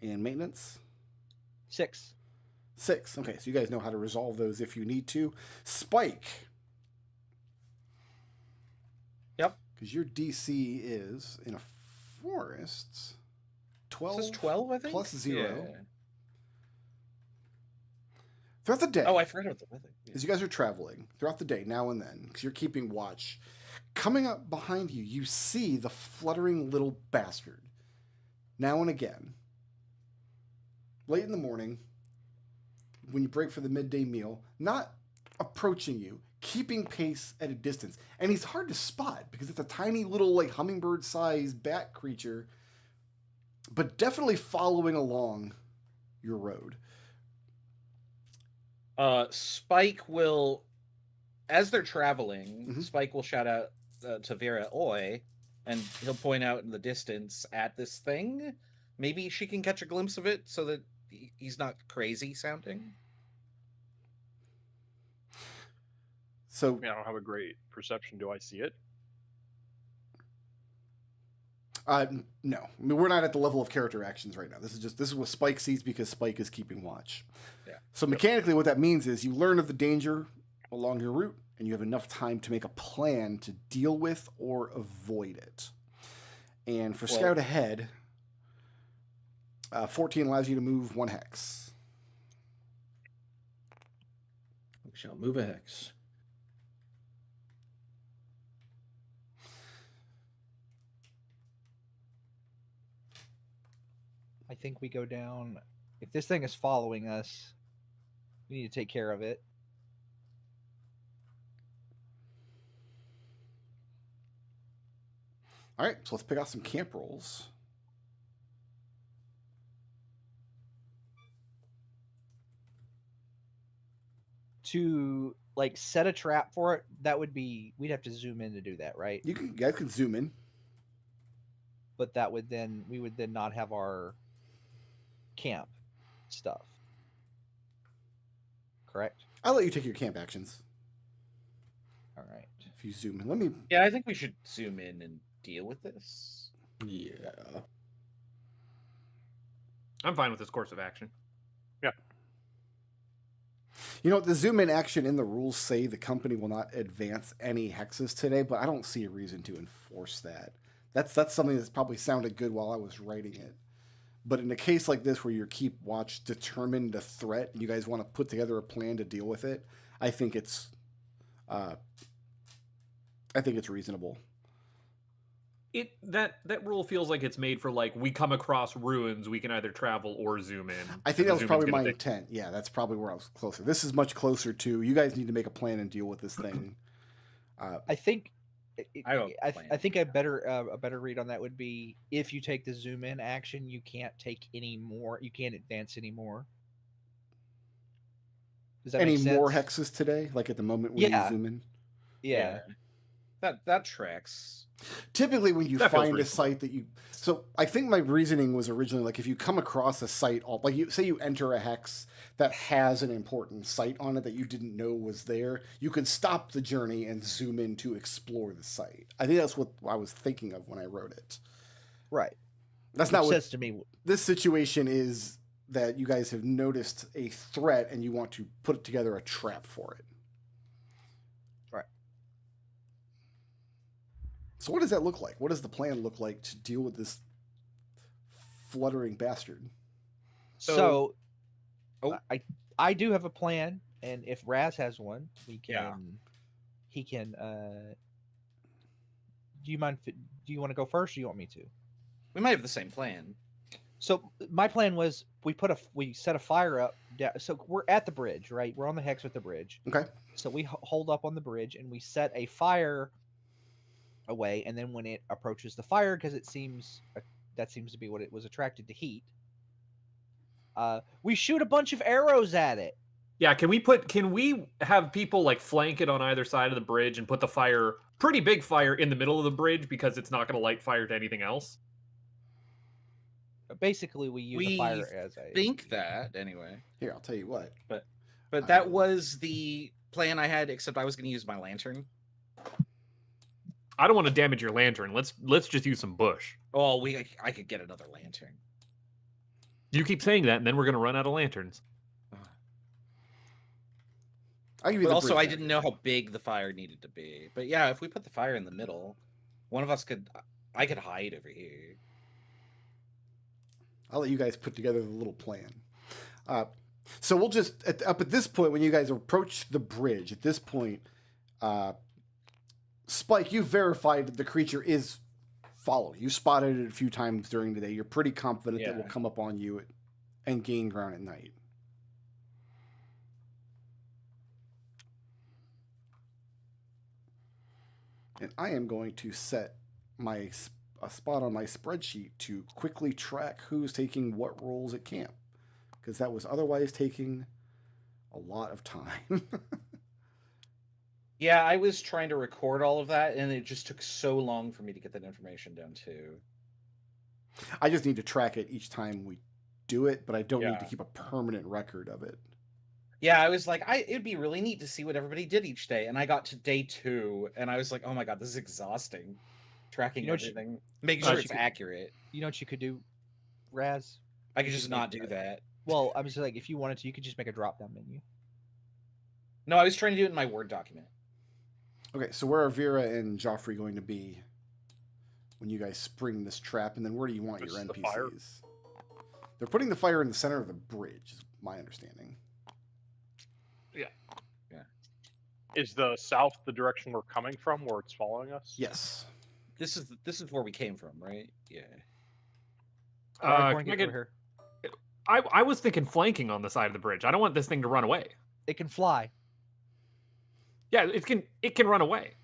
and maintenance. 6. 6. Okay, so you guys know how to resolve those if you need to. Spike. Yep. Because your DC is in a forest. 12. This is 12, I think? Plus 0. Yeah. Throughout the day. Oh, I forgot about the weather. As you guys are traveling throughout the day, now and then, because you're keeping watch, coming up behind you, you see the fluttering little bastard. Now and again, late in the morning, when you break for the midday meal, not approaching you, keeping pace at a distance. And he's hard to spot because it's a tiny little, like, hummingbird-sized bat creature, but definitely following along your road. Spike will, as they're traveling, Mhm. Spike will shout out to Vera, "Oi," and he'll point out in the distance at this thing. Maybe she can catch a glimpse of it so that he's not crazy sounding. So I mean, I don't have a great perception. Do I see it? No. I mean, we're not at the level of character actions right now. This is what Spike sees because Spike is keeping watch. Yeah. So mechanically, what that means is you learn of the danger along your route, and you have enough time to make a plan to deal with or avoid it. And for Scout ahead, 14 allows you to move 1 hex. We shall move a hex. I think we go down. If this thing is following us, we need to take care of it. All right, so let's pick out some camp rolls. To like set a trap for it, that would be we'd have to zoom in to do that, right? You guys can zoom in. But that would then we would then not have our camp stuff. Correct? I'll let you take your camp actions All right. if you zoom in. Let me. Yeah, I think we should zoom in and deal with this. Yeah. I'm fine with this course of action. You know, the zoom in action in the rules say the company will not advance any hexes today, but I don't see a reason to enforce that. That's something that's probably sounded good while I was writing it. But in a case like this where your keep watch determined a threat and you guys want to put together a plan to deal with it, I think it's reasonable. That rule feels like it's made for like we come across ruins, we can either travel or zoom in. I think that was Zoom in's probably gonna my take- intent. Yeah, that's probably where I was closer. This is much closer to you guys need to make a plan and deal with this thing. I think I don't I plan. think a better read on that would be if you take the zoom in action, you can't take any more. You can't advance anymore. Does that Any make sense? more hexes today? Like at the moment when Yeah. you zoom in? Yeah. That tracks. Typically when you That feels find a reasonable. site that you so I think my reasoning was originally like if you come across a site like you say you enter a hex that has an important site on it that you didn't know was there, you could stop the journey and zoom in to explore the site. I think that's what I was thinking of when I wrote it. Right. That's Which not what says to me. this situation is, that you guys have noticed a threat and you want to put together a trap for it. Right. So what does that look like? What does the plan look like to deal with this fluttering bastard? So, Oh. I do have a plan, and if Raz has one, we can. Yeah. He can. Do you mind? Do you want to go first, or you want me to? We might have the same plan. So my plan was we set a fire up. So we're at the bridge, right? We're on the hex with the bridge. Okay. So we hold up on the bridge and we set a fire away, and then when it approaches the fire, because it seems that seems to be what it was attracted to heat. We shoot a bunch of arrows at it. Yeah, can we have people like flank it on either side of the bridge and put the fire, pretty big fire, in the middle of the bridge because it's not going to light fire to anything else? Basically, we use We a fire as a think that anyway. Here, I'll tell you what. But that was the plan I had, except I was going to use my lantern. I don't want to damage your lantern. Let's just use some bush. Oh, I could get another lantern. You keep saying that, and then we're going to run out of lanterns. I'll give you But the also, bridge I back. didn't know how big the fire needed to be. But yeah, if we put the fire in the middle, one of us I could hide over here. I'll let you guys put together the little plan. So we'll just up at this point when you guys approach the bridge. At this point, Spike, you verified that the creature is following. You spotted it a few times during the day. You're pretty confident that it will Yeah. come up on you and gain ground at night. And I am going to set a spot on my spreadsheet to quickly track who's taking what roles at camp, because that was otherwise taking a lot of time. Yeah, I was trying to record all of that, and it just took so long for me to get that information down too. I just need to track it each time we do it, but I don't need to Yeah. keep a permanent record of it. Yeah, I was like, it'd be really neat to see what everybody did each day. And I got to day 2, and I was like, oh my god, this is exhausting. Tracking You know what you- everything, making you know sure what it's you could- accurate. You know what you could do, Raz? I could you just could make not do that. Well, I was like, if you wanted to, you could just make a drop-down menu. No, I was trying to do it in my Word document. Okay, so where are Vera and Joffrey going to be when you guys spring this trap? And then where do you want your Just the NPCs? fire. They're putting the fire in the center of the bridge, is my understanding. Is the south the direction we're coming from, where it's following us? Yes. This is where we came from, right? Yeah. Corn, Can I get get- over here. I was thinking flanking on the side of the bridge. I don't want this thing to run away. It can fly. Yeah, it can run away.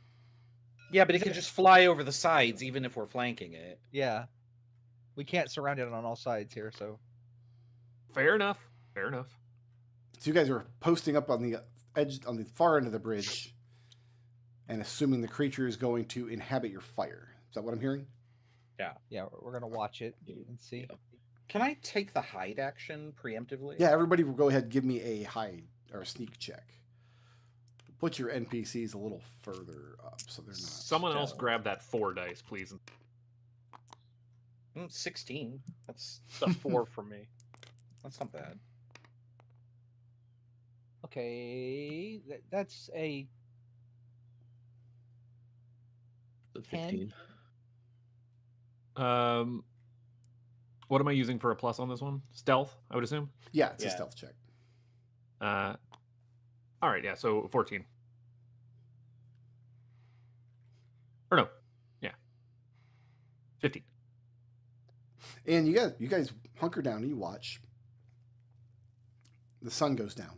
Yeah, but it can just fly over the sides, even if we're flanking it. Yeah. We can't surround it on all sides here, so. Fair enough. Fair enough. So you guys are posting up on the edge, on the far end of the bridge, and assuming the creature is going to inhabit your fire. Is that what I'm hearing? Yeah, we're gonna watch it and see. Can I take the hide action preemptively? Yeah, everybody will go ahead and give me a hide or a sneak check. Put your NPCs a little further up so they're not. Someone else grab that 4 dice, please. 16. That's It's a 4 for me. not bad. Okay, that's a The 10. 15. What am I using for a plus on this one? Stealth, I would assume. Yeah, it's a Yeah. stealth check. All right, yeah, so 14. Or no, yeah, 15. And you guys hunker down and you watch. The sun goes down.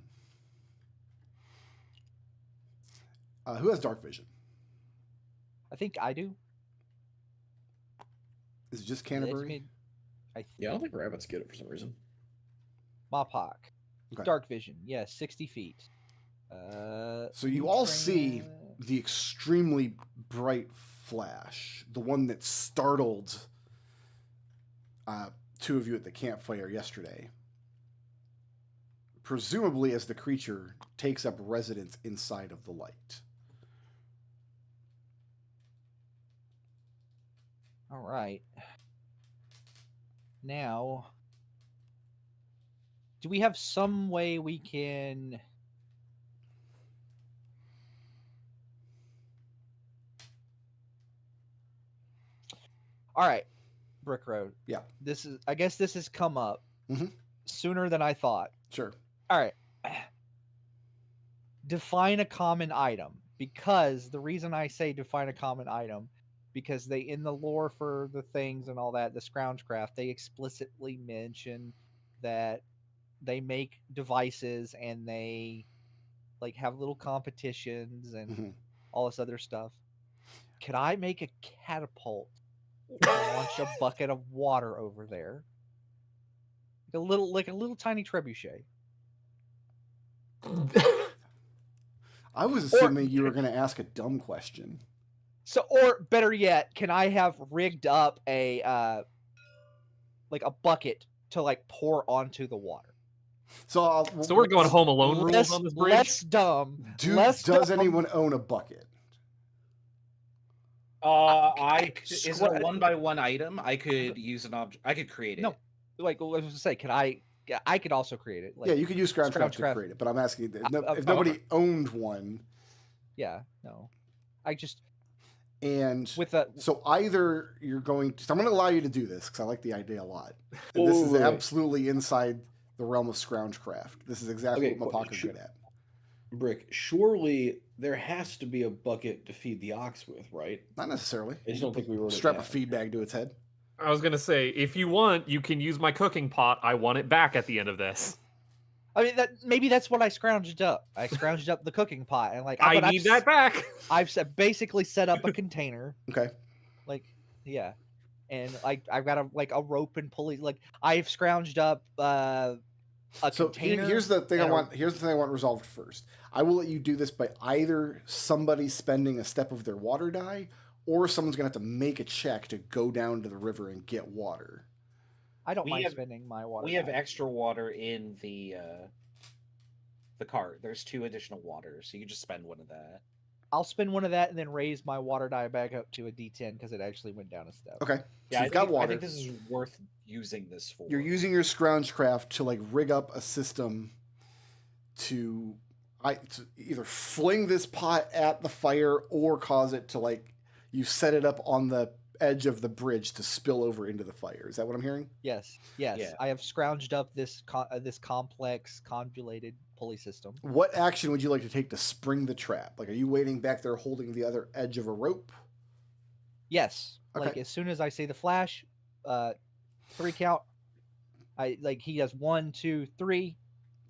Who has dark vision? I think I do. Is it just It's Canterbury? me- I Yeah, I don't think rabbits get it for some reason. Mopok. Okay. Dark vision. Yeah, 60 feet. So you all see the extremely bright flash, the one that startled two of you at the campfire yesterday. Presumably as the creature takes up residence inside of the light. All right. Now, do we have some way we can... All right, Brick Road. Yeah. I guess this has come up Mhm. sooner than I thought. Sure. All right. Define a common item, because the reason I say define a common item, because they, in the lore for the things and all that, the Scroungecraft, they explicitly mention that they make devices and they like have little competitions and Mhm. all this other stuff. Could I make a catapult and launch a bucket of water over there? Like a little tiny trebuchet. I was assuming you were going to ask a dumb question. So, or better yet, can I have rigged up a like a bucket to like pour onto the water? So, So we're going Home Alone rules on this bridge. Less dumb. Does dumb. anyone own a bucket? Is it a 1-by-1 item? I could use an object. I could create it. No. Like I was going to say, could I could also create it. Like, Yeah, you could use Scroungecraft to Scroungecraft. create it, but I'm asking if, okay. nobody owned one. Yeah, no. I just And with a so either you're going to, so I'm going to allow you to do this because I like the idea a lot. And Whoa, this whoa, is wait, wait. absolutely inside the realm of Scroungecraft. This is exactly Okay, what Mapaka's sure. good at. Brick, surely there has to be a bucket to feed the ox with, right? Not necessarily. I just don't think we wrote it Strap a down. feed bag to its head. I was gonna say, if you want, you can use my cooking pot. I want it back at the end of this. I mean, maybe that's what I scrounged up. I scrounged up the cooking pot and like I but need that back. I've basically set up a container. Okay. Like, yeah, and I've got a rope and pulley. Like I've scrounged up a So container. here's the thing I and a- want. Here's the thing I want resolved first. I will let you do this by either somebody spending a step of their water die, or someone's gonna have to make a check to go down to the river and get water. I don't We mind have- spending my water. We have back. extra water in the cart. There's 2 additional waters, so you can just spend one of that. I'll spend one of that and then raise my water die back up to a D10 because it actually went down a step. Okay. Yeah, So you've got I water. think this is worth using this for. You're using your Scroungecraft to like rig up a system to either fling this pot at the fire or cause it to like you set it up on the edge of the bridge to spill over into the fire. Is that what I'm hearing? Yes, yes. Yeah. I have scrounged up this this complex convoluted pulley system. What action would you like to take to spring the trap? Like, are you waiting back there holding the other edge of a rope? Yes. Like Okay. as soon as I see the flash, 3 count. I like he does 1, 2, 3.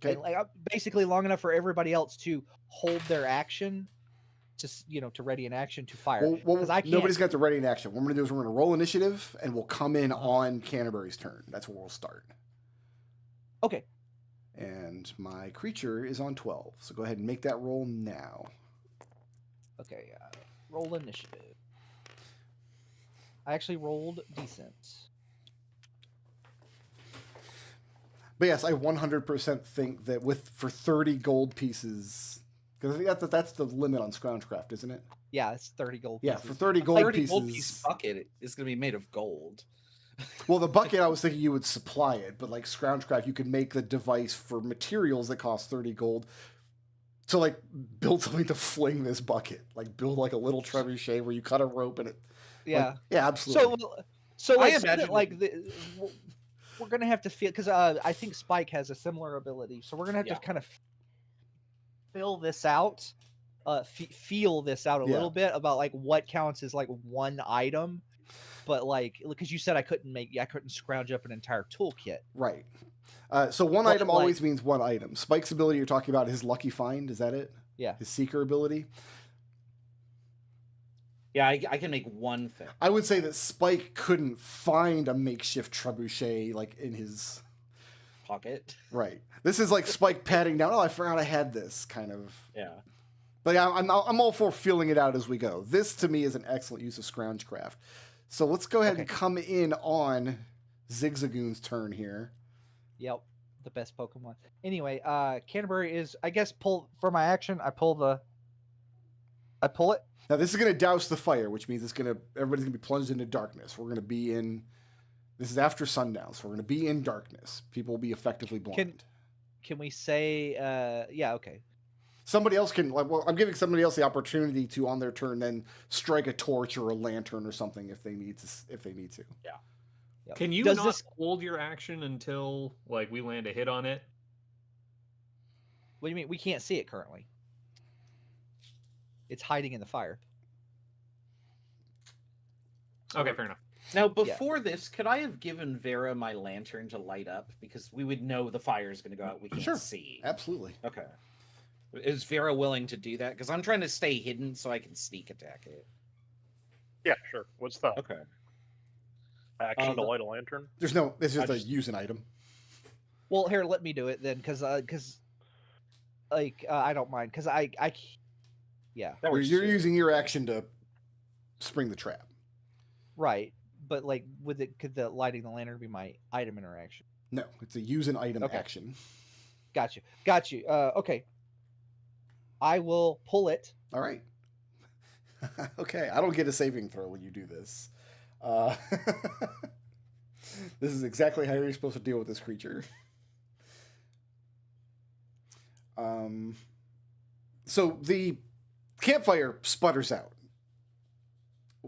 Okay. And like basically long enough for everybody else to hold their action to ready an action to fire. Well, 'Cause I can't. nobody's got the ready in action. What we're gonna do is we're gonna roll initiative, and we'll come in on Canterbury's turn. That's where we'll start. Okay. And my creature is on 12, so go ahead and make that roll now. Okay. Roll initiative. I actually rolled decent. But yes, I 100% think that for 30 gold pieces, because I think that's the limit on Scroungecraft, isn't it? Yeah, it's 30 gold Yeah, pieces. for 30 gold 30 pieces. gold piece bucket is going to be made of gold. Well, the bucket, I was thinking you would supply it, but like Scroungecraft, you could make the device for materials that cost 30 gold. So like build something to fling this bucket. Like build like a little trebuchet where you cut a rope and it. Yeah. Like, yeah, absolutely. So I like, so that, imagine like we're gonna have to feel, because I think Spike has a similar ability, so we're gonna have to kind of fill this out, feel this out a little bit about like what counts as like one item, but like because you said I couldn't scrounge up an entire toolkit. Right. So one But, item like- always means one item. Spike's ability you're talking about, his Lucky Find, is that it? Yeah. His Seeker ability. Yeah, I can make one thing. I would say that Spike couldn't find a makeshift trebuchet like in his Pocket. right. This is like Spike patting down. Oh, I forgot I had this kind of. Yeah. But yeah, I'm all for feeling it out as we go. This to me is an excellent use of Scroungecraft. So let's go ahead and come in on Zigzagoon's turn here. Yep, the best Pokemon. Anyway, Canterbury is, I guess, pull for my action. I pull it. Now this is going to douse the fire, which means everybody's going to be plunged into darkness. We're going to be in. This is after sundown, so we're going to be in darkness. People will be effectively blind. Can we say? Yeah. Okay. Somebody else can. Well, I'm giving somebody else the opportunity to, on their turn, then strike a torch or a lantern or something if they need to. Yeah. Yep. Can you Does not this? hold your action until like we land a hit on it? What do you mean? We can't see it currently. It's hiding in the fire. Okay, fair enough. Now, before this, could I have given Vera my lantern to light up? Because we would know the fire is going to go out. We can't see. Absolutely. Okay. Is Vera willing to do that? Because I'm trying to stay hidden so I can sneak attack it. Yeah, sure. What's the Okay. action to light a lantern? There's no. It's just a use an item. Well, here, let me do it then, because I don't mind, because I yeah, That works You're too. using your action to spring the trap. right. But like, could the lighting the lantern be my item interaction? No, it's a use an item Okay. action. Got you. Okay. I will pull it. All right. Okay, I don't get a saving throw when you do this. This is exactly how you're supposed to deal with this creature. So the campfire sputters out,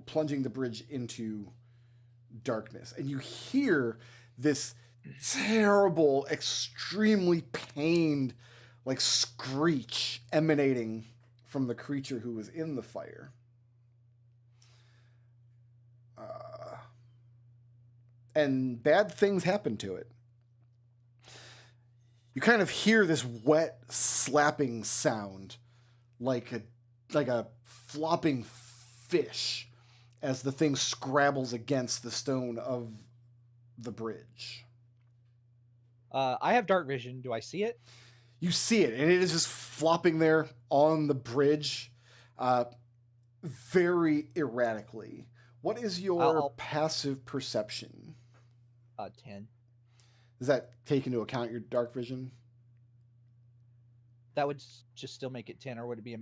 plunging the bridge into darkness, and you hear this terrible, extremely pained, like screech emanating from the creature who was in the fire. And bad things happen to it. You kind of hear this wet slapping sound, like a flopping fish, as the thing scrabbles against the stone of the bridge. I have dark vision. Do I see it? You see it, and it is just flopping there on the bridge, very erratically. What is your I'll- passive perception? 10. Does that take into account your dark vision? That would just still make it 10, or would it be?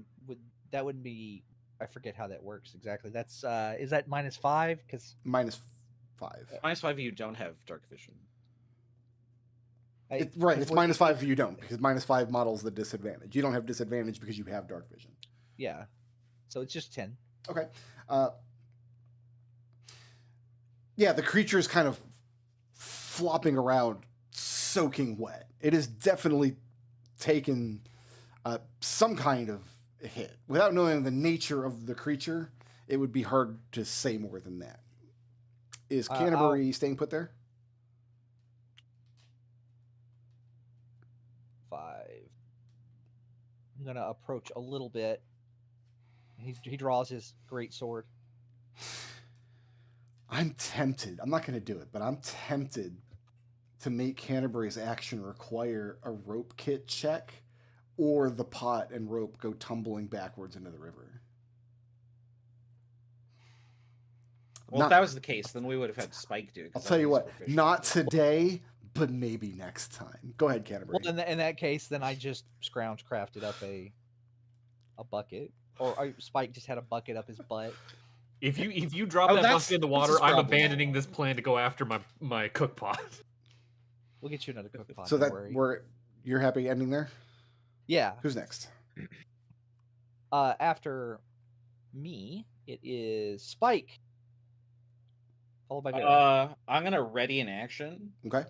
That wouldn't be? I forget how that works exactly. That's is that -5? Because -5. -5, you don't have dark vision. Right, it's -5 if you don't, because -5 models the disadvantage. You don't have disadvantage because you have dark vision. Yeah, so it's just 10. Okay. Yeah, the creature is kind of flopping around, soaking wet. It has definitely taken some kind of hit. Without knowing the nature of the creature, it would be hard to say more than that. Is Canterbury staying put there? 5. I'm gonna approach a little bit He draws his great sword. I'm tempted. I'm not going to do it, but I'm tempted to make Canterbury's action require a rope kit check, or the pot and rope go tumbling backwards into the river. Well, Not- if that was the case, then we would have had Spike do it. I'll 'cause tell you he's what, proficient. not today, but maybe next time. Go ahead, Canterbury. Well, in that case, then I just scrounge crafted up a bucket, or Spike just had a bucket up his butt. If you drop Oh, that that's- bucket in the this water, is I'm problematic. abandoning this plan to go after my cook pot. We'll get you another cook pot. So don't that worry. you're happy ending there? Yeah. Who's next? After me, it is Spike, followed by Vera. I'm gonna ready an action. Okay.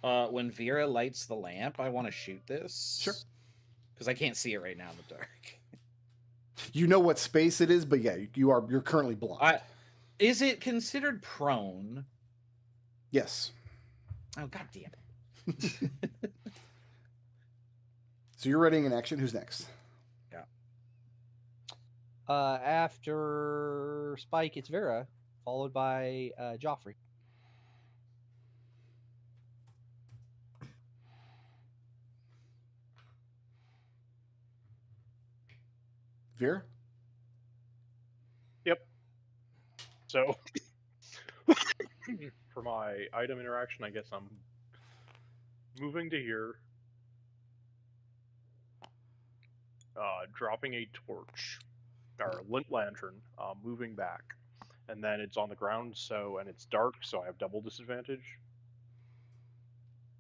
When Vera lights the lamp, I want to shoot this. Sure. Because I can't see it right now in the dark. You know what space it is, but yeah, you're currently blind. Is it considered prone? Yes. Oh, god damn it. So you're readying an action. Who's next? After Spike, it's Vera, followed by Joffrey. Vera? So, for my item interaction, I guess I'm moving to here, dropping a torch, or a lint lantern, moving back, and then it's on the ground, and it's dark, so I have double disadvantage.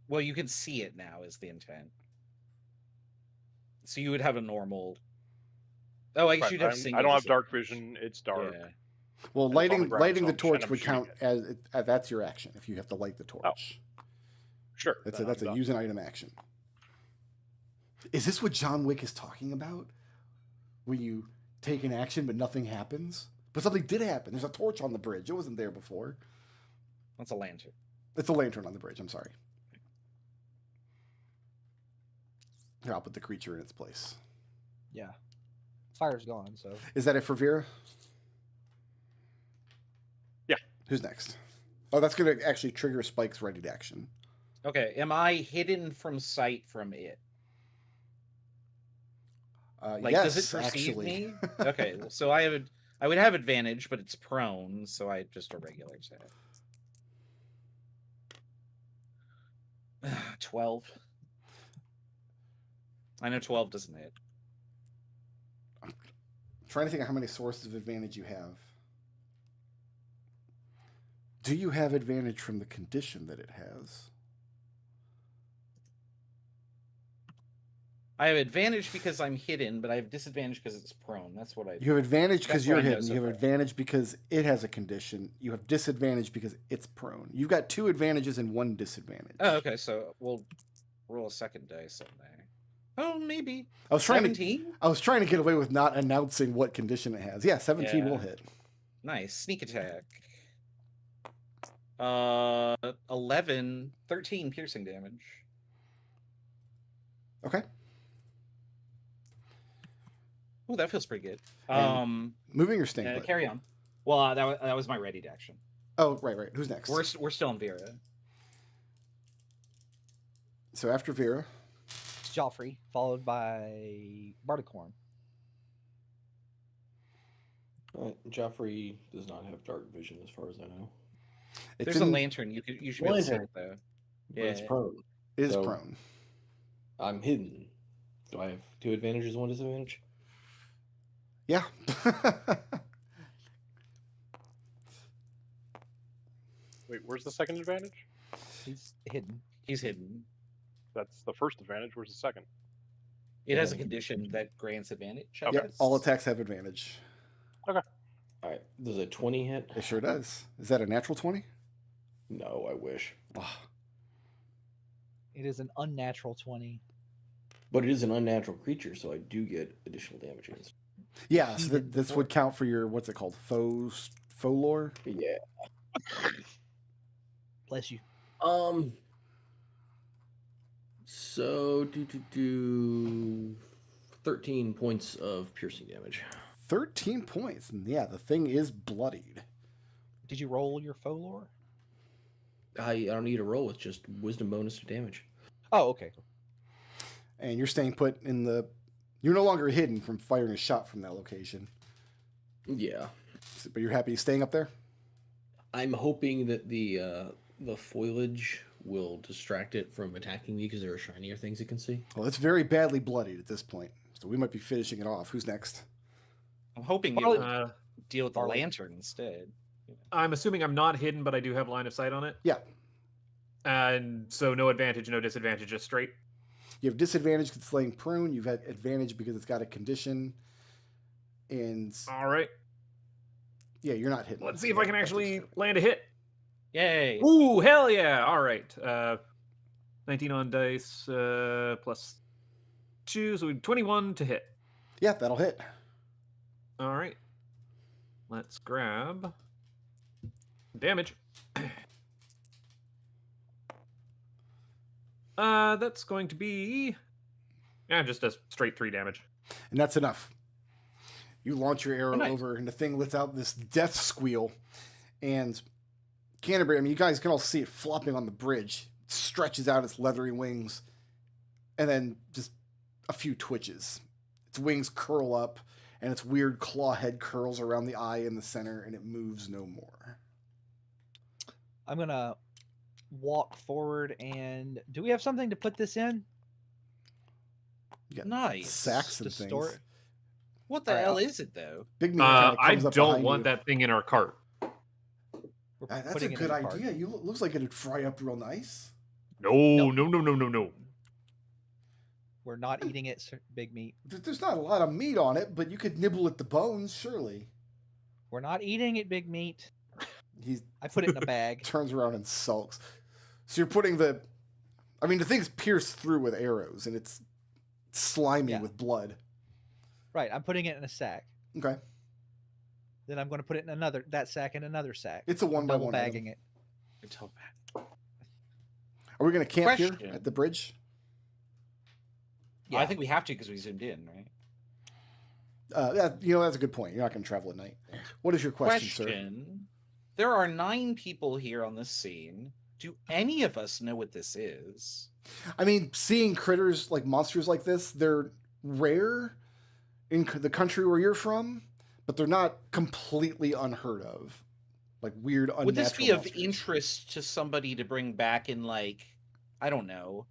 Well, you can see it now, is the intent. So you would have a normal. Oh, I guess Right, you'd have I single. don't have dark vision. It's dark. Yeah. Well, And it's on lighting the ground, lighting so the I'm torch kind of would shooting count as that's your action if you have to light the torch. Sure. That's then a I'm done. use an item action. Is this what John Wick is talking about? Where you take an action but nothing happens? But something did happen. There's a torch on the bridge. It wasn't there before. That's a lantern. It's a lantern on the bridge. I'm sorry. Here, I'll put the creature in its place. Yeah. Fire's gone, so. Is that it for Vera? Yeah. Who's next? Oh, that's going to actually trigger Spike's ready to action. Okay, am I hidden from sight from it? Like, yes, does it perceive actually. me? Okay, so I would have advantage, but it's prone, so I just a regular attack. 12. I know 12 doesn't hit. I'm trying to think of how many sources of advantage you have. Do you have advantage from the condition that it has? I have advantage because I'm hidden, but I have disadvantage because it's prone. That's what I. You have advantage because That's you're what I know hidden. so You have far. advantage because it has a condition. You have disadvantage because it's prone. You've got 2 advantages and 1 disadvantage. Oh, okay. So we'll roll a second dice someday. Oh, maybe. I was trying 17? I was trying to get away with not announcing what condition it has. Yeah, 17 will Yeah. hit. Nice. Sneak attack. 11, 13 piercing damage. Okay. Oh, that feels pretty good. And moving or staying put? Carry on. Well, that was my ready action. Oh, right. Who's next? We're still in Vera. So after Vera, It's Joffrey, followed by Barticorn. Joffrey does not have dark vision, as far as I know. it's There's a in- lantern. You should be able to see Lantern. it though. But it's Yeah. prone. It is So- prone. I'm hidden. Do I have 2 advantages, 1 disadvantage? Yeah. Wait, where's the second advantage? He's hidden. He's hidden. That's the first advantage. Where's the second? It has a condition that grants advantage. I Yep, guess. all attacks have advantage. All right. Does a 20 hit? It sure does. Is that a natural 20? No, I wish. Oh, It is an unnatural 20. But it is an unnatural creature, so I do get additional damage against. yeah, so Heated this would count for your, what's it called? Faux lore? Yeah. Bless you. So do 13 points of piercing damage. 13 points. And yeah, the thing is bloodied. Did you roll your faux lore? I don't need a roll. It's just wisdom bonus to damage. Oh, okay. And you're staying put in the... You're no longer hidden from firing a shot from that location. Yeah. But you're happy staying up there? I'm hoping that the foliage will distract it from attacking me because there are shinier things it can see. Well, it's very badly bloodied at this point. So we might be finishing it off. Who's next? I'm hoping you deal with the lantern instead. I'm assuming I'm not hidden, but I do have line of sight on it. Yeah. And so no advantage, no disadvantage, just straight. You have disadvantage because it's laying prone. You've had advantage because it's got a condition. And All right. yeah, you're not hidden. Let's see if I can actually land a hit. Yay! Ooh, hell yeah! All right. 19 on dice plus 2, so 21 to hit. Yeah, that'll hit. All right. Let's grab damage. That's going to be just a straight 3 damage. And that's enough. You launch your arrow Nice. over, and the thing lets out this death squeal. And Canterbury, I mean, you guys can all see it flopping on the bridge. It stretches out its leathery wings, and then just a few twitches. Its wings curl up, and its weird claw head curls around the eye in the center, and it moves no more. I'm gonna walk forward and do we have something to put this in? You got Nice. sacks and To things. store it? What the Alright, hell I'll- is it though? Big meat kinda I comes up don't behind want you. that thing in our cart. We're That's a putting it in good a cart. idea. Looks like it'd fry up real nice. No. We're not eating it, Big Meat. There's not a lot of meat on it, but you could nibble at the bones, surely. We're not eating it, Big Meat. He I put it in a bag. turns around and sulks. So you're putting the... I mean, the thing's pierced through with arrows, and it's slimy Yeah. with blood. Right, I'm putting it in a sack. Okay. Then I'm going to put it in that sack in another sack. It's a one by Double one bagging item. it. Are we going to camp here Question. at the bridge? Yeah. I think we have to because we zoomed in, right? That's a good point. You're not going to travel at night. What is your question, sir? There are 9 people here on this scene. Do any of us know what this is? I mean, seeing critters like monsters like this, they're rare in the country where you're from, but they're not completely unheard of. Like weird, unnatural Would this be of monsters. interest to somebody to bring back in, like, I don't know?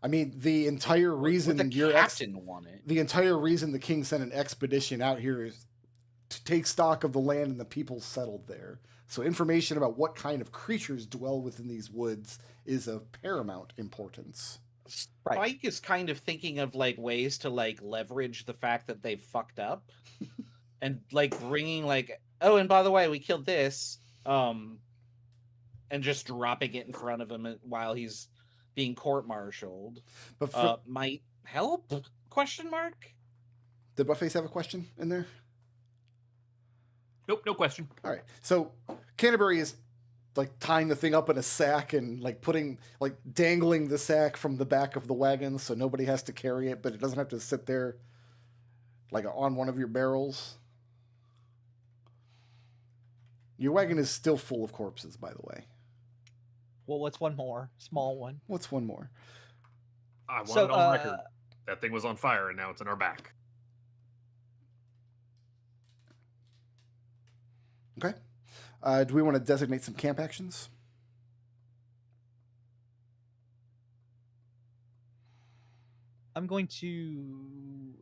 I mean, the entire reason Would the your captain want it? the entire reason the king sent an expedition out here is to take stock of the land and the people settled there. So information about what kind of creatures dwell within these woods is of paramount importance. Right. Spike is kind of thinking of like ways to like leverage the fact that they fucked up, and like bringing like, oh, and by the way, we killed this, and just dropping it in front of him while he's being court-martialed. But for, Might help? Question mark. did Buttface have a question in there? Nope, no question. All right. So Canterbury is like tying the thing up in a sack and like dangling the sack from the back of the wagon so nobody has to carry it, but it doesn't have to sit there like on one of your barrels. Your wagon is still full of corpses, by the way. Well, what's one more? Small one. What's one more? I want So, it on record. That thing was on fire and now it's in our back. Okay. Do we want to designate some camp actions? I'm going to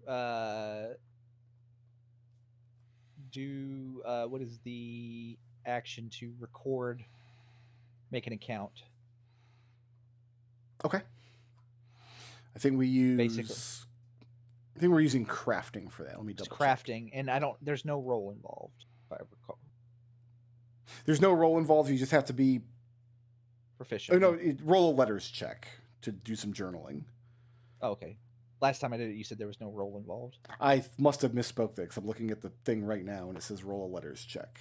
do what is the action to record, make an account. Okay. I think we use. Basically. I think we're using crafting for that. Let me It's double check. crafting, and there's no role involved, if I recall. There's no roll involved. You just have to be. Proficient. Oh no! Roll a letters check to do some journaling. Oh, okay. Last time I did it, you said there was no role involved. I must have misspoke there because I'm looking at the thing right now and it says roll a letters check.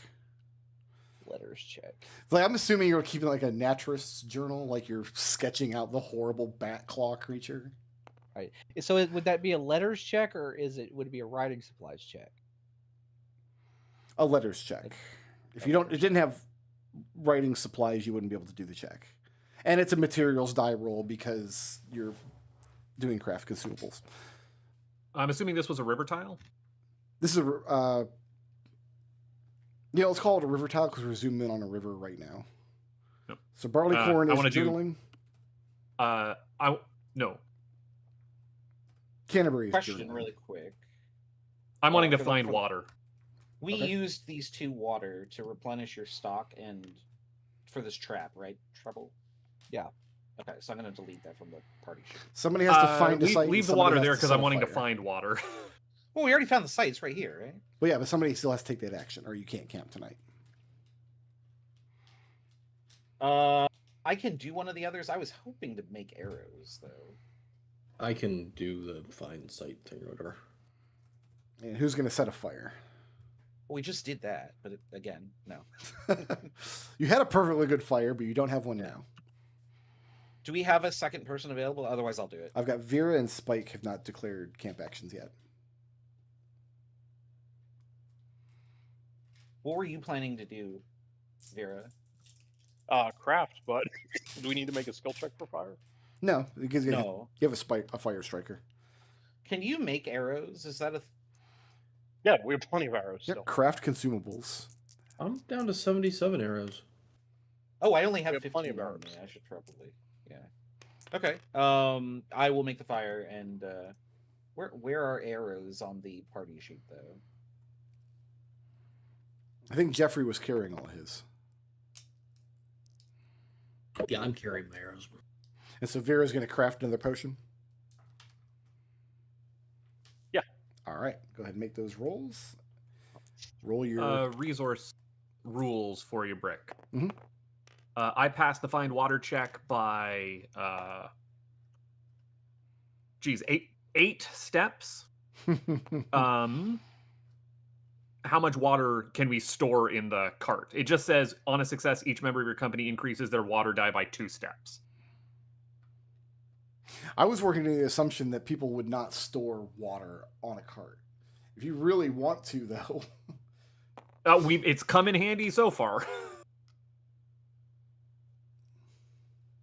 Letters check. Like I'm assuming you're keeping like a naturalist's journal, like you're sketching out the horrible bat claw creature. Right. So would that be a letters check, or would it be a writing supplies check? A letters check. If you don't, it didn't have writing supplies, you wouldn't be able to do the check. And it's a materials die roll because you're doing craft consumables. I'm assuming this was a river tile. This is let's call it a river tile because we're zooming in on a river right now. Yep. So barleycorn I is wanna do- journaling. No. Canterbury is Question journaling. really quick. I'm wanting to for the- find for- water. We Okay. used these 2 water to replenish your stock and for this trap, right? Trouble? Yeah. Okay, so I'm going to delete that from the party sheet. Somebody has to find a leave, site. and leave the somebody water has there to because set I'm a wanting to fire. find water. Well, we already found the sites right here, right? But yeah, but somebody still has to take that action, or you can't camp tonight. I can do one of the others. I was hoping to make arrows, though. I can do the find site thing or whatever. And who's going to set a fire? Well, we just did that, but again, no. You had a perfectly good fire, but you don't have one now. Do we have a second person available? Otherwise, I'll do it. I've got Vera and Spike have not declared camp actions yet. What were you planning to do, Vera? Craft, but do we need to make a skill check for fire? No, because you No. have a fire striker. Can you make arrows? Is that a... Yeah, we have plenty of arrows Yeah, still. craft consumables. I'm down to 77 arrows. Oh, I only have We have 15 plenty of on arrows. me. I should probably... Yeah. Okay. I will make the fire, and where are arrows on the party sheet, though? I think Jeffrey was carrying all his. Yeah, I'm carrying my arrows. And so Vera's going to craft another potion? Yeah. All right. Go ahead and make those rolls. Roll your... Resource rules for your brick. Mhm. I passed the find water check by, eight steps. How much water can we store in the cart? It just says, on a success, each member of your company increases their water die by 2 steps. I was working to the assumption that people would not store water on a cart. If you really want to, though... It's come in handy so far.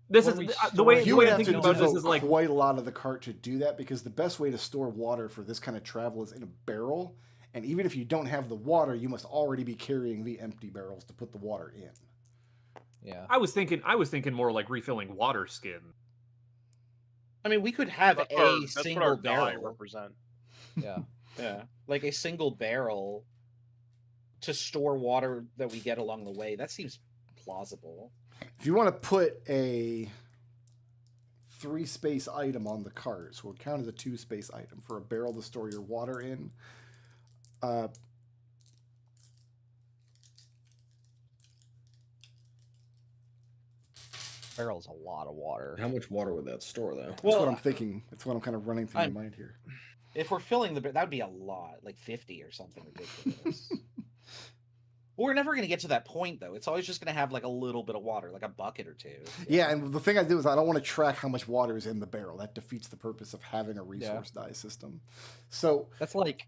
This What is are we the way, You the would way have I'm to thinking about this devote is like, quite a lot of the cart to do that, because the best way to store water for this kind of travel is in a barrel. And even if you don't have the water, you must already be carrying the empty barrels to put the water in. Yeah. I was thinking more like refilling water skin. I mean, we could have That's a what single our die barrel. represent. Yeah. Yeah, like a single barrel to store water that we get along the way. That seems plausible. If you want to put a 3-space item on the cart, so it would count as a 2-space item for a barrel to store your water in. Barrel's a lot of water. How much water would that store, though? That's Well, what I'm thinking. That's what I'm kind of running through my mind here. if we're filling that would be a lot, like 50 or something ridiculous. Well, we're never going to get to that point, though. It's always just going to have like a little bit of water, like a bucket or 2. Yeah, and the thing I do is I don't want to track how much water is in the barrel. That defeats the purpose of having a resource die system. So That's like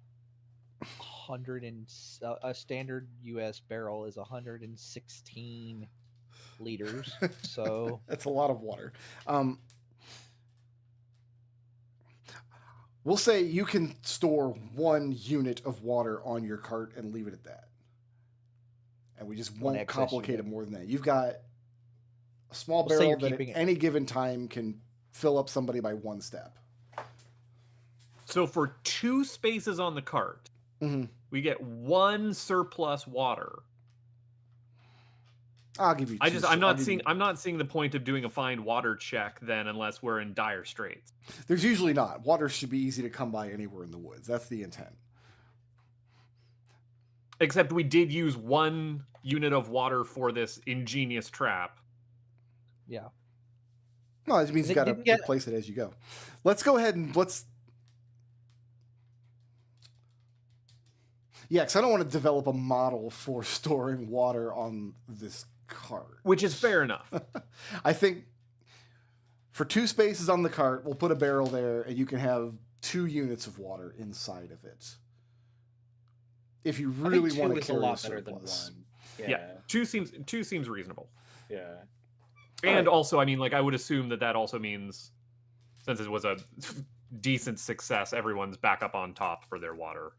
a standard U.S. barrel is 116 liters. So that's a lot of water. We'll say you can store 1 unit of water on your cart and leave it at that. And we just One won't excess complicate unit. it more than that. You've got a small We'll say barrel you're that at keeping it- any given time can fill up somebody by 1 step. So for 2 spaces on the cart, Mhm. we get 1 surplus water. I'll give you. I'm not seeing the point of doing a find water check then, unless we're in dire straits. There's usually not. Water should be easy to come by anywhere in the woods. That's the intent. Except we did use 1 unit of water for this ingenious trap. yeah. No, it means you got to Didn't get- replace it as you go. Let's go ahead and Yeah, because I don't want to develop a model for storing water on this cart. Which is fair enough. I think For 2 spaces on the cart, we'll put a barrel there, and you can have 2 units of water inside of it. If you I really think want two to is a carry lot a better than surplus. one. Yeah, two seems reasonable. Yeah. And also, I mean, like I would assume that also means, since it was a decent success, everyone's back up on top for their water.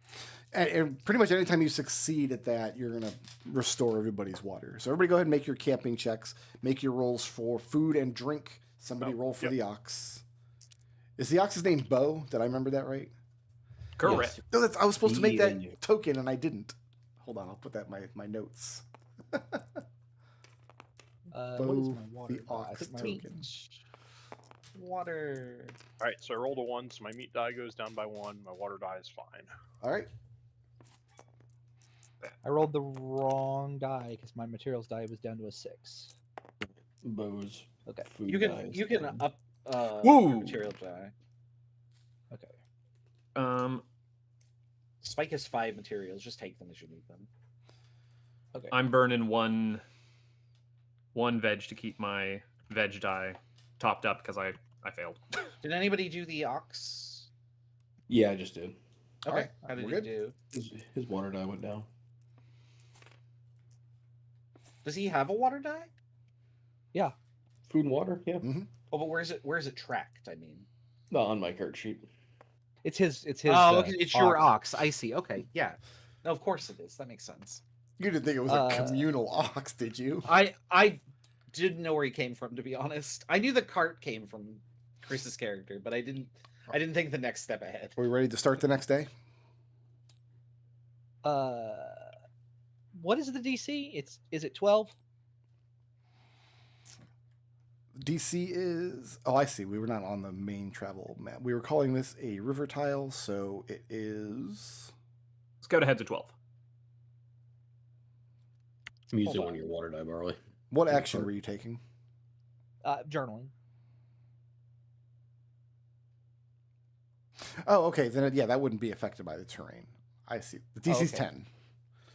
And pretty much anytime you succeed at that, you're going to restore everybody's water. So everybody go ahead and make your camping checks. Make your rolls for food and drink. Somebody roll for the ox. Is the ox's name Bo? Did I remember that right? Correct. No, I was supposed to make that Yeah. token, and I didn't. Hold on, I'll put that in my notes. What is Bo, my water? the ox Put my token. Water. All right, so I rolled a 1, so my meat die goes down by 1. My water die is fine. All right. I rolled the wrong die because my materials die was down to a 6. Bows. Okay. Food You can dyes, up Woo! material die. Okay. Spike has 5 materials. Just take them as you need them. Okay. I'm burning one veg to keep my veg die topped up because I failed. Did anybody do the ox? Yeah, I just did. Okay. Alright, How did we're he good. do? His water die went down. Does he have a water die? Food and water, yeah. Oh, but where is it tracked? I mean. No, on my cart sheet. It's his. Oh, okay, it's your ox. I see. Okay, yeah. No, of course it is. That makes sense. You didn't think it was a communal ox, did you? I didn't know where he came from, to be honest. I knew the cart came from Chris's character, but I didn't think the next step ahead. Are we ready to start the next day? What is the DC? Is it 12? DC is... Oh, I see. We were not on the main travel map. We were calling this a river tile, so it is... Scout ahead's a 12. I'm using Hold one on. of your water die, Barley. What In the action cart. were you taking? Journaling. Oh, okay. Then, yeah, that wouldn't be affected by the terrain. I see. The DC's okay. 10.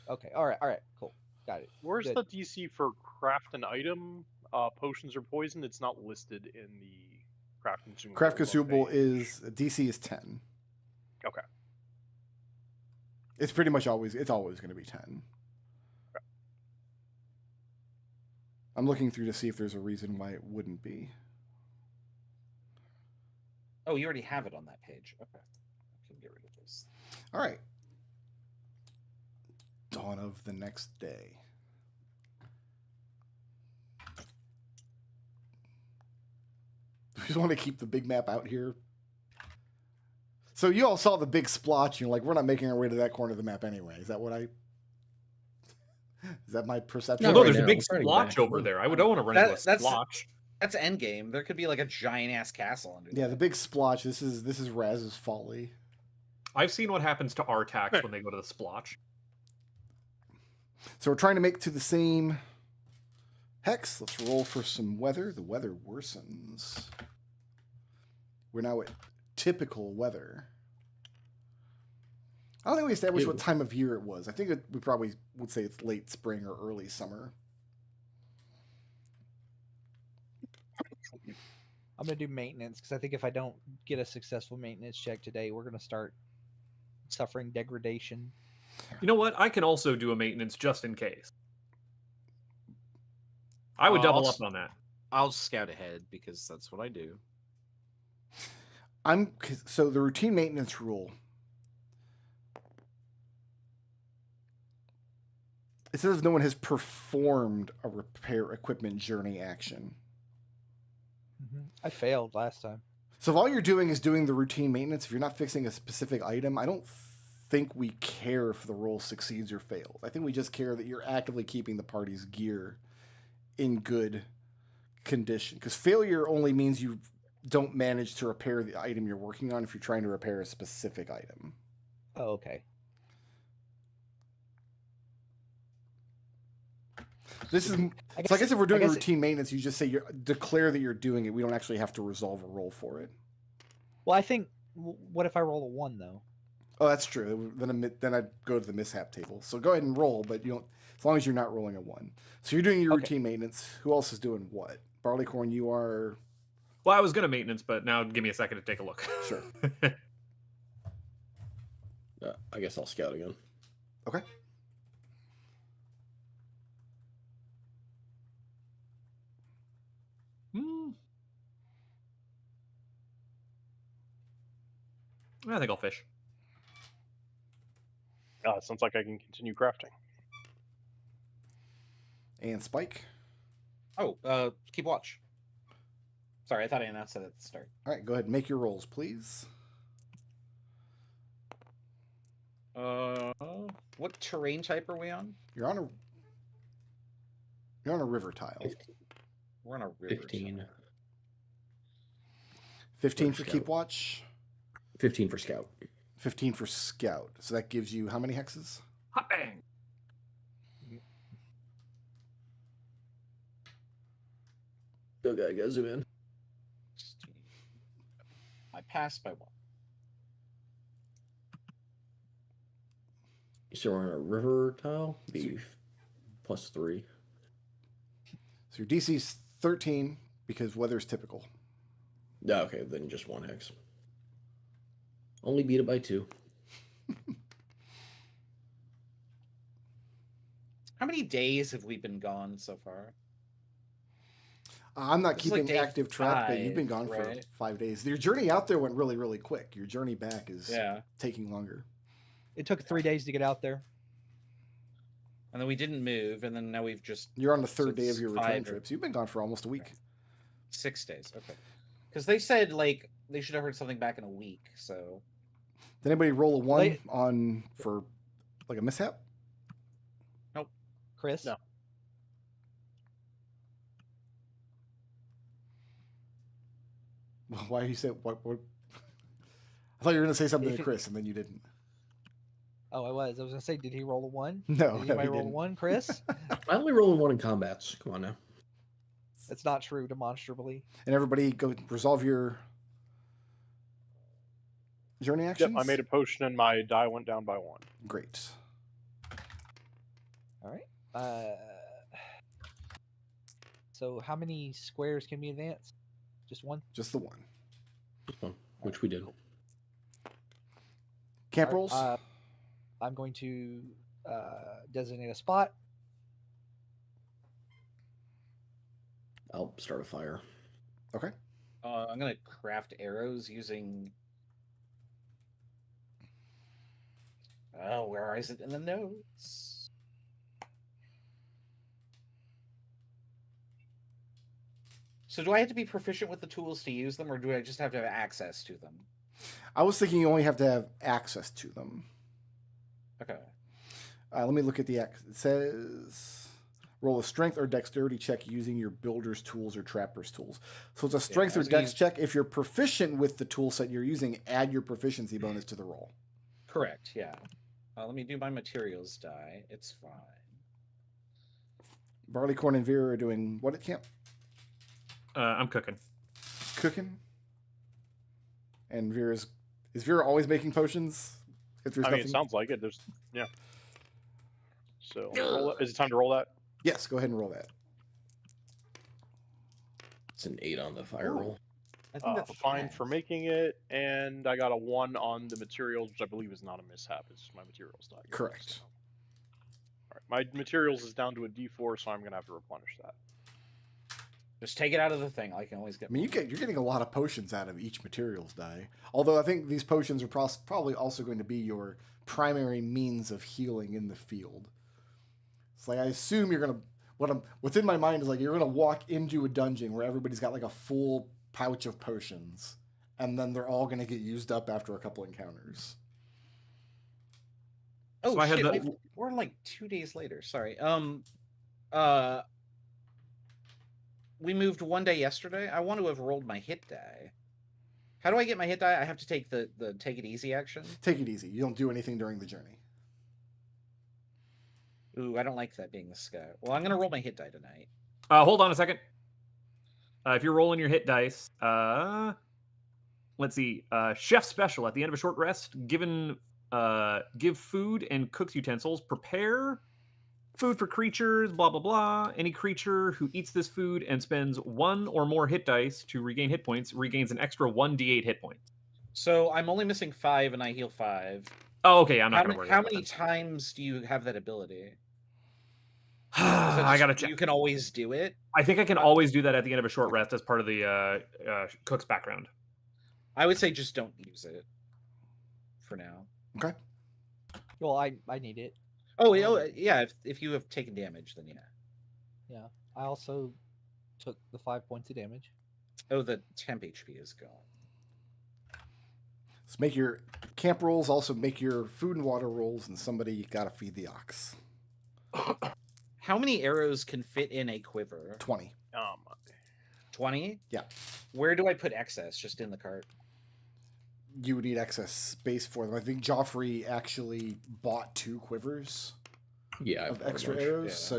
Okay. All right. Cool. Got it. Where's Good. the DC for craft an item, potions or poison? It's not listed in the craft consumable. Craft consumable page. is... DC is 10. Okay. It's pretty much always... It's always going to be 10. I'm looking through to see if there's a reason why it wouldn't be. Oh, you already have it on that page. Okay. I can get rid of this. All right. Dawn of the next day. We just want to keep the big map out here. So you all saw the big splotch. You're like, we're not making our way to that corner of the map anyway. Is that what I... Is that my perception? Not No, right there's a now. big We're starting splotch back. over there. I don't want to run into a That's- splotch. That's endgame. There could be like a giant ass castle under there. Yeah, the big splotch. This is Raz's folly. I've seen what happens to Artax when they go to the splotch. So we're trying to make to the same hex. Let's roll for some weather. The weather worsens. We're now at typical weather. I don't think we established what time of year it was. I think we probably would say it's late spring or early summer. I'm gonna do maintenance because I think if I don't get a successful maintenance check today, we're gonna start suffering degradation. You know what? I can also do a maintenance just in case. I would double up on that. I'll scout ahead because that's what I do. So the routine maintenance rule. It says no one has performed a repair equipment journey action. I failed last time. So if all you're doing is doing the routine maintenance, if you're not fixing a specific item, I don't think we care if the roll succeeds or fails. I think we just care that you're actively keeping the party's gear in good condition. Because failure only means you don't manage to repair the item you're working on if you're trying to repair a specific item. Oh, okay. This is... I So I guess if we're doing guess routine maintenance, you just say declare that you're doing it. We don't actually have to resolve a roll for it. Well, I think. What if I roll a 1 though? Oh, that's true. Then I'd go to the mishap table. So go ahead and roll, but you don't. As long as you're not rolling a 1. So you're doing your Okay. routine maintenance. Who else is doing what? Barleycorn, you are Well, I was gonna maintenance, but now give me a second to take a look. Sure. I guess I'll scout again. Okay. I think I'll fish. Sounds like I can continue crafting. And Spike. Oh, keep watch. Sorry, I thought I announced that at the start. All right, go ahead and make your rolls, please. What terrain type are we on? You're on a river tile. We're on a river. 15. tile. 15 For for keep scout. watch. 15 for scout. 15 for scout. So that gives you how many hexes? Hot bang. Okay, go zoom in. I passed by 1. So we're on a river tile. Be +3. So your DC's 13 because weather's typical. Yeah, okay, then just 1 hex. Only beat it by 2. How many days have we been gone so far? I'm not This is like keeping day active track, but you've been 5, gone for right? 5 days. Your journey out there went really, really quick. Your journey back is taking longer. It took 3 days to get out there. And then we didn't move, and then now we've just You're on the so third day of it's your 5 return or trip. So you've been gone for almost a week. 6 days. Okay, because they said like they should have heard something back in a week. So Did anybody roll a 1 Late- on for like a mishap? Chris? No. Why you said what? I thought you were going to say something If to it- Chris, and then you didn't. Oh, I was. I was going to say, did he roll a 1? No, Did no, anybody he roll a didn't. 1, Chris? I only roll 1 in combats. Come on now. That's not true, demonstrably. And everybody go resolve your journey actions. Yep, I made a potion and my die went down by 1. Great. All right. So how many squares can we advance? Just 1? Just the 1. Just 1, which we did. Camp All rolls. right, I'm going to designate a spot. I'll start a fire. Okay. I'm gonna craft arrows using. Oh, where is it in the notes? So do I have to be proficient with the tools to use them, or do I just have to have access to them? I was thinking you only have to have access to them. Okay. Let me look at the It says roll a strength or dexterity check using your builder's tools or trapper's tools. So it's a strength I or was gonna dex use- check. If you're proficient with the tool set you're using, add your proficiency bonus to the roll. Correct. Yeah. Let me do my materials die. It's fine. Barleycorn and Vera are doing what at camp? I'm cooking. Cooking. And is Vera always making potions? If there's I mean, nothing. it sounds like it. There's yeah. So is it time to roll that? Yes, go ahead and roll that. It's an 8 on the fire roll. I think that's a Fine pass. for making it, and I got a 1 on the materials, which I believe is not a mishap. It's just my materials die. Correct. So. All right, my materials is down to a D4, so I'm gonna have to replenish that. Just take it out of the thing. I can always get. I mean, you're getting a lot of potions out of each materials die. Although I think these potions are probably also going to be your primary means of healing in the field. It's like I assume you're gonna. What's in my mind is like you're gonna walk into a dungeon where everybody's got like a full pouch of potions, and then they're all gonna get used up after a couple encounters. Oh So I had shit! the- We're like 2 days later. Sorry. We moved 1 day yesterday. I want to have rolled my hit die. How do I get my hit die? I have to take the take it easy action. Take it easy. You don't do anything during the journey. Ooh, I don't like that being the scout. Well, I'm gonna roll my hit die tonight. Hold on a second. If you're rolling your hit dice, let's see. Chef special at the end of a short rest, give food and cooked utensils. Prepare food for creatures, blah, blah, blah. Any creature who eats this food and spends 1 or more hit dice to regain hit points regains an extra 1d8 hit points. So I'm only missing 5 and I heal 5. Oh, okay, I'm not How, going to worry how about many that. times do you have that ability? Is I that got to just- check. You can always do it. I think I can always do that at the end of a short rest as part of the cook's background. I would say just don't use it for now. Okay. Well, I need it. Oh, yeah. If you have taken damage, then yeah. Yeah. I also took the 5 points of damage. Oh, the temp HP is gone. So make your camp rolls, also make your food and water rolls, and somebody got to feed the ox. How many arrows can fit in a quiver? 20. 20? Yeah. Where do I put excess? Just in the cart? You would need excess space for them. I think Joffrey actually bought 2 quivers Yeah, of I've bought a extra bunch. arrows, yeah. so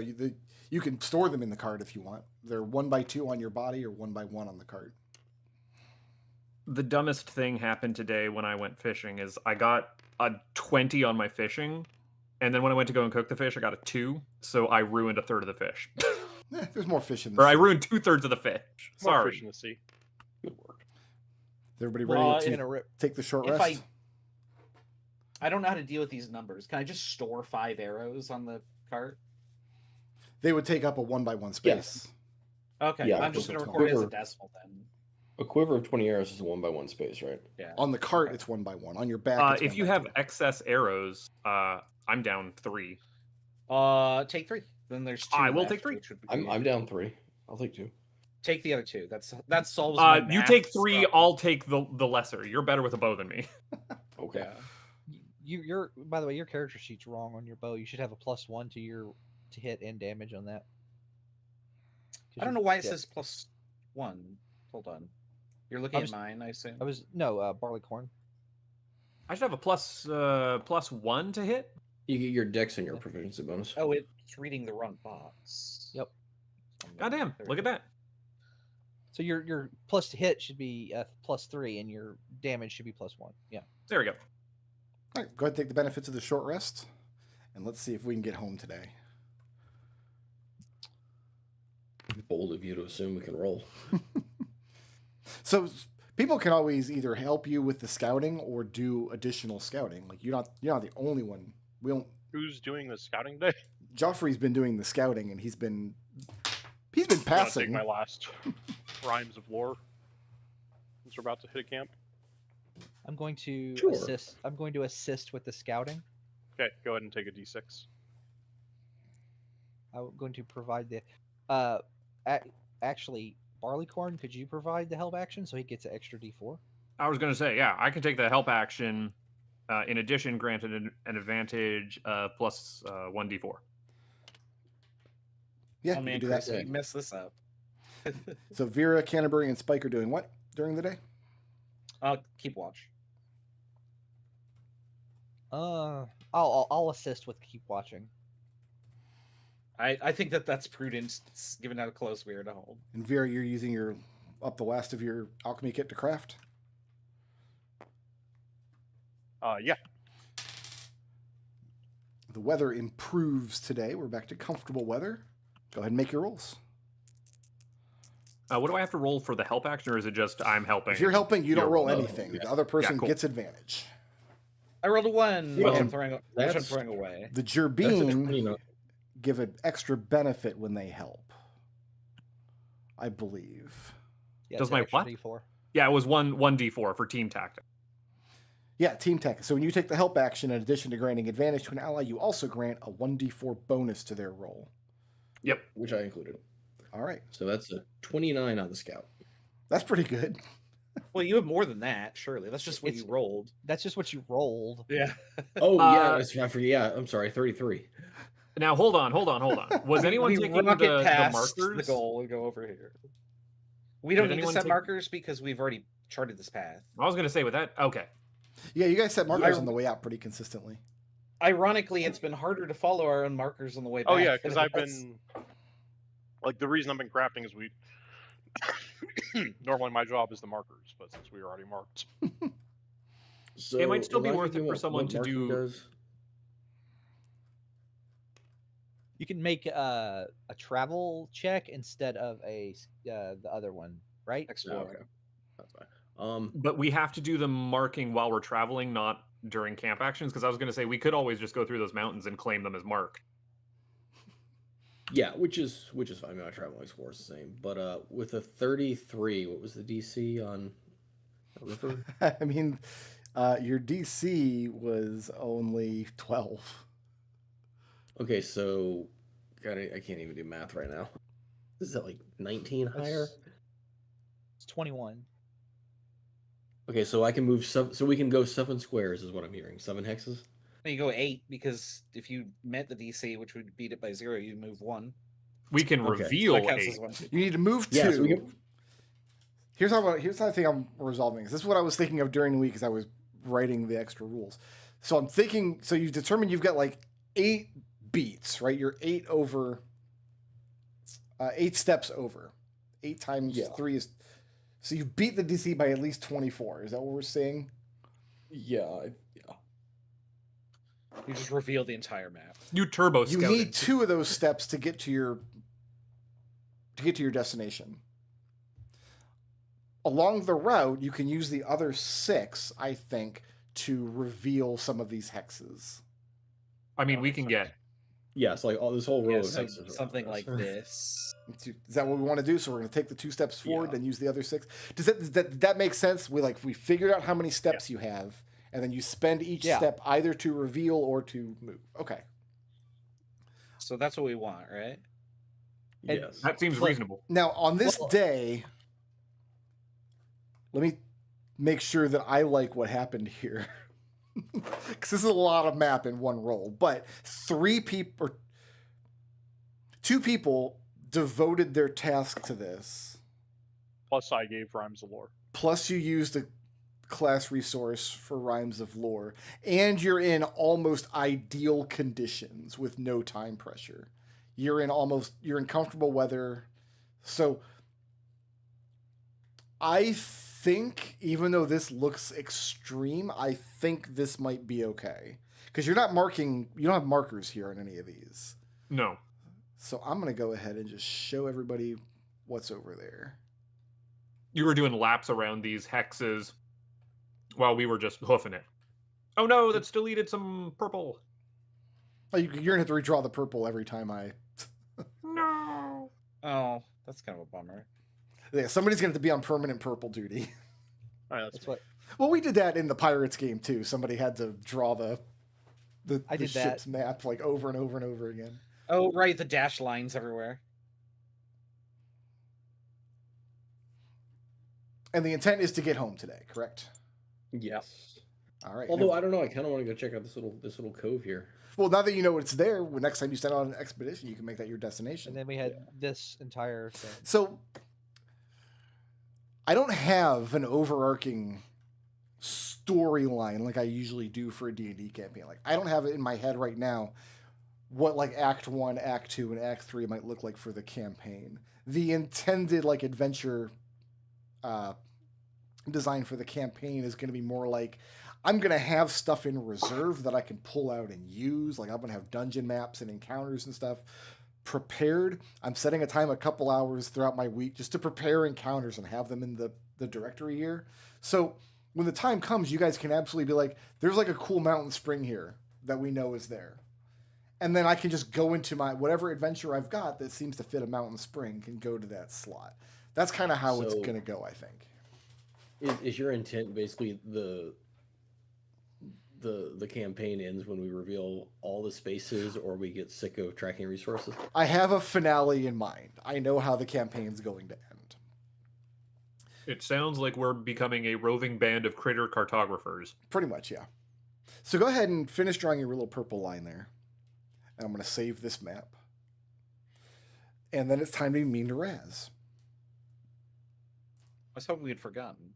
you can store them in the cart if you want. They're 1x2 on your body or 1x1 on the cart. The dumbest thing happened today when I went fishing is I got a 20 on my fishing, and then when I went to go and cook the fish, I got a 2, so I ruined a third of the fish. There's more fish in the Or I sea. ruined 2/3 of the fish. More Sorry. fish in the sea. Good work. Is everybody Well, ready In to a rip. take the short if rest? I don't know how to deal with these numbers. Can I just store 5 arrows on the cart? They would take up a 1x1 space. Yes. Okay, Yeah, I'm just just going to a record it as a quiver. decimal then. A quiver of 20 arrows is a 1x1 space, right? Yeah. On the cart, Okay. it's 1x1. On your back, it's If you 1x2. have excess arrows, I'm down 3. Take 3. Then there's 2 I will left, take 3. which would be I'm good. down 3. I'll take 2. Take the other 2. That solves my You math take 3, problem. I'll take the lesser. You're better with a bow than me. Okay. Yeah. You're by the way, your character sheet's wrong on your bow. You should have a +1 to hit and damage on that. I don't know why it yeah. says +1. Hold on. You're looking was- at mine, I assume. I was barleycorn. I should have a +1 to hit. You get your dex and your proficiency bonus. Oh, it's reading the wrong box. Yep. Goddamn, look at that. So your plus to hit should be +3, and your damage should be +1. Yeah. There we go. All right, go ahead and take the benefits of the short rest, and let's see if we can get home today. Bold of you to assume we can roll. So people can always either help you with the scouting or do additional scouting. Like you're not the only one. We don't. Who's doing the scouting day? Joffrey's been doing the scouting, and he's been I'm gonna take passing. my last rhymes of lore. Since we're about to hit a camp. I'm going to Sure. assist. I'm going to assist with the scouting. Okay, go ahead and take a d6. I'm going to provide the. Actually, Barleycorn, could you provide the help action so he gets an extra D4? I was going to say, yeah, I can take the help action. In addition, granted an advantage plus 1d4. Yeah, Oh you man, can do that. Chris, we messed this up. So Vera, Canterbury, and Spike are doing what during the day? I'll keep watch. I'll assist with keep watching. I think that's prudent, given how close we are to home. And Vera, you're using your up the last of your alchemy kit to craft. Yeah. The weather improves today. We're back to comfortable weather. Go ahead and make your rolls. What do I have to roll for the help action, or is it just I'm helping? If you're helping, you don't roll Oh, anything. yeah. The other person cool. gets advantage. I rolled a 1, Well, which I'm that's- throwing away. The That's a Gerbine 20. give an extra benefit when they help. I believe. Yeah, Does it's an my extra what? D4. Yeah, it was 1d4 for team tactic. Yeah, team tech. So when you take the help action, in addition to granting advantage to an ally, you also grant a 1d4 bonus to their roll. Yep. Which I included. All right. So that's a 29 on the scout. That's pretty good. Well, you have more than that, surely. That's just what It's- you rolled. That's just what you rolled. Yeah. Oh, Uh, yeah. I forget. Yeah, I'm sorry. 33. Now hold on. Was anyone we taking rocket the past markers? the goal and go over here. We don't Did need to anyone set take- markers because we've already charted this path. I was going to say with that. Okay. Yeah, you guys set markers I- on the way out pretty consistently. Ironically, it's been harder to follow our own markers on the way back. Oh yeah, than because it I've was- been like the reason I've been crafting is we normally my job is the markers, but since we were already marked, So It might still be remind worth me it for what someone to marking do- does. You can make a travel check instead of the other one, right? Explore. Okay. That's fine. But we have to do the marking while we're traveling, not during camp actions. Because I was going to say we could always just go through those mountains and claim them as marked. Yeah, which is fine. I mean, my travel explore is the same. But with a 33, what was the DC on a river? I mean, your DC was only 12. Okay, so I can't even do math right now. Is that like 19 higher? It's 21. Okay, so I can move so we can go 7 squares is what I'm hearing. 7 hexes. No, you go 8 because if you met the DC, which would beat it by 0, you move 1. We can Okay. reveal That counts 8. as 1. You need to move 2. Yeah, so we can... Here's how I think I'm resolving this. This is what I was thinking of during the week as I was writing the extra rules. So I'm thinking, so you've determined you've got like 8 beats, right? You're 8 over, 8 steps over. 8 times 3 is, so you beat the DC by at least 24. Is that what we're saying? Yeah. You just reveal the entire map. You turbo You scouting. need 2 of those steps to get to your destination. Along the route, you can use the other 6, I think, to reveal some of these hexes. I mean, we can get. Yeah, so like all this whole row of so hexes. something like this. Is that what we want to do? So we're going to take the 2 steps forward and use the other 6. Does that make sense? We figured out how many steps you have, and then you spend each step either to reveal or to move. Okay. So that's what we want, right? Yes. That seems reasonable. Now on this day, let me make sure that I like what happened here. Because this is a lot of map in one roll, but 2 people devoted their task to this. Plus, I gave Rhymes of Lore. Plus, you used a class resource for Rhymes of Lore, and you're in almost ideal conditions with no time pressure. You're in comfortable weather, so I think, even though this looks extreme, I think this might be okay. Because you don't have markers here on any of these. No. So I'm going to go ahead and just show everybody what's over there. You were doing laps around these hexes while we were just hoofing it. Oh no, that's deleted some purple. Oh, you're going to have to redraw the purple every time I... No. Oh, that's kind of a bummer. Yeah, somebody's going to have to be on permanent purple duty. All right, That's what Well, we did that in the Pirates game too. Somebody had to draw the I did ship's that. map like over and over and over again. Oh, right, the dash lines everywhere. And the intent is to get home today, correct? Yes. All right. Although I don't know, I kind of want to go check out this little cove here. Well, now that you know it's there, next time you send out an expedition, you can make that your destination. And then we had this entire thing. So I don't have an overarching storyline like I usually do for a D&D campaign. Like I don't have it in my head right now what like Act 1, Act 2, and Act 3 might look like for the campaign. The intended like adventure design for the campaign is going to be more like I'm going to have stuff in reserve that I can pull out and use. Like I'm going to have dungeon maps and encounters and stuff prepared. I'm setting a time a couple hours throughout my week just to prepare encounters and have them in the directory here. So when the time comes, you guys can absolutely be like, there's like a cool mountain spring here that we know is there. And then I can just go into my whatever adventure I've got that seems to fit a mountain spring can go to that slot. That's kind of how it's going to go, I think. Is your intent basically the campaign ends when we reveal all the spaces or we get sick of tracking resources? I have a finale in mind. I know how the campaign's going to end. It sounds like we're becoming a roving band of critter cartographers. Pretty much, yeah. So go ahead and finish drawing your little purple line there. And I'm going to save this map. And then it's time to be mean to Raz. I was hoping we had forgotten.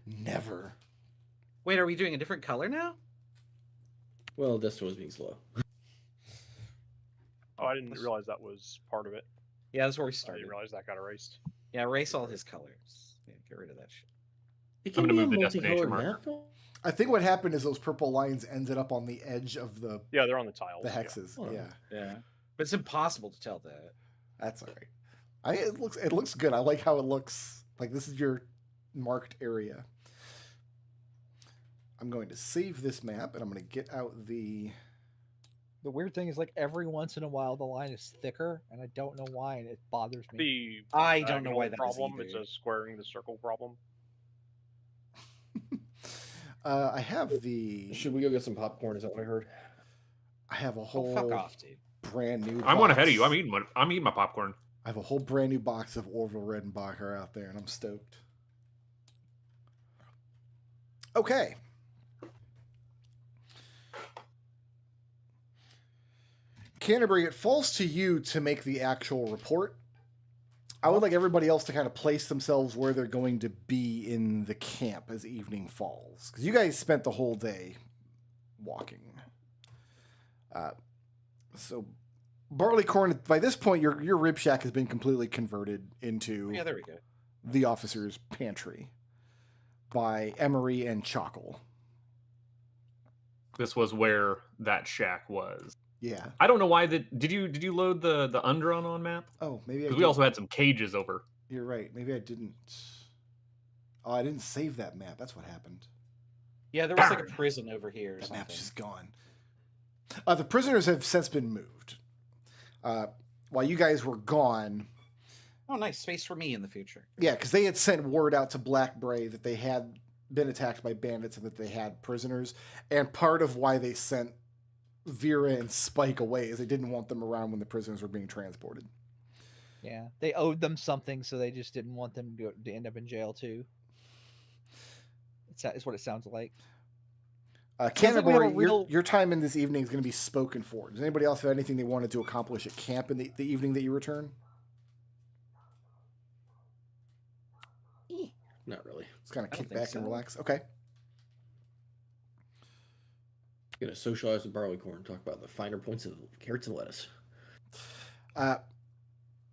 Never. Wait, are we doing a different color now? Well, Desto was being slow. Oh, I didn't realize that was part of it. Yeah, that's where we I started. didn't realize that got erased. Yeah, erase all his colors. Yeah, get rid of that shit. It I'm can gonna be a move the destination multicolored marker. map. Though? I think what happened is those purple lines ended up on the edge of the Yeah, they're on the tiles. yeah. hexes. Oh. Yeah, Yeah, but it's impossible to tell that. that's all right. It looks good. I like how it looks. Like this is your marked area. I'm going to save this map, and I'm going to get out the. The weird thing is, like, every once in a while the line is thicker, and I don't know why, and it bothers me. The I don't know why diagonal that is problem is either. a squaring the circle problem. I have the. Should we go get some popcorn? Is that what I heard? I have a Oh, whole fuck off, dude. brand new. I'm one ahead of you. box. I'm eating my popcorn. I have a whole brand new box of Orville Redenbacher out there, and I'm stoked. Okay. Canterbury, it falls to you to make the actual report. I would like everybody else to kind of place themselves where they're going to be in the camp as evening falls. Because you guys spent the whole day walking. So, Barleycorn, by this point, your rib shack has been completely converted into Yeah, there we go. the officer's pantry by Emery and Chockle. This was where that shack was. Yeah. I don't know why that. Did you load the Undrun on map? Oh, maybe I Because did. we also had some cages over. You're right. Maybe I didn't. Oh, I didn't save that map. That's what happened. Yeah, there was like a prison over here or That something. map's just gone. The prisoners have since been moved. While you guys were gone, Oh, nice space for me in the future. yeah, because they had sent word out to Blackbray that they had been attacked by bandits and that they had prisoners. And part of why they sent Vera and Spike away is they didn't want them around when the prisoners were being transported. Yeah, they owed them something, so they just didn't want them to end up in jail too. It's what it sounds like. Canterbury, Sounds like we have a real- your time in this evening is going to be spoken for. Does anybody else have anything they wanted to accomplish at camp in the evening that you return? Not really. Just kind of I don't kick think back and so. relax. Okay. Gonna socialize with Barleycorn. Talk about the finer points of carrots and lettuce.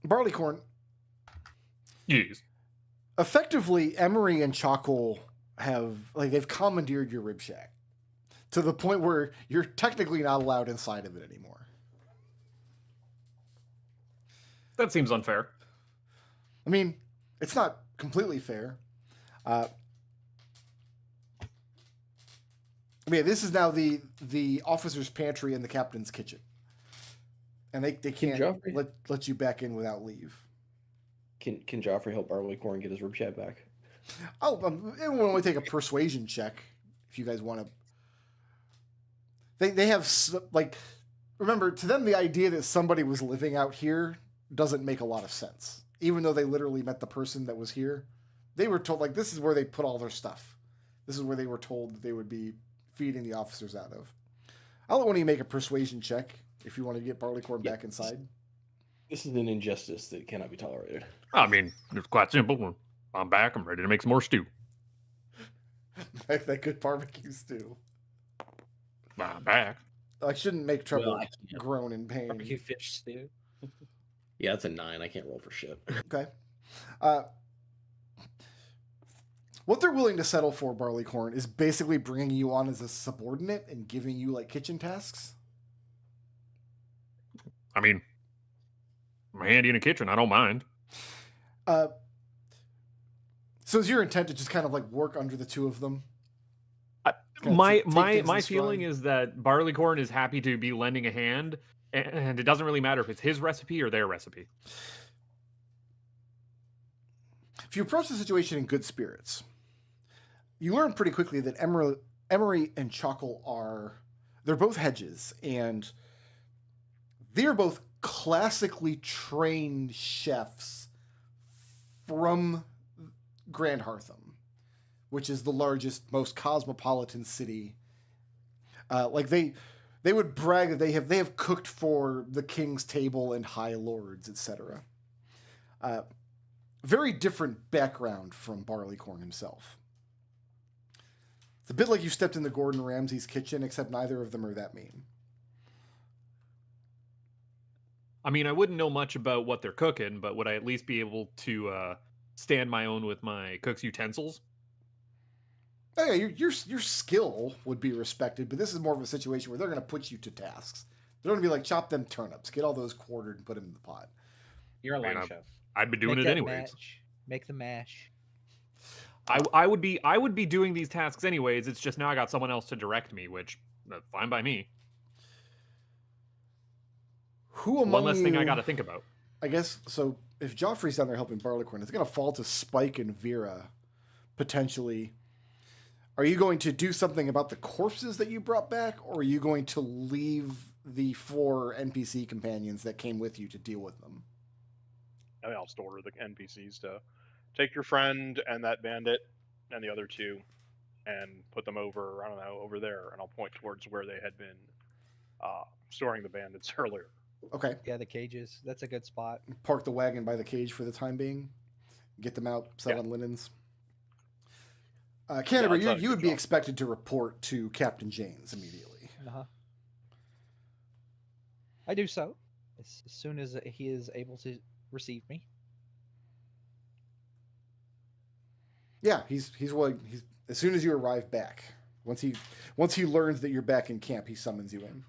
Barleycorn, Yes. effectively, Emery and Chockle they've commandeered your rib shack to the point where you're technically not allowed inside of it anymore. That seems unfair. I mean, it's not completely fair. This is now the officer's pantry and the captain's kitchen, and they can't Joffrey- let you back in without leave. Can Joffrey help Barleycorn get his rib shack back? Oh, it will only take a persuasion check if you guys want to. They have remember, to them the idea that somebody was living out here doesn't make a lot of sense. Even though they literally met the person that was here, they were told this is where they put all their stuff. This is where they were told that they would be feeding the officers out of. I'll let one of you make a persuasion check if you want to get Barleycorn back inside. This is an injustice that cannot be tolerated. I mean, it's quite simple. I'm back. I'm ready to make some more stew. that good barbecue stew. I'm back. I shouldn't make trouble Well, I can't. groan in pain. Barbecue fish stew. Yeah, that's a 9. I can't roll for shit. Okay. What they're willing to settle for, Barleycorn, is basically bringing you on as a subordinate and giving you kitchen tasks. I mean, I'm handy in a kitchen. I don't mind. So is your intent to just kind of work under the two of them? Kinda My take things my in feeling stride? is that Barleycorn is happy to be lending a hand, and it doesn't really matter if it's his recipe or their recipe. If you approach the situation in good spirits, you learn pretty quickly that Emery and Chockle they're both hedges, and they're both classically trained chefs from Grand Hartham, which is the largest, most cosmopolitan city. They would brag that they have cooked for the king's table and high lords, etc. Very different background from Barleycorn himself. It's a bit like you stepped into Gordon Ramsay's kitchen, except neither of them are that mean. I mean, I wouldn't know much about what they're cooking, but would I at least be able to stand my own with my cook's utensils? Oh, yeah, your skill would be respected, but this is more of a situation where they're going to put you to tasks. They're going to be like, chop them turnips, get all those quartered, and put them in the pot. You're a I mean, line chef. I'd be doing Make it that anyways. match. Make the mash. I would be doing these tasks anyways. It's just now I got someone else to direct me, which fine by me. Who among One less thing I you- got to think about. I guess so. If Joffrey's down there helping Barleycorn, it's going to fall to Spike and Vera, potentially. Are you going to do something about the corpses that you brought back, or are you going to leave the 4 NPC companions that came with you to deal with them? I mean, I'll just order the NPCs to take your friend and that bandit and the other 2 and put them over, I don't know, over there, and I'll point towards where they had been storing the bandits earlier. Okay. Yeah, the cages. That's a good spot. Park the wagon by the cage for the time being. Get them out, sell Yeah. on linens. Canterbury, that's not a you would good be job. expected to report to Captain James immediately. I do so as soon as he is able to receive me. Yeah, he's willing. He's as soon as you arrive back. Once he learns that you're back in camp, he summons you in.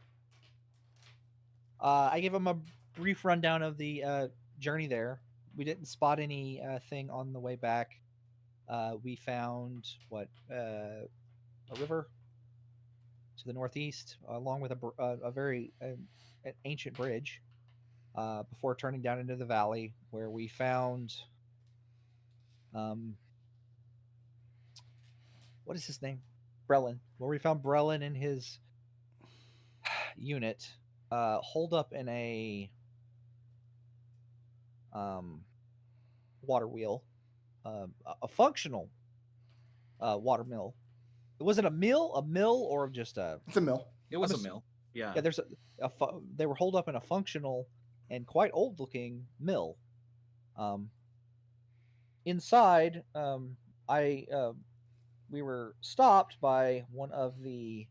I give him a brief rundown of the journey there. We didn't spot any thing on the way back. We found a river to the northeast, along with a very an ancient bridge. Before turning down into the valley, where we found what is his name? Brelin. Where we found Brelin and his unit holed up in a water wheel, a functional water mill. It wasn't a mill, or just a. It's a mill. It was I'm a mill. Yeah. Yeah, there's they were holed up in a functional and quite old-looking mill. Inside, we were stopped by one of the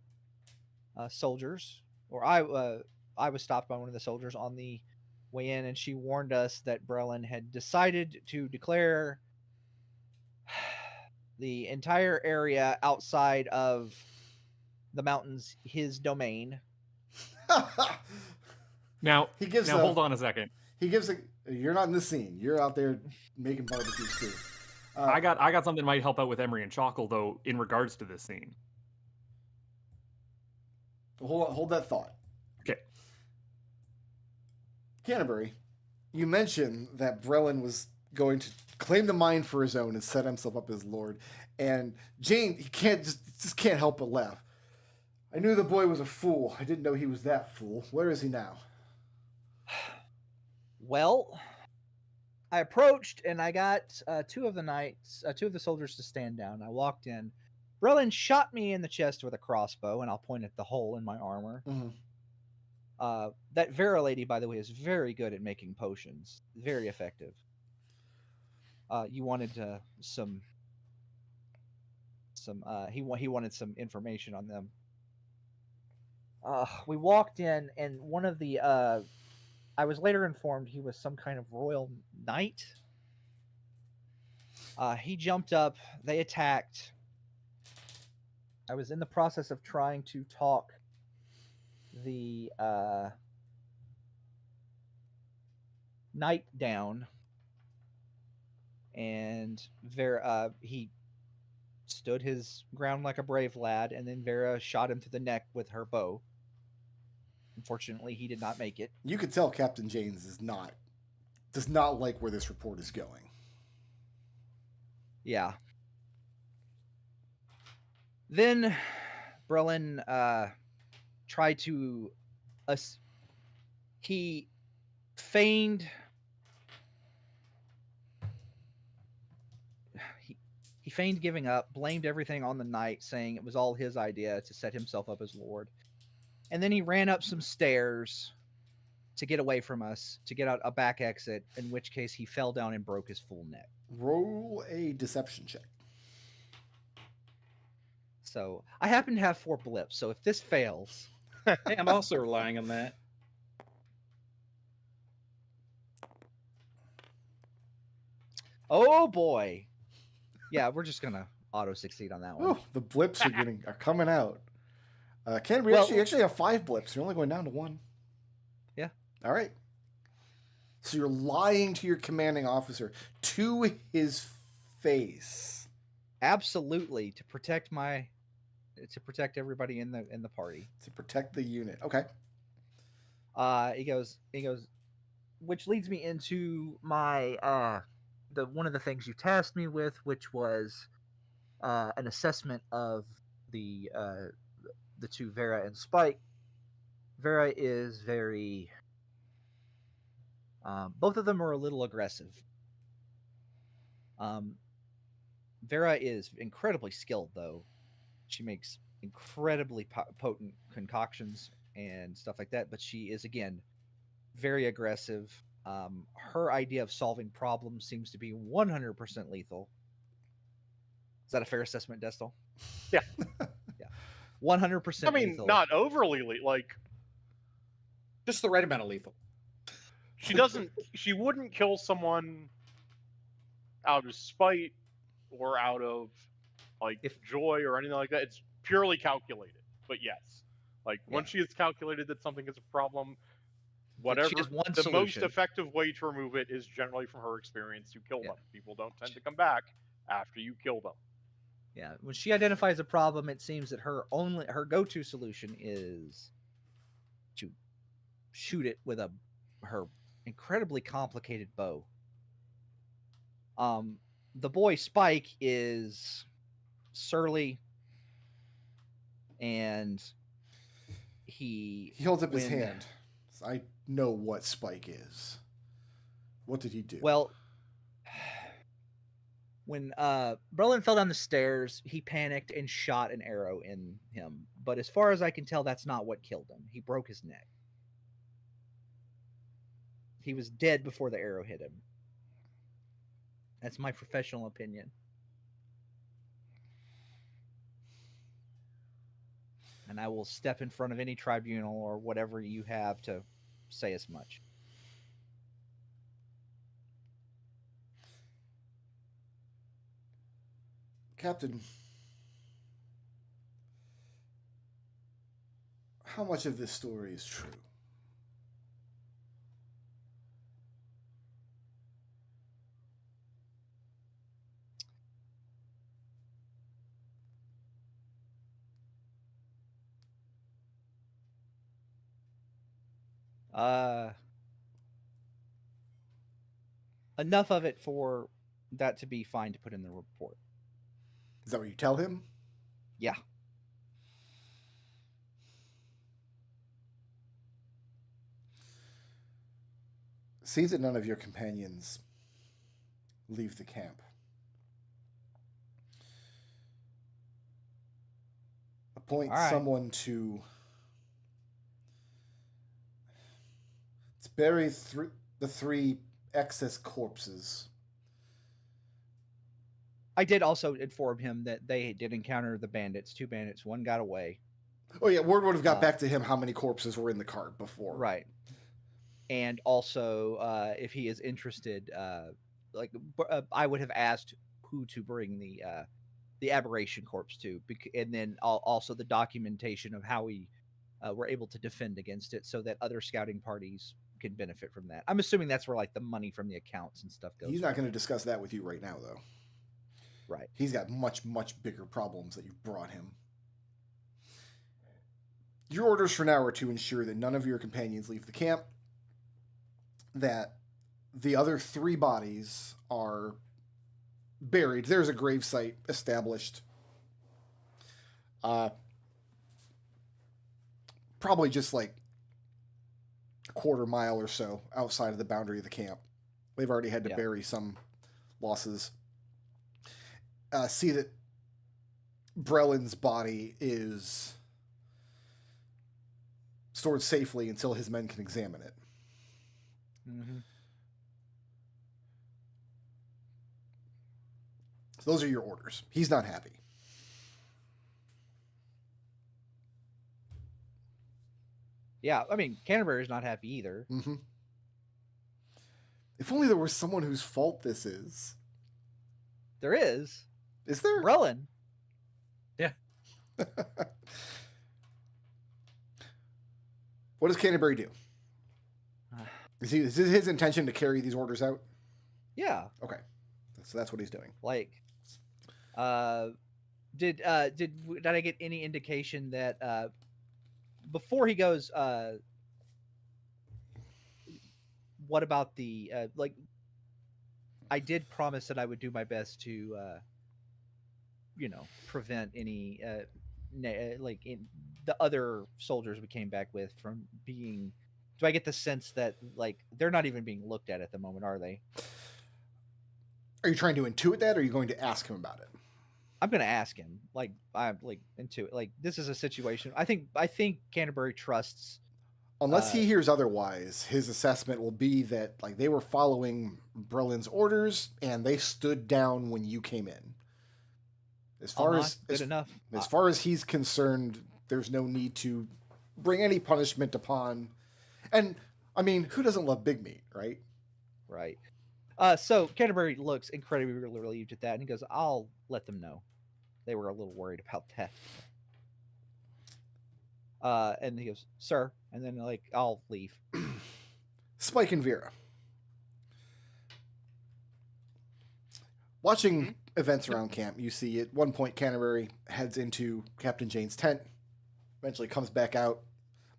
soldiers, or I was stopped by one of the soldiers on the way in, and she warned us that Brelin had decided to declare the entire area outside of the mountains his domain. Now, He gives now a- hold on a second. He gives a. You're not in the scene. You're out there making barbecue stew. I got something that might help out with Emery and Chockle though in regards to this scene. Hold that thought. Okay. Canterbury, you mentioned that Brelin was going to claim the mine for his own and set himself up as lord, and Jane, he just can't help but laugh. I knew the boy was a fool. I didn't know he was that fool. Where is he now? Well, I approached and I got two of the soldiers to stand down. I walked in. Brelin shot me in the chest with a crossbow, and I'll point at the hole in my armor. Mm-hmm. That Vera lady, by the way, is very good at making potions. Very effective. You wanted he wanted some information on them. We walked in, and one of the I was later informed he was some kind of royal knight. He jumped up. They attacked. I was in the process of trying to talk the knight down, and he stood his ground like a brave lad, and then Vera shot him through the neck with her bow. Unfortunately, he did not make it. You could tell Captain James does not like where this report is going. Yeah. Then Brelin tried to he feigned he feigned giving up, blamed everything on the knight, saying it was all his idea to set himself up as lord. And then he ran up some stairs to get away from us, to get out a back exit, in which case he fell down and broke his full neck. Roll a deception check. So I happen to have 4 blips, so if this fails... Hey, I'm also relying on that. Oh boy. Yeah, auto succeed on that one. Oh, the blips are coming out. Canterbury Well- actually have 5 blips. You're only going down to 1. Yeah. All right. So you're lying to your commanding officer to his face. Absolutely, to protect everybody in the party. To protect the unit. Okay. He goes, which leads me into my one of the things you tasked me with, which was an assessment of the two, Vera and Spike. Vera is very both of them are a little aggressive. Vera is incredibly skilled, though. She makes incredibly potent concoctions and stuff like that, but she is, again, very aggressive. Her idea of solving problems seems to be 100% lethal. Is that a fair assessment, Destel? Yeah. Yeah. 100% I mean, lethal. not overly like Just the right amount of lethal. she wouldn't kill someone out of spite or out of like joy or anything like that. It's purely calculated. But yes, like once she has calculated that something is a problem, whatever She has one the solution. most effective way to remove it is generally from her experience to kill Yeah. them. People don't tend to come back after you kill them. Yeah, when she identifies a problem, it seems that her go-to solution is to shoot it with her incredibly complicated bow. The boy Spike is surly, and he holds up his hand. I know what Spike is. What did he do? Well, when Berlin fell down the stairs, he panicked and shot an arrow in him. But as far as I can tell, that's not what killed him. He broke his neck. He was dead before the arrow hit him. That's my professional opinion. And I will step in front of any tribunal or whatever you have to say as much. Captain, how much of this story is true? Enough of it for that to be fine to put in the report. Is that what you tell him? Yeah. See that none of your companions leave the camp. Appoint someone to bury the 3 excess corpses. I did also inform him that they did encounter the bandits. 2 bandits. 1 got away. Oh yeah, word would have got back to him how many corpses were in the cart before. Right. And also, if he is interested, I would have asked who to bring the aberration corpse to, and then also the documentation of how we were able to defend against it, so that other scouting parties can benefit from that. I'm assuming that's where like the money from the accounts and stuff goes. He's not going to discuss that with you right now, though. Right. He's got much, much bigger problems that you've brought him. Your orders for now are to ensure that none of your companions leave the camp, that the other 3 bodies are buried. There's a gravesite established. Probably just like a quarter mile or so outside of the boundary of the camp. They've already had to bury some losses. See that Brelin's body is stored safely until his men can examine it. Mm-hmm. So those are your orders. He's not happy. Yeah, I mean, Canterbury's not happy either. Mm-hmm. If only there was someone whose fault this is. There is. Is there? Brelin. What does Canterbury do? Is it his intention to carry these orders out? Yeah. Okay, so that's what he's doing. Like, did I get any indication that before he goes, what about the like? I did promise that I would do my best to, prevent any the other soldiers we came back with from being. Do I get the sense that like they're not even being looked at the moment, are they? Are you trying to intuit that, or are you going to ask him about it? I'm gonna ask him. Like I'm like into it. Like this is a situation. I think Canterbury trusts. Unless he hears otherwise, his assessment will be that like they were following Brelin's orders and they stood down when you came in. As far as far as he's concerned, there's no need to bring any punishment upon. And I mean, who doesn't love big meat, right? Right. So Canterbury looks incredibly relieved at that, and he goes, "I'll let them know. They were a little worried about that." And he goes, "Sir," and then like I'll leave. Spike and Vera. Watching events around camp, you see at one point Canterbury heads into Captain Jane's tent, eventually comes back out,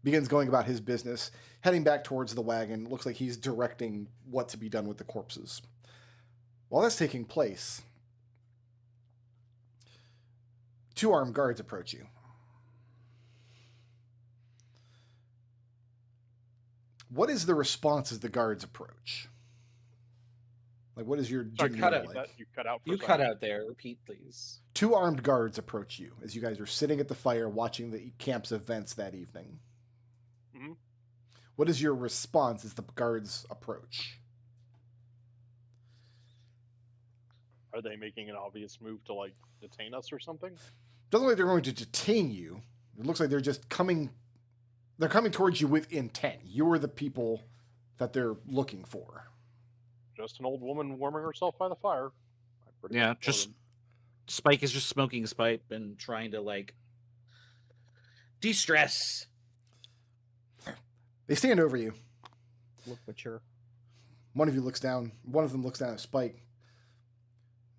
begins going about his business, heading back towards the wagon. Looks like he's directing what to be done with the corpses. While that's taking place, 2 armed guards approach you. What is the response as the guards approach? Like, what is your Sorry, cut like? out. You cut out. For a You second. cut out there. Repeat, please. 2 armed guards approach you as you guys are sitting at the fire watching the camp's events that evening. Mm-hmm. What is your response as the guards approach? Are they making an obvious move to like detain us or something? Doesn't look like they're going to detain you. It looks like they're just coming. They're coming towards you with intent. You're the people that they're looking for. Just an old woman warming herself by the fire. I pretty Yeah, much know just them. Spike is just smoking his pipe and trying to like de-stress. They stand over you. Look mature. One of you looks down. One of them looks down at Spike.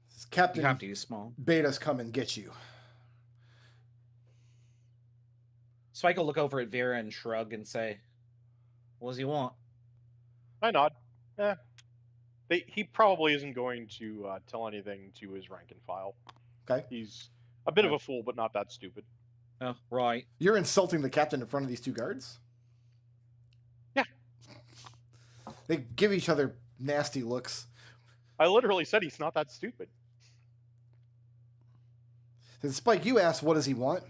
Says, Captain, You have to use small. Beta's come and get you. Spike will look over at Vera and shrug and say, "What does he want?" I nod. He probably isn't going to tell anything to his rank and file. Okay. He's a bit of a fool, but not that stupid. Oh, right. You're insulting the captain in front of these 2 guards? Yeah. They give each other nasty looks. I literally said he's not that stupid. Says, Spike, you asked what does he want?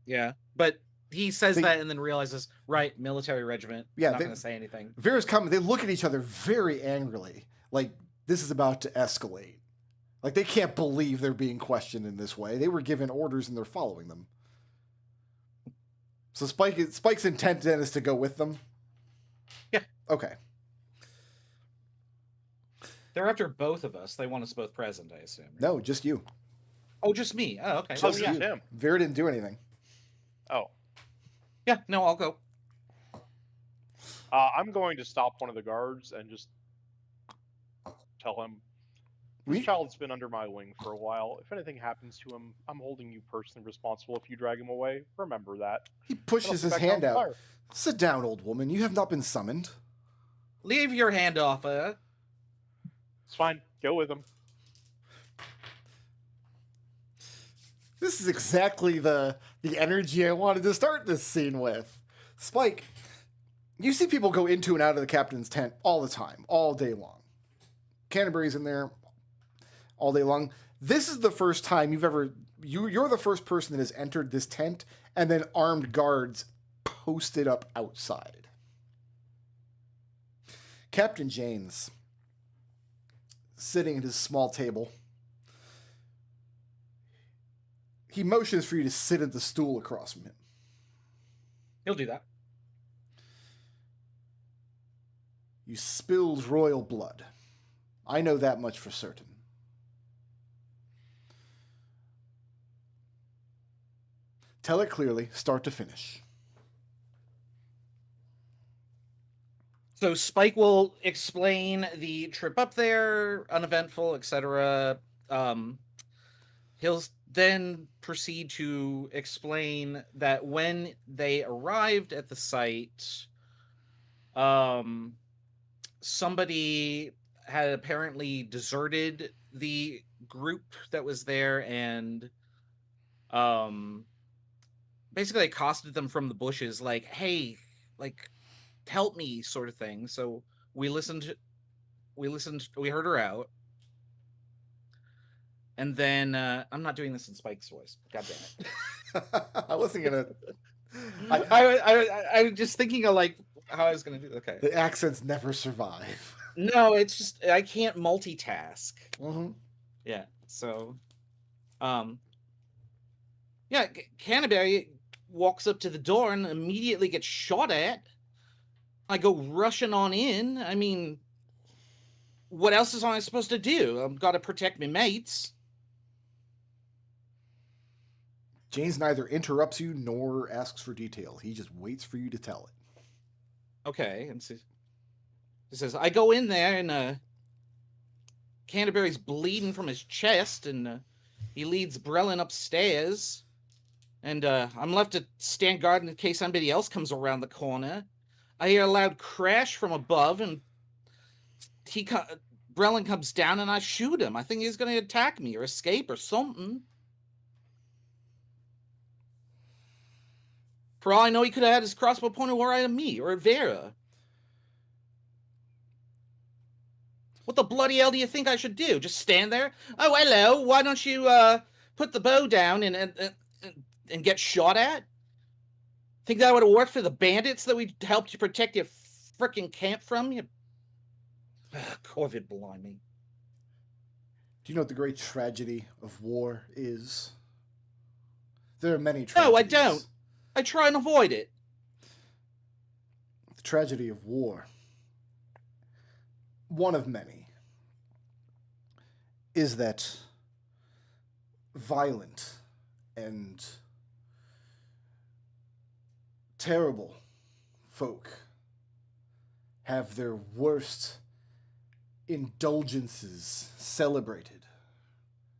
Yeah, but he says They- that and then realizes, right, military regiment. Yeah, not they- going to say anything. Vera's coming. They look at each other very angrily. Like, this is about to escalate. Like, they can't believe they're being questioned in this way. They were given orders and they're following them. So Spike's intent then is to go with them? Yeah. Okay. They're after both of us. They want us both present, I assume. right? No, just you. Oh, just me. Oh, okay. Oh, Just yeah, you. him. Vera didn't do anything. Oh. Yeah, no, I'll go. I'm going to stop one of the guards and just tell him, this child's been under my wing for a while. If anything happens to him, I'm holding you personally responsible if you drag him away. Remember that. He pushes his Back down hand the out. fire. Sit down, old woman. You have not been summoned. Leave your hand off her. It's fine. Go with him. This is exactly the energy I wanted to start this scene with. Spike, you see people go into and out of the captain's tent all the time, all day long. Canterbury's in there all day long. This is the first time you're the first person that has entered this tent and then armed guards posted up outside. Captain Jane's sitting at his small table. He motions for you to sit at the stool across from him. He'll do that. You spilled royal blood. I know that much for certain. Tell it clearly, start to finish. So Spike will explain the trip up there, uneventful, etc. He'll then proceed to explain that when they arrived at the site, somebody had apparently deserted the group that was there and basically accosted them from the bushes like, hey, like, help me, sort of thing. So we heard her out. And then I'm not doing this in Spike's voice. God damn it. I wasn't gonna. I was just thinking of like how I was gonna do. Okay. The accents never survive. No, it's just I can't multitask. Mm-hmm. Yeah. So, yeah, Canterbury walks up to the door and immediately gets shot at. I go rushing on in. I mean, what else is I supposed to do? I've got to protect my mates. James neither interrupts you nor asks for detail. He just waits for you to tell it. Okay, and so he says, I go in there and Canterbury's bleeding from his chest, and he leads Brelin upstairs, and I'm left to stand guard in case somebody else comes around the corner. I hear a loud crash from above, and Brelin comes down, and I shoot him. I think he's going to attack me or escape or something. For all I know, he could have had his crossbow pointed right at me or at Vera. What the bloody hell do you think I should do? Just stand there? Oh, hello. Why don't you put the bow down and get shot at? Think that would have worked for the bandits that we helped you protect your frickin' camp from? You Corvid, blimey. Do you know what the great tragedy of war is? There are many tragedies. No, I don't. I try and avoid it. The tragedy of war, one of many, is that violent and terrible folk have their worst indulgences celebrated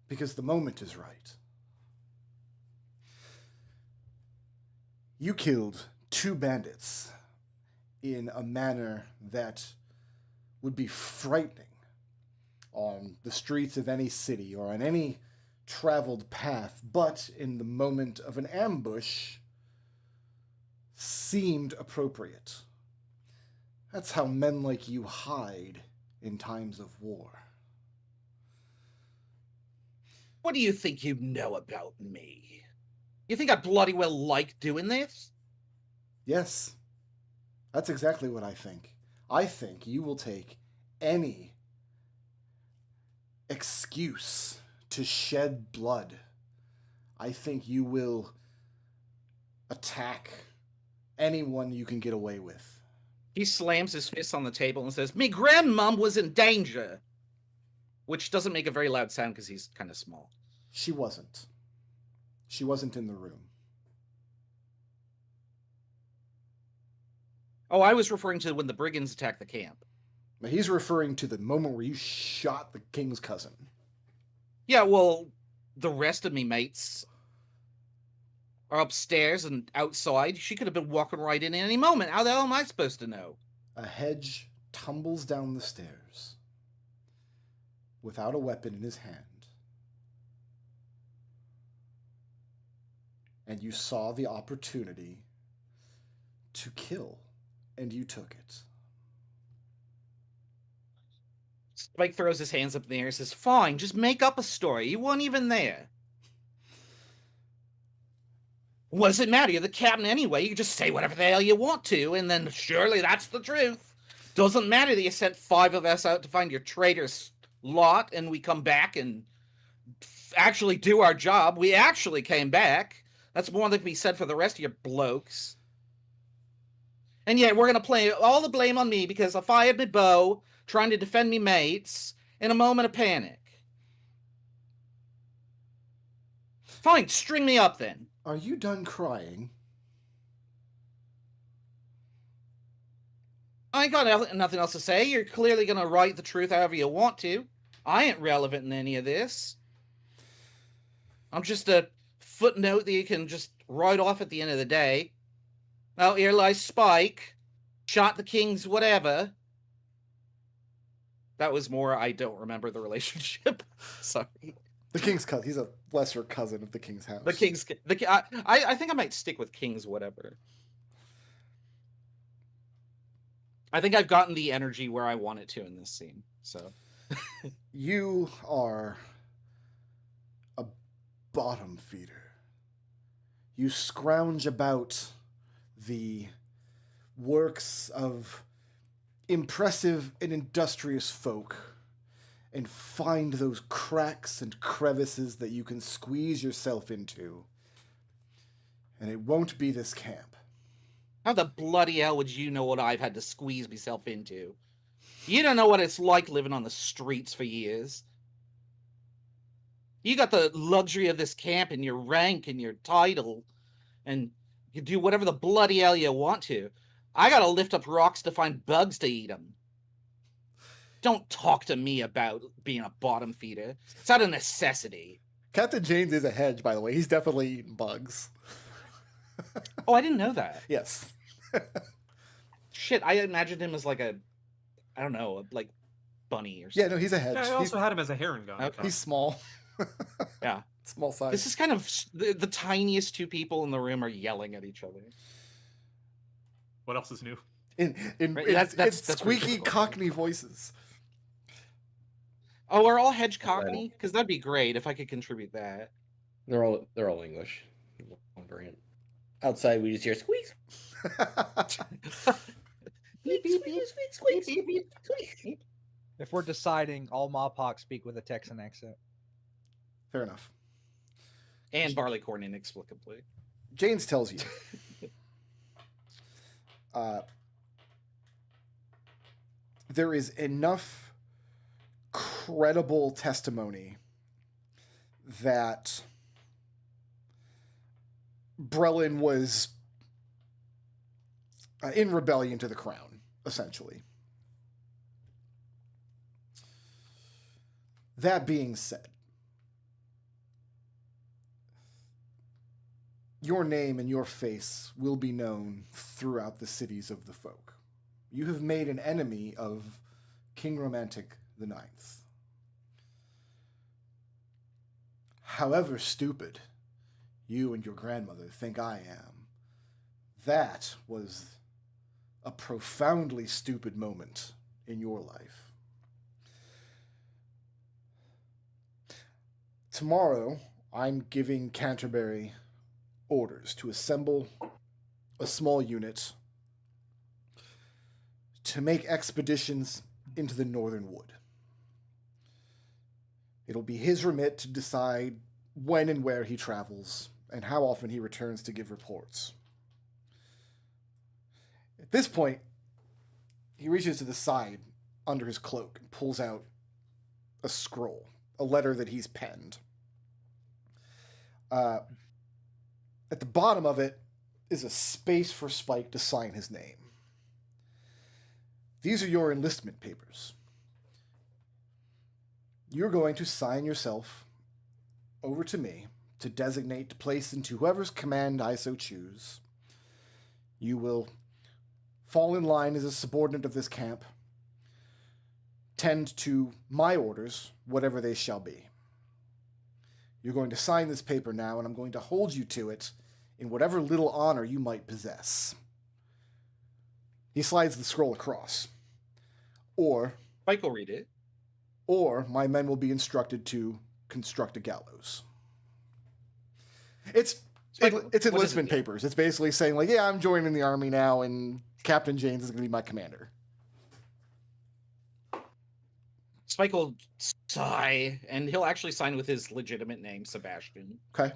because the moment is right. You killed 2 bandits in a manner that would be frightening on the streets of any city or on any traveled path, but in the moment of an ambush seemed appropriate. That's how men like you hide in times of war. What do you think you know about me? You think I bloody well like doing this? Yes, that's exactly what I think. I think you will take any excuse to shed blood. I think you will attack anyone you can get away with. He slams his fist on the table and says, me grandmom was in danger. Which doesn't make a very loud sound because he's kind of small. She wasn't. She wasn't in the room. Oh, I was referring to when the brigands attacked the camp. But he's referring to the moment where you shot the king's cousin. Yeah, well, the rest of me mates are upstairs and outside. She could have been walking right in at any moment. How the hell am I supposed to know? A hedge tumbles down the stairs without a weapon in his hand. And you saw the opportunity to kill, and you took it. Spike throws his hands up in the air and says, fine, just make up a story. You weren't even there. What does it matter? You're the captain anyway. You can just say whatever the hell you want to, and then surely that's the truth. Doesn't matter that you sent 5 of us out to find your traitor's lot, and we come back and actually do our job. We actually came back. That's more than can be said for the rest of your blokes. And yet we're going to play all the blame on me because I fired my bow trying to defend me mates in a moment of panic. Fine, string me up then. Are you done crying? I ain't got nothing else to say. You're clearly gonna write the truth however you want to. I ain't relevant in any of this. I'm just a footnote that you can just write off at the end of the day. Out here lies Spike, shot the king's whatever. That was more, I don't remember the relationship. Sorry. The king's cousin. He's a lesser cousin of the king's house. The king's. I think I might stick with king's whatever. I think I've gotten the energy where I want it to in this scene. So. You are a bottom feeder. You scrounge about the works of impressive and industrious folk and find those cracks and crevices that you can squeeze yourself into. And it won't be this camp. How the bloody hell would you know what I've had to squeeze myself into? You don't know what it's like living on the streets for years. You got the luxury of this camp and your rank and your title, and you do whatever the bloody hell you want to. I gotta lift up rocks to find bugs to eat them. Don't talk to me about being a bottom feeder. It's out of necessity. Captain James is a hedge, by the way. He's definitely eating bugs. Oh, I didn't know that. Yes. Shit, I imagined him as like a, I don't know, like bunny or something. Yeah, no, he's a hedge. Yeah, I also had him as a heron gun. Okay. He's small. Yeah. Small size. This is kind of the tiniest two people in the room are yelling at each other. What else is new? In Right, it's that's squeaky reasonable. Cockney voices. Oh, are all hedge Cockney? Because that'd be great if I could contribute that. They're all English. One variant. Outside, we just hear squeaks. Beep, beep, beep, squeak, squeak, beep, squeak. If we're deciding, all Mawpox speak with a Texan accent. Fair enough. And barleycorn inexplicably. James tells you. There is enough credible testimony that Brelin was in rebellion to the crown, essentially. That being said, your name and your face will be known throughout the cities of the folk. You have made an enemy of King Romantic the Ninth. However stupid you and your grandmother think I am, that was a profoundly stupid moment in your life. Tomorrow, I'm giving Canterbury orders to assemble a small unit to make expeditions into the Northern Wood. It'll be his remit to decide when and where he travels and how often he returns to give reports. At this point, he reaches to the side under his cloak and pulls out a scroll, a letter that he's penned. At the bottom of it is a space for Spike to sign his name. These are your enlistment papers. You're going to sign yourself over to me to designate to place into whoever's command I so choose. You will fall in line as a subordinate of this camp, tend to my orders, whatever they shall be. You're going to sign this paper now, and I'm going to hold you to it in whatever little honor you might possess. He slides the scroll across. Or Spike will read it. Or my men will be instructed to construct a gallows. It's enlistment papers. It's basically saying, like, yeah, I'm joining the army now, and Captain James is going to be my commander. Spike will sigh, and he'll actually sign with his legitimate name, Sebastian. Okay.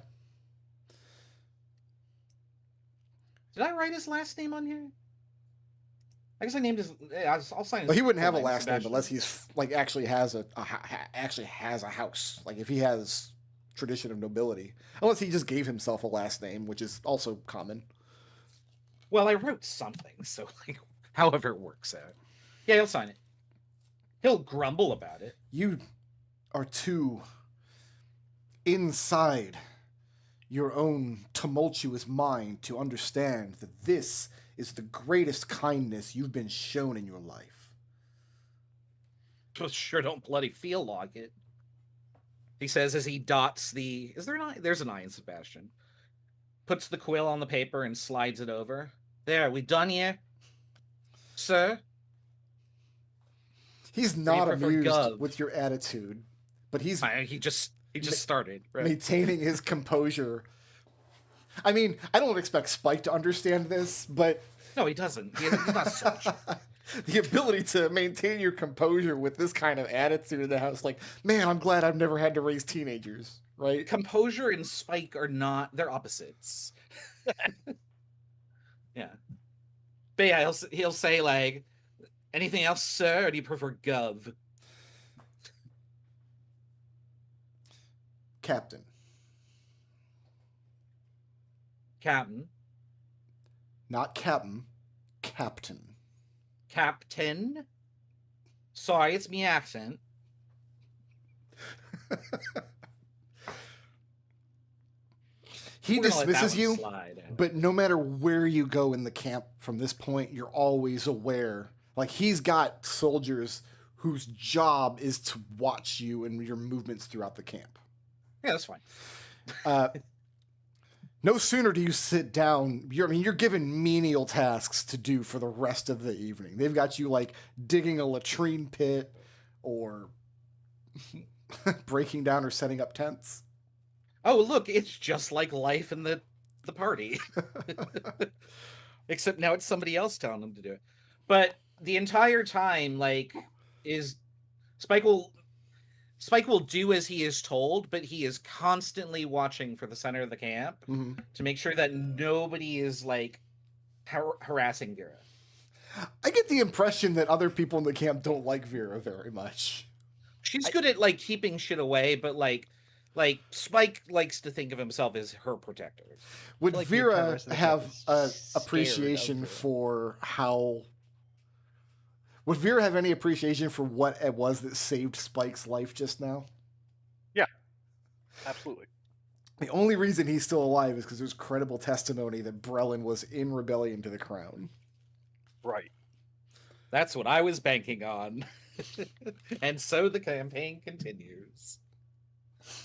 Did I write his last name on here? I guess I named his. I'll sign his. Well, he wouldn't have a full last name Sebastian. unless he's like actually has a house. Like if he has tradition of nobility, unless he just gave himself a last name, which is also common. Well, I wrote something, so like, however it works out. Yeah, he'll sign it. He'll grumble about it. You are too inside your own tumultuous mind to understand that this is the greatest kindness you've been shown in your life. Sure don't bloody feel like it. He says as he dots the... Is there an eye? There's an eye in Sebastian. Puts the quill on the paper and slides it over. There, we done here? Sir? He's not prefer amused Gov? with your attitude, but he's He just started, right? maintaining his composure. I mean, I don't expect Spike to understand this, but No, he doesn't. He's not such. the ability to maintain your composure with this kind of attitude in the house, like, man, I'm glad I've never had to raise teenagers, right? Composure and Spike are not... They're opposites. Yeah. But yeah, he'll say, like, anything else, sir, or do you prefer Gov? Captain. Captain. Not captain, captain. Captain? Sorry, it's me accent. He We're gonna let that dismisses one you, slide. but no matter where you go in the camp from this point, you're always aware. Like, he's got soldiers whose job is to watch you and your movements throughout the camp. Yeah, that's fine. No sooner do you sit down, you're given menial tasks to do for the rest of the evening. They've got you like digging a latrine pit or breaking down or setting up tents. Oh, look, it's just like life in the party. Except now it's somebody else telling them to do it. But the entire time, like, Spike will do as he is told, but he is constantly watching for the center of the camp to make sure that nobody is, like, harassing Vera. I get the impression that other people in the camp don't like Vera very much. She's good at, like, keeping shit away, but, like Spike likes to think of himself as her protector. Would like the entire Vera rest of the have camp is an scared of appreciation Vera. for how... Would Vera have any appreciation for what it was that saved Spike's life just now? Absolutely. The only reason he's still alive is because there's credible testimony that Brelin was in rebellion to the crown. Right. That's what I was banking on. And so the campaign continues.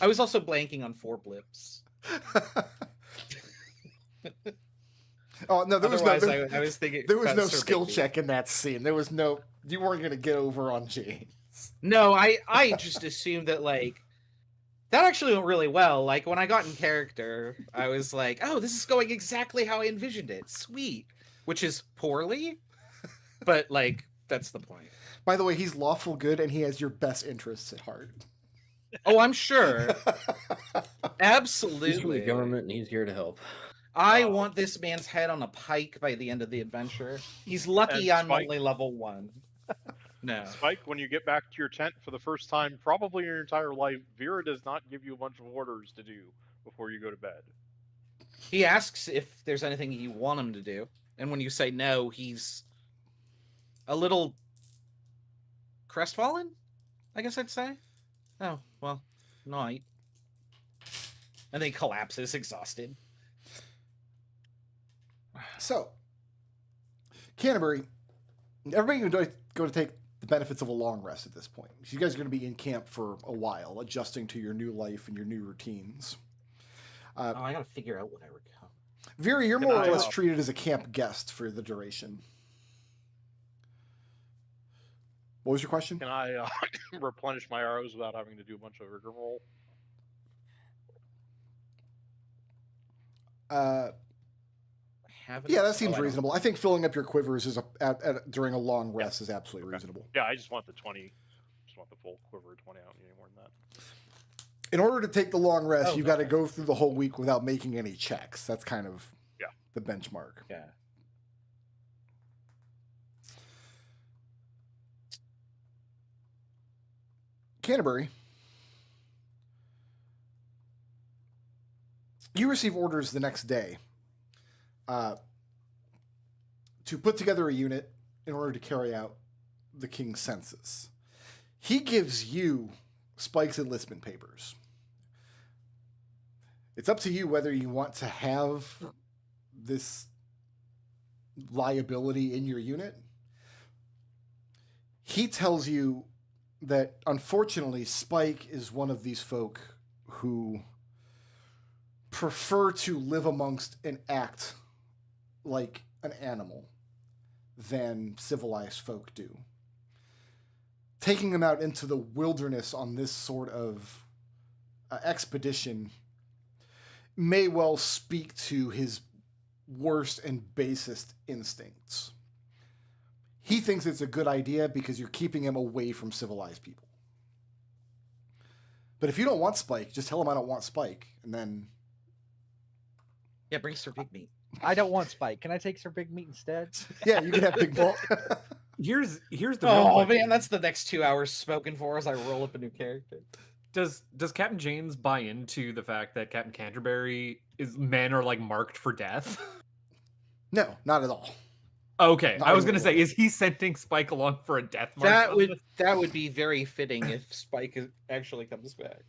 I was also blanking on 4 blips. Oh no, there was Otherwise, I was thinking there was about no Sir skill Bigby. check in that scene. There was no, you weren't gonna get over on James. No, I just assumed that, like, that actually went really well. Like, when I got in character, I was like, oh, this is going exactly how I envisioned it. Sweet. Which is poorly, but, like, that's the point. By the way, he's lawful good and he has your best interests at heart. Oh, I'm sure. He's from Absolutely. the government and he's here to help. I want this man's head on a pike by the end of the adventure. He's lucky And I'm Spike- only level 1. No. Spike, when you get back to your tent for the first time, probably in your entire life, Vera does not give you a bunch of orders to do before you go to bed. He asks if there's anything you want him to do. And when you say no, he's a little crestfallen, I guess I'd say. Oh, well, night. And then he collapses, exhausted. So, Canterbury, everybody can go to take the benefits of a long rest at this point. You guys are going to be in camp for a while, adjusting to your new life and your new routines. Oh, I gotta figure out where I would go. Vera, you're Can more or I, less treated as a camp guest for the duration. What was your question? Can I replenish my arrows without having to do a bunch of rigmarole? Yeah, that seems I don't. reasonable. I think filling up your quivers is during a long rest is absolutely reasonable. Yeah, I just want the 20. Just want the full quiver of 20. I don't need any more than that. In order to take the long rest, Oh, you've got to okay. go through the whole week without making any checks. That's kind of Yeah. the benchmark. Yeah. Canterbury, You receive orders the next day to put together a unit in order to carry out the king's census. He gives you Spike's enlistment papers. It's up to you whether you want to have this liability in your unit. He tells you that, unfortunately, Spike is one of these folk who prefer to live amongst and act like an animal than civilized folk do. Taking them out into the wilderness on this sort of expedition may well speak to his worst and basest instincts. He thinks it's a good idea because you're keeping him away from civilized people. But if you don't want Spike, just tell him I don't want Spike, and then... Yeah, bring Sir Big Meat. I don't want Spike. Can I take Sir Big Meat instead? Yeah, you can have Big Bolt. Here's the real Oh question. man, that's the next 2 hours spoken for as I roll up a new character. Does Captain James buy into the fact that Captain Canterbury men are like marked for death? No, not at all. Okay, Not I was even gonna say, is he sending Spike along for a death march? That would be very fitting if Spike actually comes back.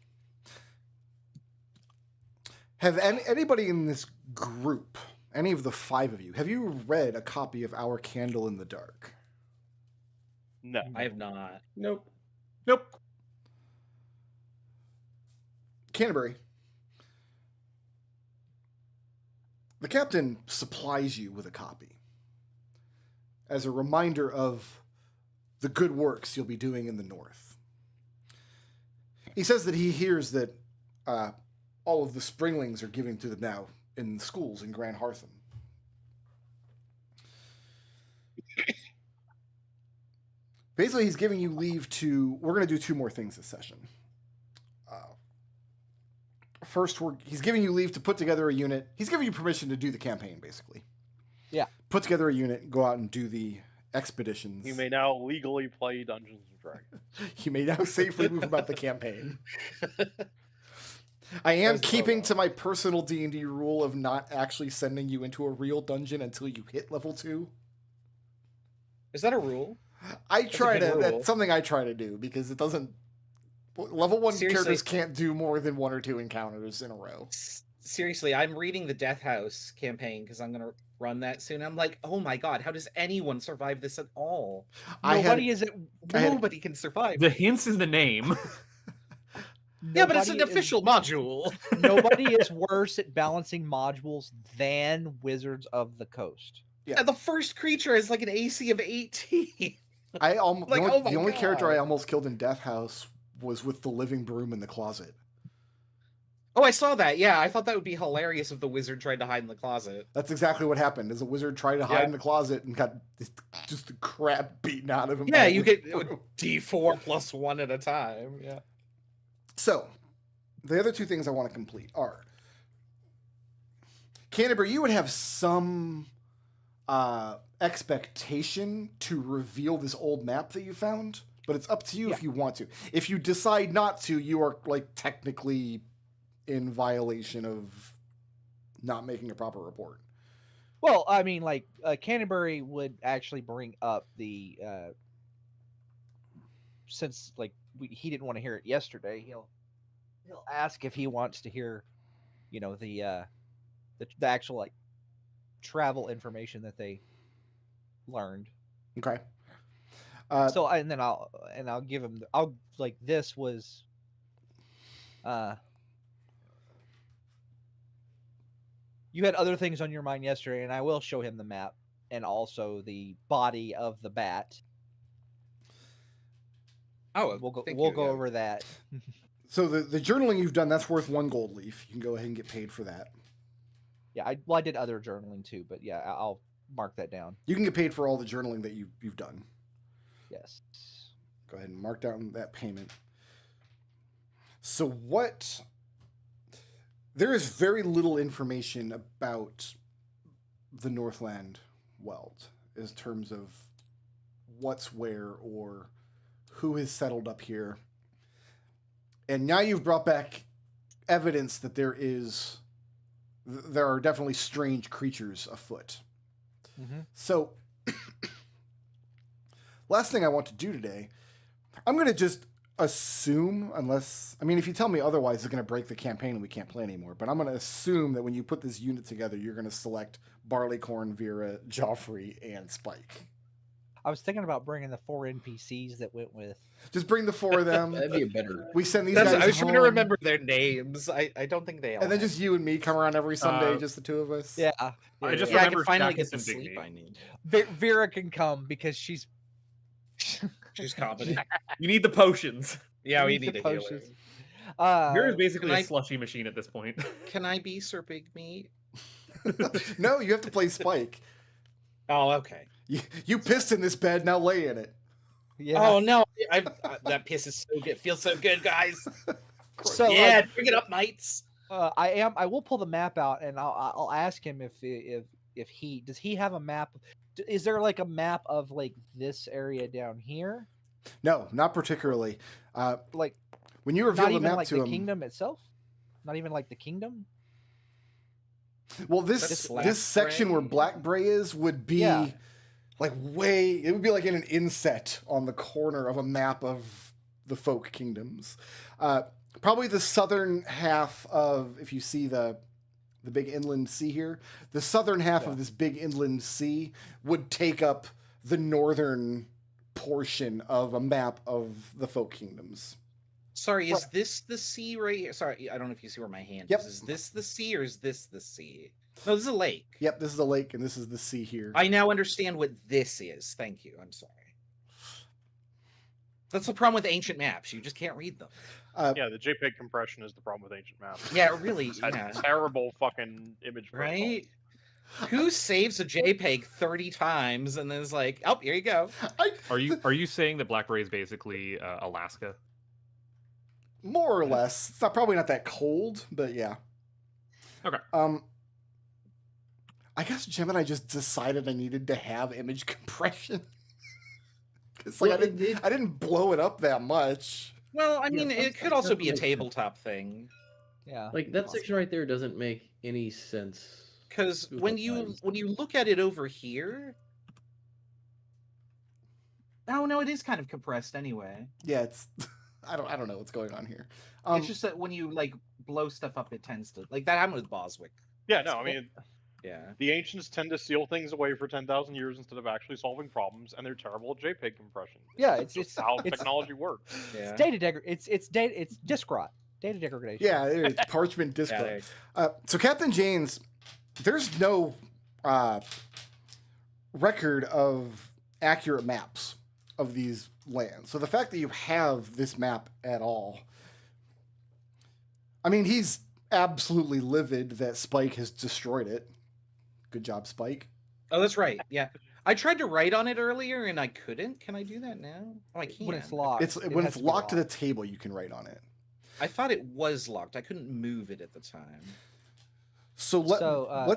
Have anybody in this group, any of the 5 of you, have you read a copy of Our Candle in the Dark? No. I have not. Nope. Nope. Canterbury. The captain supplies you with a copy as a reminder of the good works you'll be doing in the north. He says that he hears that all of the springlings are giving to them now in schools in Grand Hartham. Basically, he's giving you leave to... We're going to do 2 more things this session. First, he's giving you leave to put together a unit. He's giving you permission to do the campaign, basically. Yeah. Put together a unit, go out and do the expeditions. You may now legally play Dungeons and Dragons. You may now safely move about the campaign. I am That's keeping so to my personal D&D rule of not actually sending you into a real dungeon until you hit level 2. Is that a rule? I a try good to. rule. That's something I try to do because it doesn't. Level 1 Seriously. characters can't do more than 1 or 2 encounters in a row. Seriously, I'm reading the Death House campaign because I'm gonna run that soon. I'm like, oh my god, how does anyone survive this at all? Nobody can survive. The hints in the name. Yeah, but it's an Nobody is- official module. Nobody is worse at balancing modules than Wizards of the Coast. Yeah. The first creature is like an AC of 18. I almost Like, oh my the only character God. I almost killed in Death House was with the living broom in the closet. Oh, I saw that. Yeah, I thought that would be hilarious if the wizard tried to hide in the closet. That's exactly what happened. As a wizard tried to hide Yeah. in the closet and got just the crap beaten out of him. Yeah, by you the get broom. D4 plus 1 at a time. Yeah. So, the other 2 things I want to complete are Canterbury, you would have some expectation to reveal this old map that you found, but it's up to you if you want to. If you decide not to, you are like technically in violation of not making a proper report. Well, I mean, like Canterbury would actually bring up the since like he didn't want to hear it yesterday. He'll ask if he wants to hear, you know, the actual like travel information that they learned. Okay. So and then I'll give him this was you had other things on your mind yesterday, and I will show him the map and also the body of the bat. Oh, We'll go over that. So the journaling you've done, that's worth 1 gold leaf. You can go ahead and get paid for that. Yeah, I did other journaling too, but yeah, I'll mark that down. You can get paid for all the journaling that you've done. Yes. Go ahead and mark down that payment. So there is very little information about the Northland Weld in terms of what's where or who has settled up here. And now you've brought back evidence that there is there are definitely strange creatures afoot. Mm-hmm. So, last thing I want to do today, I'm going to just assume, unless, I mean, if you tell me otherwise, it's going to break the campaign and we can't play anymore. But I'm going to assume that when you put this unit together, you're going to select Barleycorn, Vera, Joffrey, and Spike. I was thinking about bringing the 4 NPCs that went with. Just bring the 4 of them. That'd be a better. We send these That's, guys I was trying to home, remember their names. I don't think they all. and then have. just you and me come around every Sunday, just the 2 of us. Yeah. I just Yeah, I remember can finally Shakis get the and Big sleep Meat. I need. Vera can come because she's. She's competent. You need the potions. Yeah, we the need a healer. potions. Vera's basically can a I- slushy machine at this point. Can I be Sir Big Meat? No, you have to play Spike. Oh, okay. You pissed in this bed, now lay in it. Yeah. Oh no, that piss is so good. Feels so good, guys. So Yeah, bring it up, mates. I will pull the map out and I'll ask him if he have a map. Is there like a map of like this area down here? No, not particularly. Like When you not reveal the even map like to the him, kingdom itself? Not even like the kingdom? well, This this section where Blackbray? Blackbray is would be Yeah. like way. It would be like in an inset on the corner of a map of the folk kingdoms. Probably the southern half of, if you see the big inland sea here, the southern half of this big inland sea would take up the northern portion of a map of the folk kingdoms. Sorry, is this the sea right here? Sorry, I don't know if you see where my hand Yep. is. Is this the sea or is this the sea? No, this is a lake. Yep, this is a lake and this is the sea here. I now understand what this is. Thank you. I'm sorry. That's the problem with ancient maps. You just can't read them. Yeah, the JPEG compression is the problem with ancient maps. Yeah, really. It's had Yeah. terrible fucking image protocols. Right? Who saves a JPEG 30 times and then is like, oh, here you go. Are you saying that Blackberry is basically Alaska? More or less. It's probably not that cold, but yeah. Okay. I guess Gemini just decided I needed to have image compression. It's like Well, I didn't blow it up that much. Well, I mean, that's- it could that also doesn't be a make sense. tabletop thing. Yeah. Like that section right there doesn't make any sense. Because Google when you Times. look at it over here, oh no, it is kind of compressed anyway. Yeah, it's I don't know what's going on here. It's just that when you like blow stuff up, it tends to like that happened with Boswick. Yeah, no, I mean, Yeah, the ancients tend to seal things away for 10,000 years instead of actually solving problems, and they're terrible at JPEG compression. Yeah, It's just how it's- technology works. yeah. It's data it's disk rot. Data degradation. Yeah, it's parchment disc. Yeah, drive. there- So Captain Jane's, there's no record of accurate maps of these lands. So the fact that you have this map at all, I mean, he's absolutely livid that Spike has destroyed it. Good job, Spike. Oh, that's right. Yeah, I tried to write on it earlier and I couldn't. Can I do that now? Oh, I can't. When it's locked. It's it when has it's to be locked to the locked. table, you can write on it. I thought it was locked. I couldn't move it at the time. So let's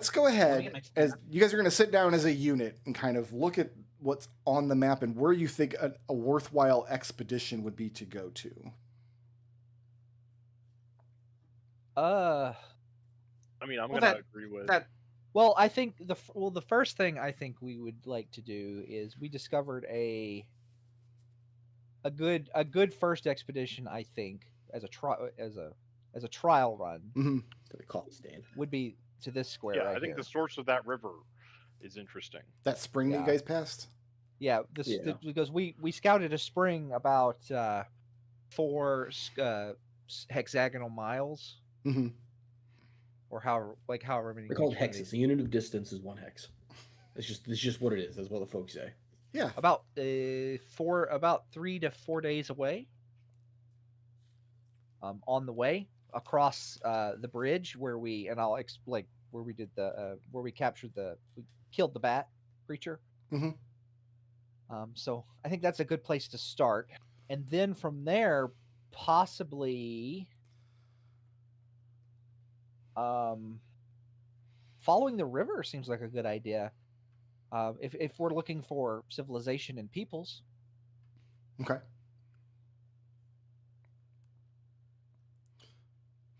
go let me ahead get my as you guys are going to sit down as a unit and kind of look at what's on the map and where you think a worthwhile expedition would be to go to. I mean, I'm Well, gonna that- agree with that- Well, I think the first thing I think we would like to do is we discovered a good first expedition. I think as a trial run Mm-hmm. To the call stand. would be to this square. Yeah, right I think here. the source of that river is interesting. That spring that Yeah. you guys passed. Yeah, Yeah. because we scouted a spring about 4 hexagonal miles, Mm-hmm. or however many. They're called each one of hexes. these- The unit of distance is 1 hex. It's just what it is. That's what the folks say. Yeah. About 3 to 4 days away. On the way across the bridge where I'll explain where we did where we killed the bat creature. Mhm. So I think that's a good place to start, and then from there, possibly, following the river seems like a good idea. If we're looking for civilization and peoples. Okay.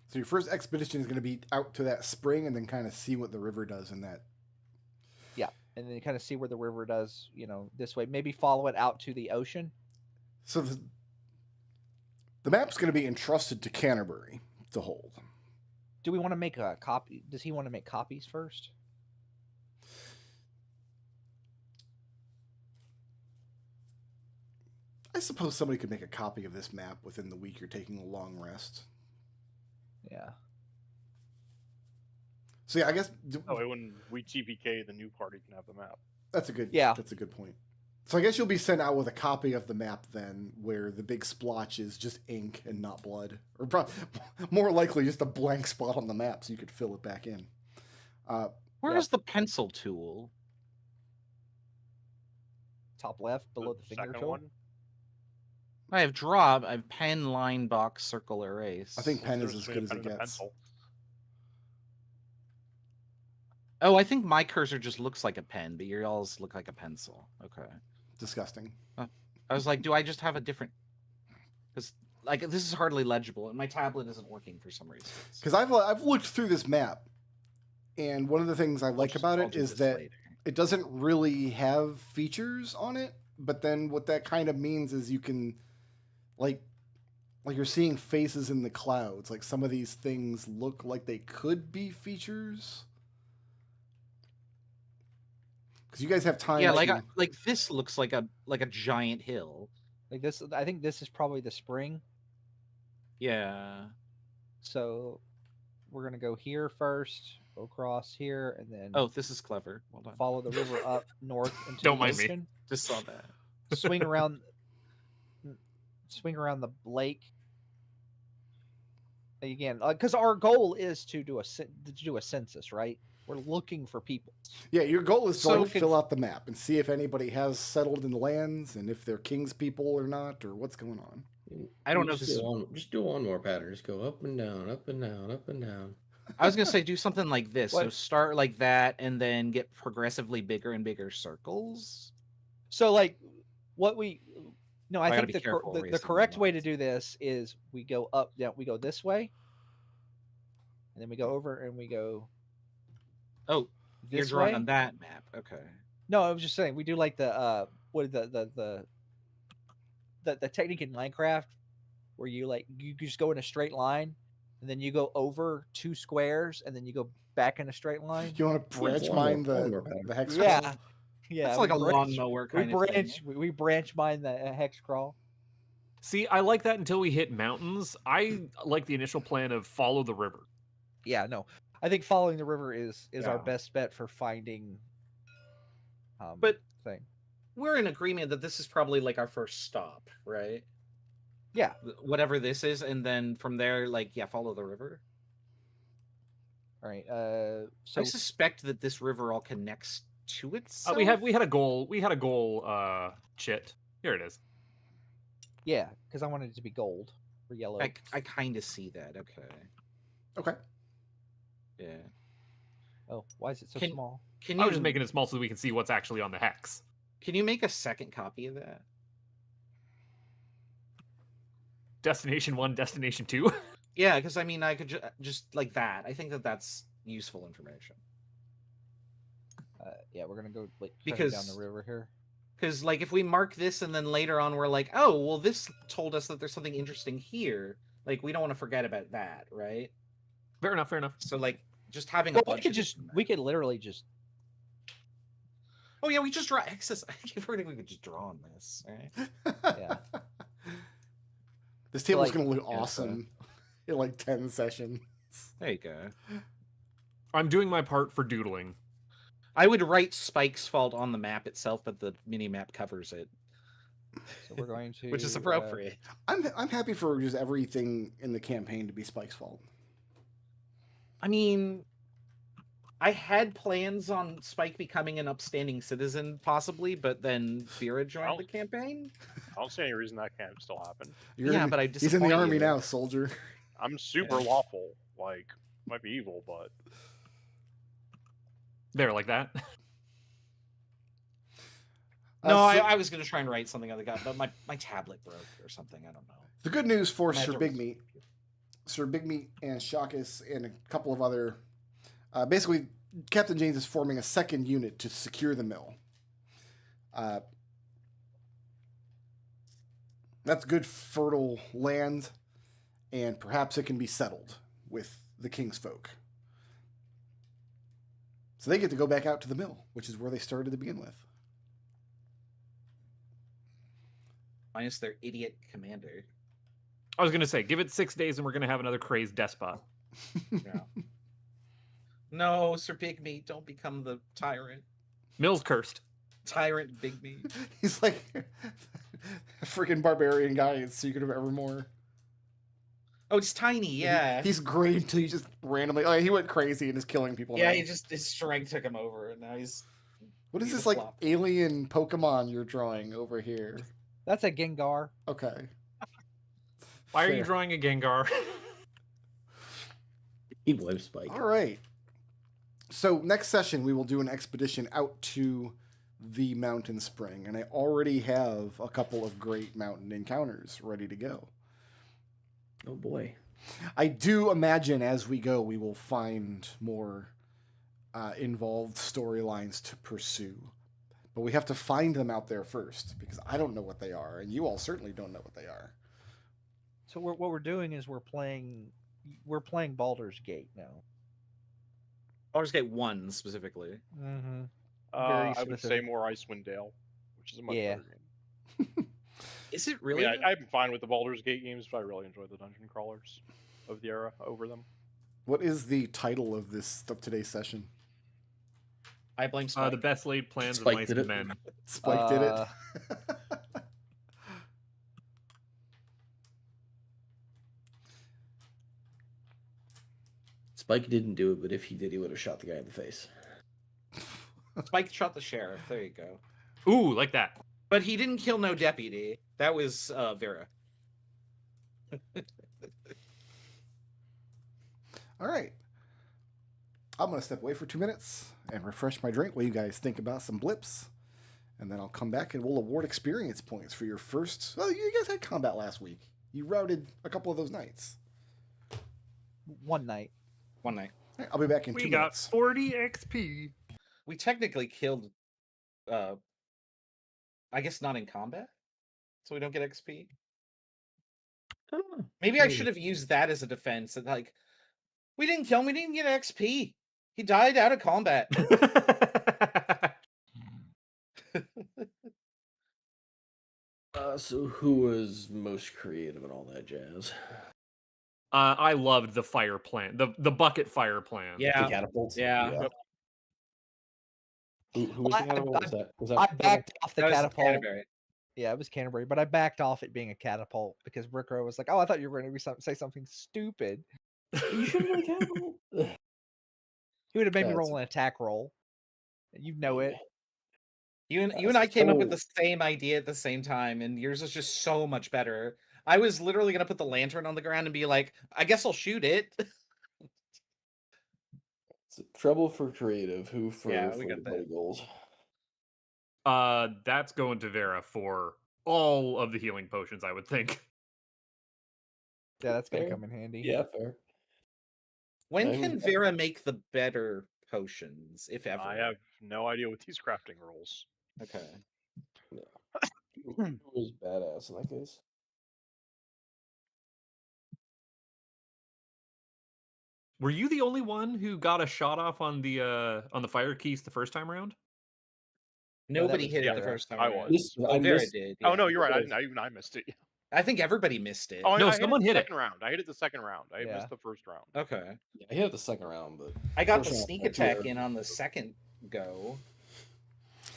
So your first expedition is going to be out to that spring and then kind of see what the river does in that. Yeah, and then kind of see where the river does, this way. Maybe follow it out to the ocean. So the map's going to be entrusted to Canterbury to hold. Do we want to make a copy? Does he want to make copies first? I suppose somebody could make a copy of this map within the week you're taking a long rest. Yeah. So yeah, I guess Oh, when we TPK, the new party can have the map. that's a good. Yeah. That's a good point. So I guess you'll be sent out with a copy of the map then, where the big splotch is just ink and not blood, or more likely just a blank spot on the map, so you could fill it back in. Where's the pencil tool? Top left, below the finger second tool. one. I have draw. I have pen, line, box, circle, erase. I think pen is There's as good as pen it and a gets. pencil. Oh, I think my cursor just looks like a pen, but your y'all's look like a pencil. Okay. Disgusting. I was like, do I just have a different? Because like this is hardly legible, and my tablet isn't working for some reason. Because I've looked through this map, and one of the things I like about I'll it do is this that later. it doesn't really have features on it. But then what that kind of means is you can, like you're seeing faces in the clouds. Like some of these things look like they could be features. Because you guys have time. Yeah, to- like this looks like a giant hill. Like this, I think this is probably the spring. Yeah. So we're gonna go here first, go across here, and then Oh, this is clever. Well done. follow the river up north into Don't the mind me. ocean. Just saw that. Swing around the lake. Again, because our goal is to do a census, right? We're looking for people. Yeah, your goal is to So like, fill out the map and see if anybody has settled in the lands and if they're king's people or not, or what's going on. I don't know if Just this do is- just do a lawnmower pattern. Just go up and down, up and down, up and down. I was gonna say do something like this. So What? start like that, and then get progressively bigger and bigger circles. So, like, what we no, I I gotta think be careful the erasing correct the way to lines. do this is we go up, down, we go this way, and then we go over and we go Oh, you're this drawing way. on that map. Okay. No, I was just saying we do like the the technique in Minecraft where you just go in a straight line and then you go over 2 squares and then you go back in a straight line. You want to branch mine lawnmower pattern. the hex? Yeah, crawl? yeah. That's like we a branch- lawnmower We kind of thing. we branch mine the hex crawl. See, I like that until we hit mountains. I like the initial plan of follow the river. Yeah, no. I think following the river is our Yeah. best bet for finding But- thing. We're in agreement that this is probably like our first stop, right? Yeah. Whatever this is, and then from there, like, yeah, follow the river. All right. I suspect that this river all connects to itself. We had a goal. We had a goal. Chit. Here it is. yeah, because I wanted it to be gold or yellow. I kind of see that. Okay. Okay. Yeah. Oh, why is it so Can- small? Can I you was just making it small so we can see what's actually on the hex. Can you make a second copy of that? Destination 1, Destination 2. Yeah, because I mean, I could just like that. I think that that's useful information. Yeah, we're gonna go like further down Because- the river here. Because like if we mark this and then later on we're like, oh well, this told us that there's something interesting here. Like we don't want to forget about that, right? Fair enough. Fair enough. So like just having Well, a bunch. we could literally just Oh yeah, we just draw excess. I keep forgetting we could just draw on this, right? Yeah. This table's like- gonna look Yeah, so- awesome in like 10 sessions. There you go. I'm doing my part for doodling. I would write Spike's Fault on the map itself, but the mini map covers it, so we're going to which is appropriate. I'm happy for just everything in the campaign to be Spike's fault. I mean, I had plans on Spike becoming an upstanding citizen, possibly, but then Vera joined Well, the campaign. I don't see any reason that can't still happen. Yeah, but I he's in the disappoint army you. now, soldier. I'm super lawful. Like, might be evil, but There, like that. No, So I was going to try and write something on the guy, but my tablet broke or something. I don't know. the good news for I had Sir to- Big Meat. Sir Big Meat and Shawkus and a couple of other. Basically, Captain James is forming a second unit to secure the mill. That's good, fertile land, and perhaps it can be settled with the King's folk. So they get to go back out to the mill, which is where they started to begin with. Minus their idiot commander. I was gonna say, give it 6 days and we're gonna have another crazed despot. Yeah. No, Sir Big Meat, don't become the tyrant. Mill's cursed. Tyrant Big Meat. He's like a freaking barbarian guy in Secret of Evermore. Oh, it's tiny, yeah. He's great until he just randomly. Like, he went crazy and is killing people. Yeah, now. his strength took him over, and now he's. What is he's this a like flop. alien Pokemon you're drawing over here? That's a Gengar. Okay. Why are you Fair. drawing a Gengar? He blames Spike. All right. So next session we will do an expedition out to the mountain spring, and I already have a couple of great mountain encounters ready to go. Oh boy. I do imagine as we go we will find more involved storylines to pursue, but we have to find them out there first because I don't know what they are, and you all certainly don't know what they are. So what we're doing is we're playing Baldur's Gate now. Baldur's Gate 1 specifically. Mm-hmm. I would say specific. more Icewind Dale, which is a much Yeah. better game. Is it I really? mean, I'm fine with the Baldur's Gate games, but I really enjoy the dungeon crawlers of the era over them. What is the title of today's session? I blame Spike. The best laid plans of Spike mice did and it. men. Spike did it. Spike didn't do it, but if he did, he would have shot the guy in the face. Spike shot the sheriff. There you go. Ooh, like that. But he didn't kill no deputy. That was Vera. All right. I'm going to step away for 2 minutes and refresh my drink while you guys think about some blips. And then I'll come back and we'll award experience points for your first. Well, you guys had combat last week. You routed a couple of those nights. One night. One night. All right, I'll be back in We 2 got minutes. 40 XP. We technically killed. I guess not in combat, so we don't get XP. Maybe I should have used that as a defense. And like, we didn't kill him. We didn't get XP. He died out of combat. So who was most creative and all that jazz? I loved the fire plan, the bucket fire plan. Yeah. The catapults? Yeah. Yep. Who was the catapult? Was that? I backed off the That was catapult. Canterbury. Yeah, it was Canterbury, but I backed off it being a catapult because Brickrow was like, "Oh, I thought you were going to say something stupid." You should have been a catapult. He would have made me That's- roll an attack roll. You know it. You and I came up with the same idea at the same time, and yours was just so much better. I was literally gonna put the lantern on the ground and be like, I guess I'll shoot it. It's trouble for creative. Who for, Yeah, for we the got buddy that. goals? That's going to Vera for all of the healing potions, I would think. Yeah, that's going to Fair. come in handy. Yeah, fair. When I can was- Vera make the better potions, if ever? I have no idea with these crafting rules. Okay. Who was badass in that case? Were you the only one who got a shot off on the fire keys the first time around? Nobody was hit it the Vera. first time. I around. was. Oh, Vera did. Oh yeah. no, you're right. It was- I missed it. I think everybody missed it. Oh, No, I someone hit the it. second round. I hit it the second round. I Yeah. missed the first round. Okay. Yeah, I hit it the second round, but I got First the round, sneak that's attack weird. in on the second go.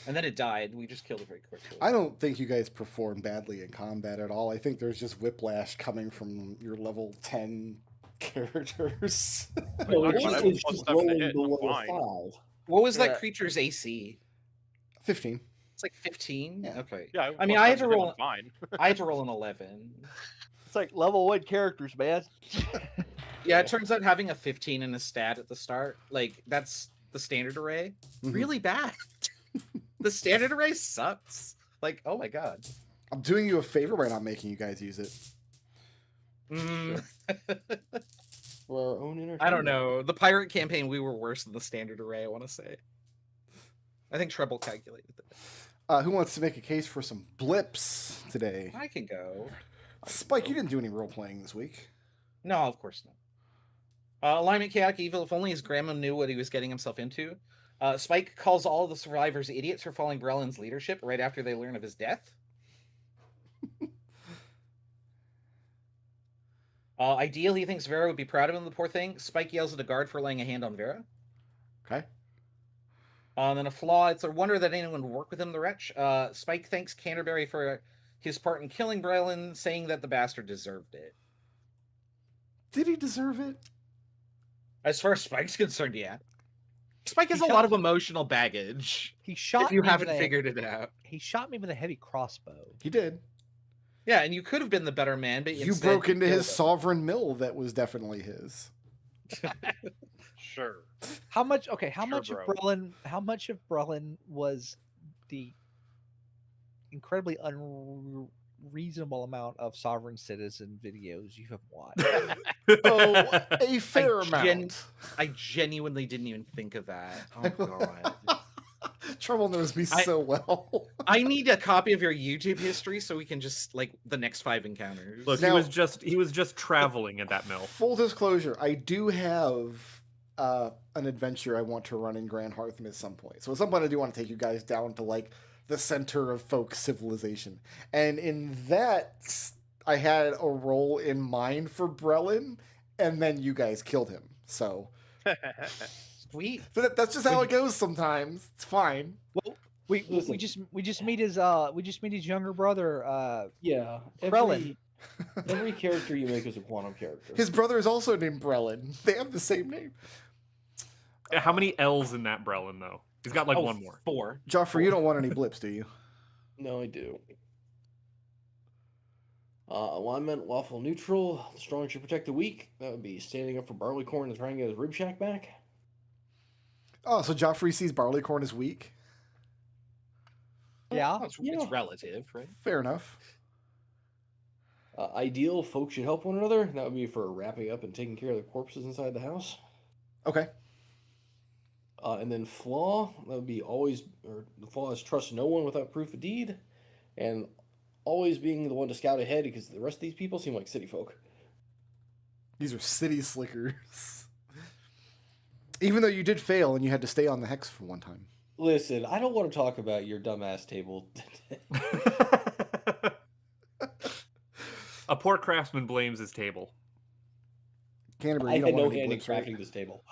And then it died. We just killed it very quickly. I don't think you guys perform badly in combat at all. I think there's just whiplash coming from your level 10 characters. no, I'm it's fine. I just, have it's plus just 7 to rolling hit, the I'm level fine. 5. What was that Yeah. creature's AC? 15. It's like 15? Yeah. Okay. Yeah, I mean, plus I had 7 to hit, roll- I'm fine. I had to roll an 11. It's like level 1 characters, man. Yeah, it turns out having a 15 in a stat at the start, like, that's the standard array. Mhm. Really bad. The standard array sucks. Like, oh my god. I'm doing you a favor by not making you guys use it. Mm, For our own entertainment. I don't know. The pirate campaign, we were worse than the standard array, I want to say. I think Treble calculated that. Who wants to make a case for some blips today? I can go. Spike, you didn't do any role playing this week. No, of course not. Alignment Chaotic Evil, if only his grandma knew what he was getting himself into. Spike calls all of the survivors idiots for following Brelin's leadership right after they learn of his death. Ideal, he thinks Vera would be proud of him, the poor thing. Spike yells at a guard for laying a hand on Vera. Okay. And then a flaw, it's a wonder that anyone would work with him, the wretch. Spike thanks Canterbury for his part in killing Brelin, saying that the bastard deserved it. Did he deserve it? As far as Spike's concerned, yeah. Spike has He a shot- lot of emotional baggage, He shot if you me haven't with a- figured it out. He shot me with a heavy crossbow. He did. Yeah, and you could have been the better man, but You instead broke into killed his him. sovereign mill that was definitely his. Sure. How much? Okay, how Sure, much of bro. Brelin? How much of Brelin was the incredibly unreasonable amount of sovereign citizen videos you have watched? Oh, a fair gen- amount. I genuinely didn't even think of that. Oh god. Trouble knows me so well. I need a copy of your YouTube history so we can just like the next 5 encounters. Look, Now- he was just traveling at that mill. Full disclosure, I do have an adventure I want to run in Grand Heartham at some point. So at some point I do want to take you guys down to like the center of folk civilization. And in that, I had a role in mind for Brelin, and then you guys killed him. So Sweet. that's just how it goes sometimes. It's fine. we Listen. just meet his younger brother. Yeah. Brelin. Every character you make is a quantum character. His brother is also named Brelin. They have the same name. How many L's in that Brelin though? He's got like Oh, one more. 4. Joffrey, you don't want any blips, do you? No, I do. Alignment, lawful neutral. Strong should protect the weak. That would be standing up for Barleycorn and trying to get his rib shack back. Oh, so Joffrey sees Barleycorn as weak? Yeah. Well, it's Yeah. relative, right? Fair enough. Ideal, folks should help one another. That would be for wrapping up and taking care of the corpses inside the house. Okay. And then flaw, that would be always, or the flaw is trust no one without proof of deed, and always being the one to scout ahead because the rest of these people seem like city folk. These are city slickers. Even though you did fail and you had to stay on the hex for one time. Listen, I don't want to talk about your dumbass table. A poor craftsman blames his table. Canterbury, I you had don't no want any hand in blips, right? crafting this table.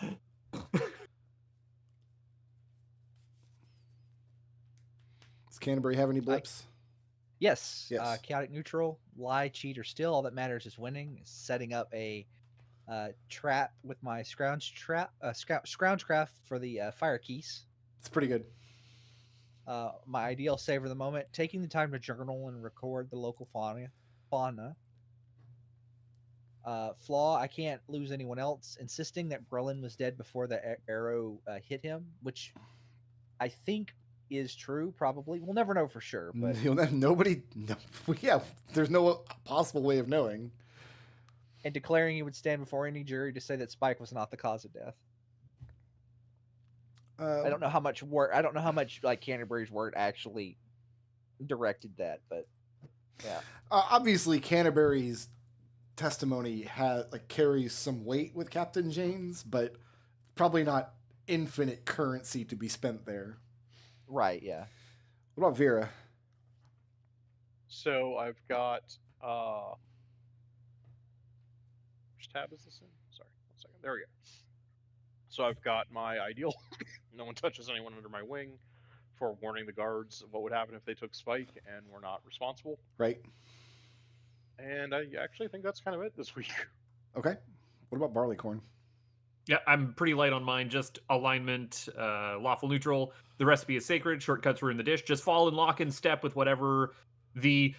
Does Canterbury have any blips? Yes. Yes. Chaotic neutral, lie, cheat, or steal. All that matters is winning. Setting up a trap with my scrounge craft for the fire keys. It's pretty good. My ideal save of the moment: taking the time to journal and record the local fauna. Flaw: I can't lose anyone else. Insisting that Brelin was dead before the arrow hit him, which I think is true. Probably, we'll never know for sure. But You'll have nobody. No, yeah, there's no possible way of knowing. and declaring he would stand before any jury to say that Spike was not the cause of death. I don't know how much work. I don't know how much like Canterbury's word actually directed that, but yeah. Obviously, Canterbury's testimony carries some weight with Captain James, but probably not infinite currency to be spent there. Right, yeah. What about Vera? So I've got which tab is this in? Sorry, 1 second. There we go. So I've got my ideal. No one touches anyone under my wing, for warning the guards of what would happen if they took Spike and were not responsible. Right. And I actually think that's kind of it this week. Okay. What about Barleycorn? Yeah, I'm pretty light on mine. Just alignment, lawful neutral. The recipe is sacred. Shortcuts were in the dish. Just fall in lock and step with whatever the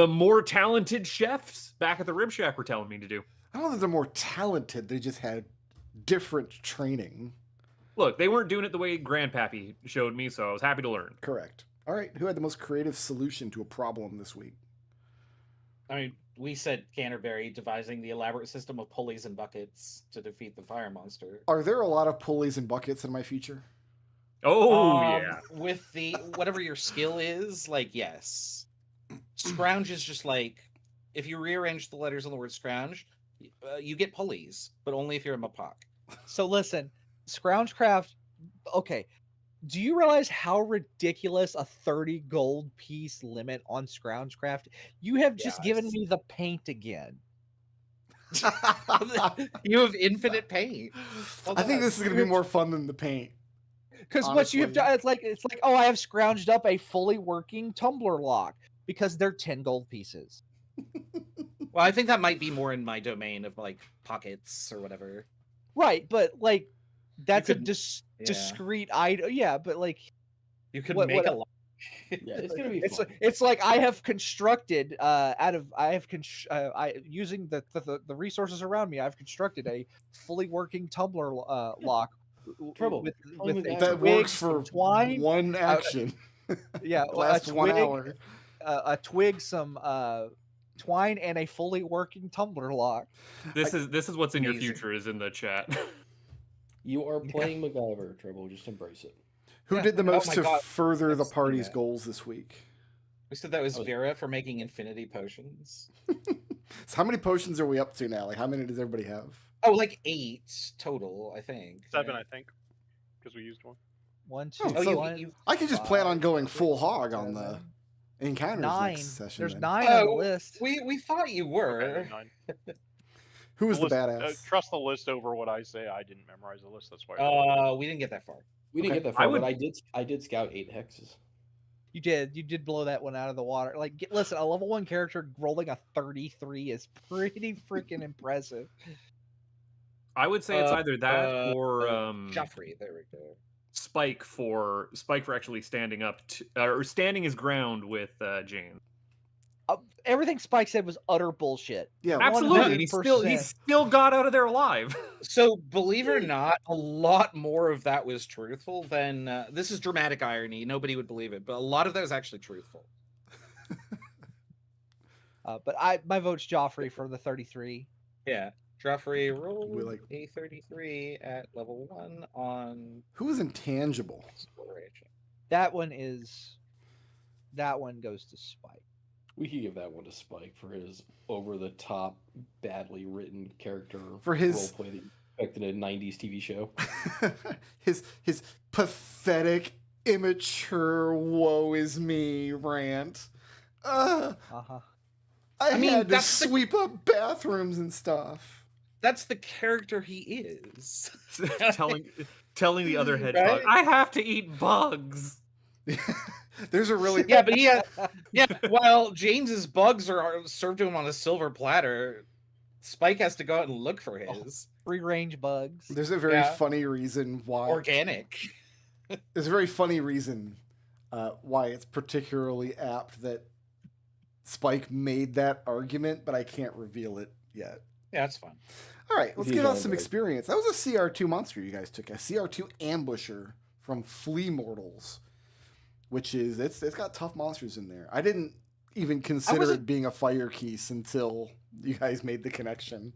more talented chefs back at the Rib Shack were telling me to do. I don't know that they're more talented. They just had different training. Look, they weren't doing it the way Grandpappy showed me, so I was happy to learn. Correct. All right. Who had the most creative solution to a problem this week? I mean, we said Canterbury devising the elaborate system of pulleys and buckets to defeat the fire monster. Are there a lot of pulleys and buckets in my future? Oh yeah. With the whatever your skill is, like yes. Scrounge is just like if you rearrange the letters on the word scrounge, you get pulleys, but only if you're a Mapok. So listen, Scroungecraft. Okay, do you realize how ridiculous a 30 gold piece limit on Scroungecraft? You have just given Yes. me the paint again. You have infinite paint. I think this is going to be more fun than the paint. Because what you have Honestly. done, it's like, oh, I have scrounged up a fully working tumbler lock because they're 10 gold pieces. Well, I think that might be more in my domain of like pockets or whatever. Right, but like that's could- a yeah. discrete item. Yeah, but like You could What- make what- a lot. Yeah, it's gonna be it's fun. it's like I have constructed using the resources around me. I've constructed a fully working tumbler lock. Trouble. with Only a with That twig, works some for twine. one action. Yeah, Lasts a 1 twig, hour. a twig, some twine, and a fully working tumbler lock. This is what's in your Amazing. future is in the chat. You are playing MacGyver, Trouble. Just embrace it. Who Yeah. did the Oh most my to God, further the that's- party's yeah. goals this week? We said that was Oh. Vera for making infinity potions. So how many potions are we up to now? Like, how many does everybody have? Oh, like 8 total, I think. 7, right? I think, because we used one. 1, 2, Oh, so one, you- I could just plan on 5, going 6, full hog on the 7, encounters 9. next session. There's then. 9 on the Oh, list. We thought you Okay, were. there's 9. Who was the list, badass? trust the list over what I say. I didn't memorize the list. That's why. We didn't get that far. We didn't Okay. get that far, I would- but I did scout 8 hexes. You did blow that one out of the water. Like, listen, a level 1 character rolling a 33 is pretty freaking impressive. I would say it's either that or Joffrey, there we go. Spike for actually standing up or standing his ground with Jane. Everything Spike said was utter bullshit. Yeah, Absolutely, and he 100%. still got out of there alive. So, believe it or not, a lot more of that was truthful than this is dramatic irony. Nobody would believe it, but a lot of that was actually truthful. But my vote's Joffrey for the 33. Yeah, Joffrey rolled like- a 33 at level 1 on Who is intangible? exploration. That one goes to Spike. We could give that one to Spike for his over-the-top, badly written character For his- roleplay that you expect in a '90s TV show. his pathetic, immature, woe is me rant. Uh-huh. I mean, had to that's the- sweep up bathrooms and stuff. That's the character he is. telling the other hedgehog, Right? I have to eat bugs. There's a really Yeah, but while James's bugs are served to him on a silver platter, Spike has to go out and look for his. Free range bugs. there's a very Yeah. funny reason why Organic. there's a very funny reason why it's particularly apt that Spike made that argument, but I can't reveal it yet. Yeah, that's fun. All right, let's He's give out on some board. experience. That was a CR2 monster you guys took, a CR2 ambusher from Flea Mortals, which is it's got tough monsters in there. I didn't even consider wasn't- it being a fire keys until you guys made the connection.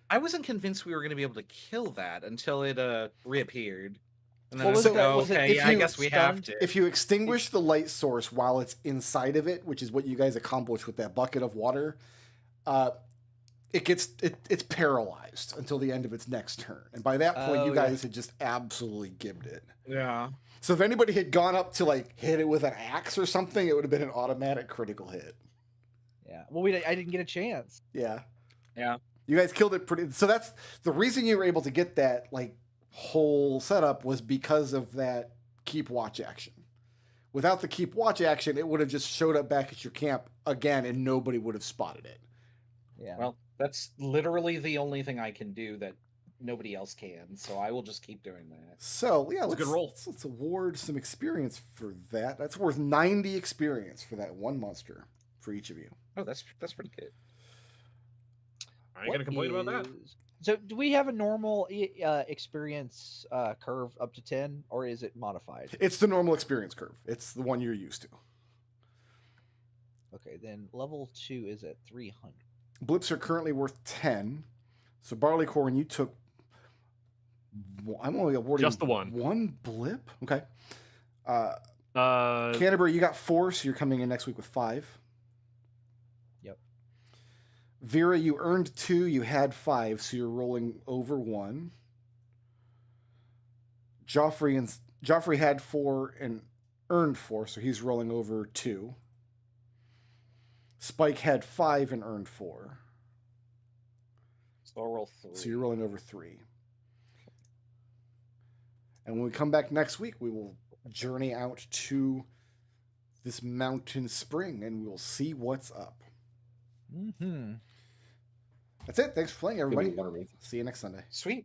I wasn't convinced we were going to be able to kill that until it reappeared. And then What I was was like, that? oh, Was it okay, if yeah, I you guess we have stunned? to. If you extinguish the light source while it's inside of it, which is what you guys accomplished with that bucket of water, it's paralyzed until the end of its next turn. And by that point, Oh, you yeah. guys had just absolutely gibbed it. Yeah. So if anybody had gone up to like hit it with an axe or something, it would have been an automatic critical hit. Yeah. Well, I didn't get a chance. Yeah. Yeah. You guys killed it pretty. So that's the reason you were able to get that like whole setup was because of that keep watch action. Without the keep watch action, it would have just showed up back at your camp again, and nobody would have spotted it. Yeah. Well, that's literally the only thing I can do that nobody else can. So I will just keep doing that. So yeah, a good roll. let's award some experience for that. That's worth 90 experience for that one monster for each of you. Oh, that's pretty good. I ain't gonna complain about that. So, do we have a normal experience curve up to 10, or is it modified? It's the normal experience curve. It's the one you're used to. Okay, then level 2 is at 300. Blips are currently worth 10. So Barleycorn, you took. I'm only awarding Just the one. One blip? Okay. Uh, Canterbury, you got 4, so you're coming in next week with 5. Yep. Vera, you earned 2, you had 5, so you're rolling over 1. Joffrey had 4 and earned 4, so he's rolling over 2. Spike had 5 and earned 4. So I'll roll 3. So you're rolling over 3. And when we come back next week, we will journey out to this mountain spring and we'll see what's up. Mm-hmm. That's it. Thanks for playing, Gonna be everybody. wonderful. See you next Sunday. Sweet.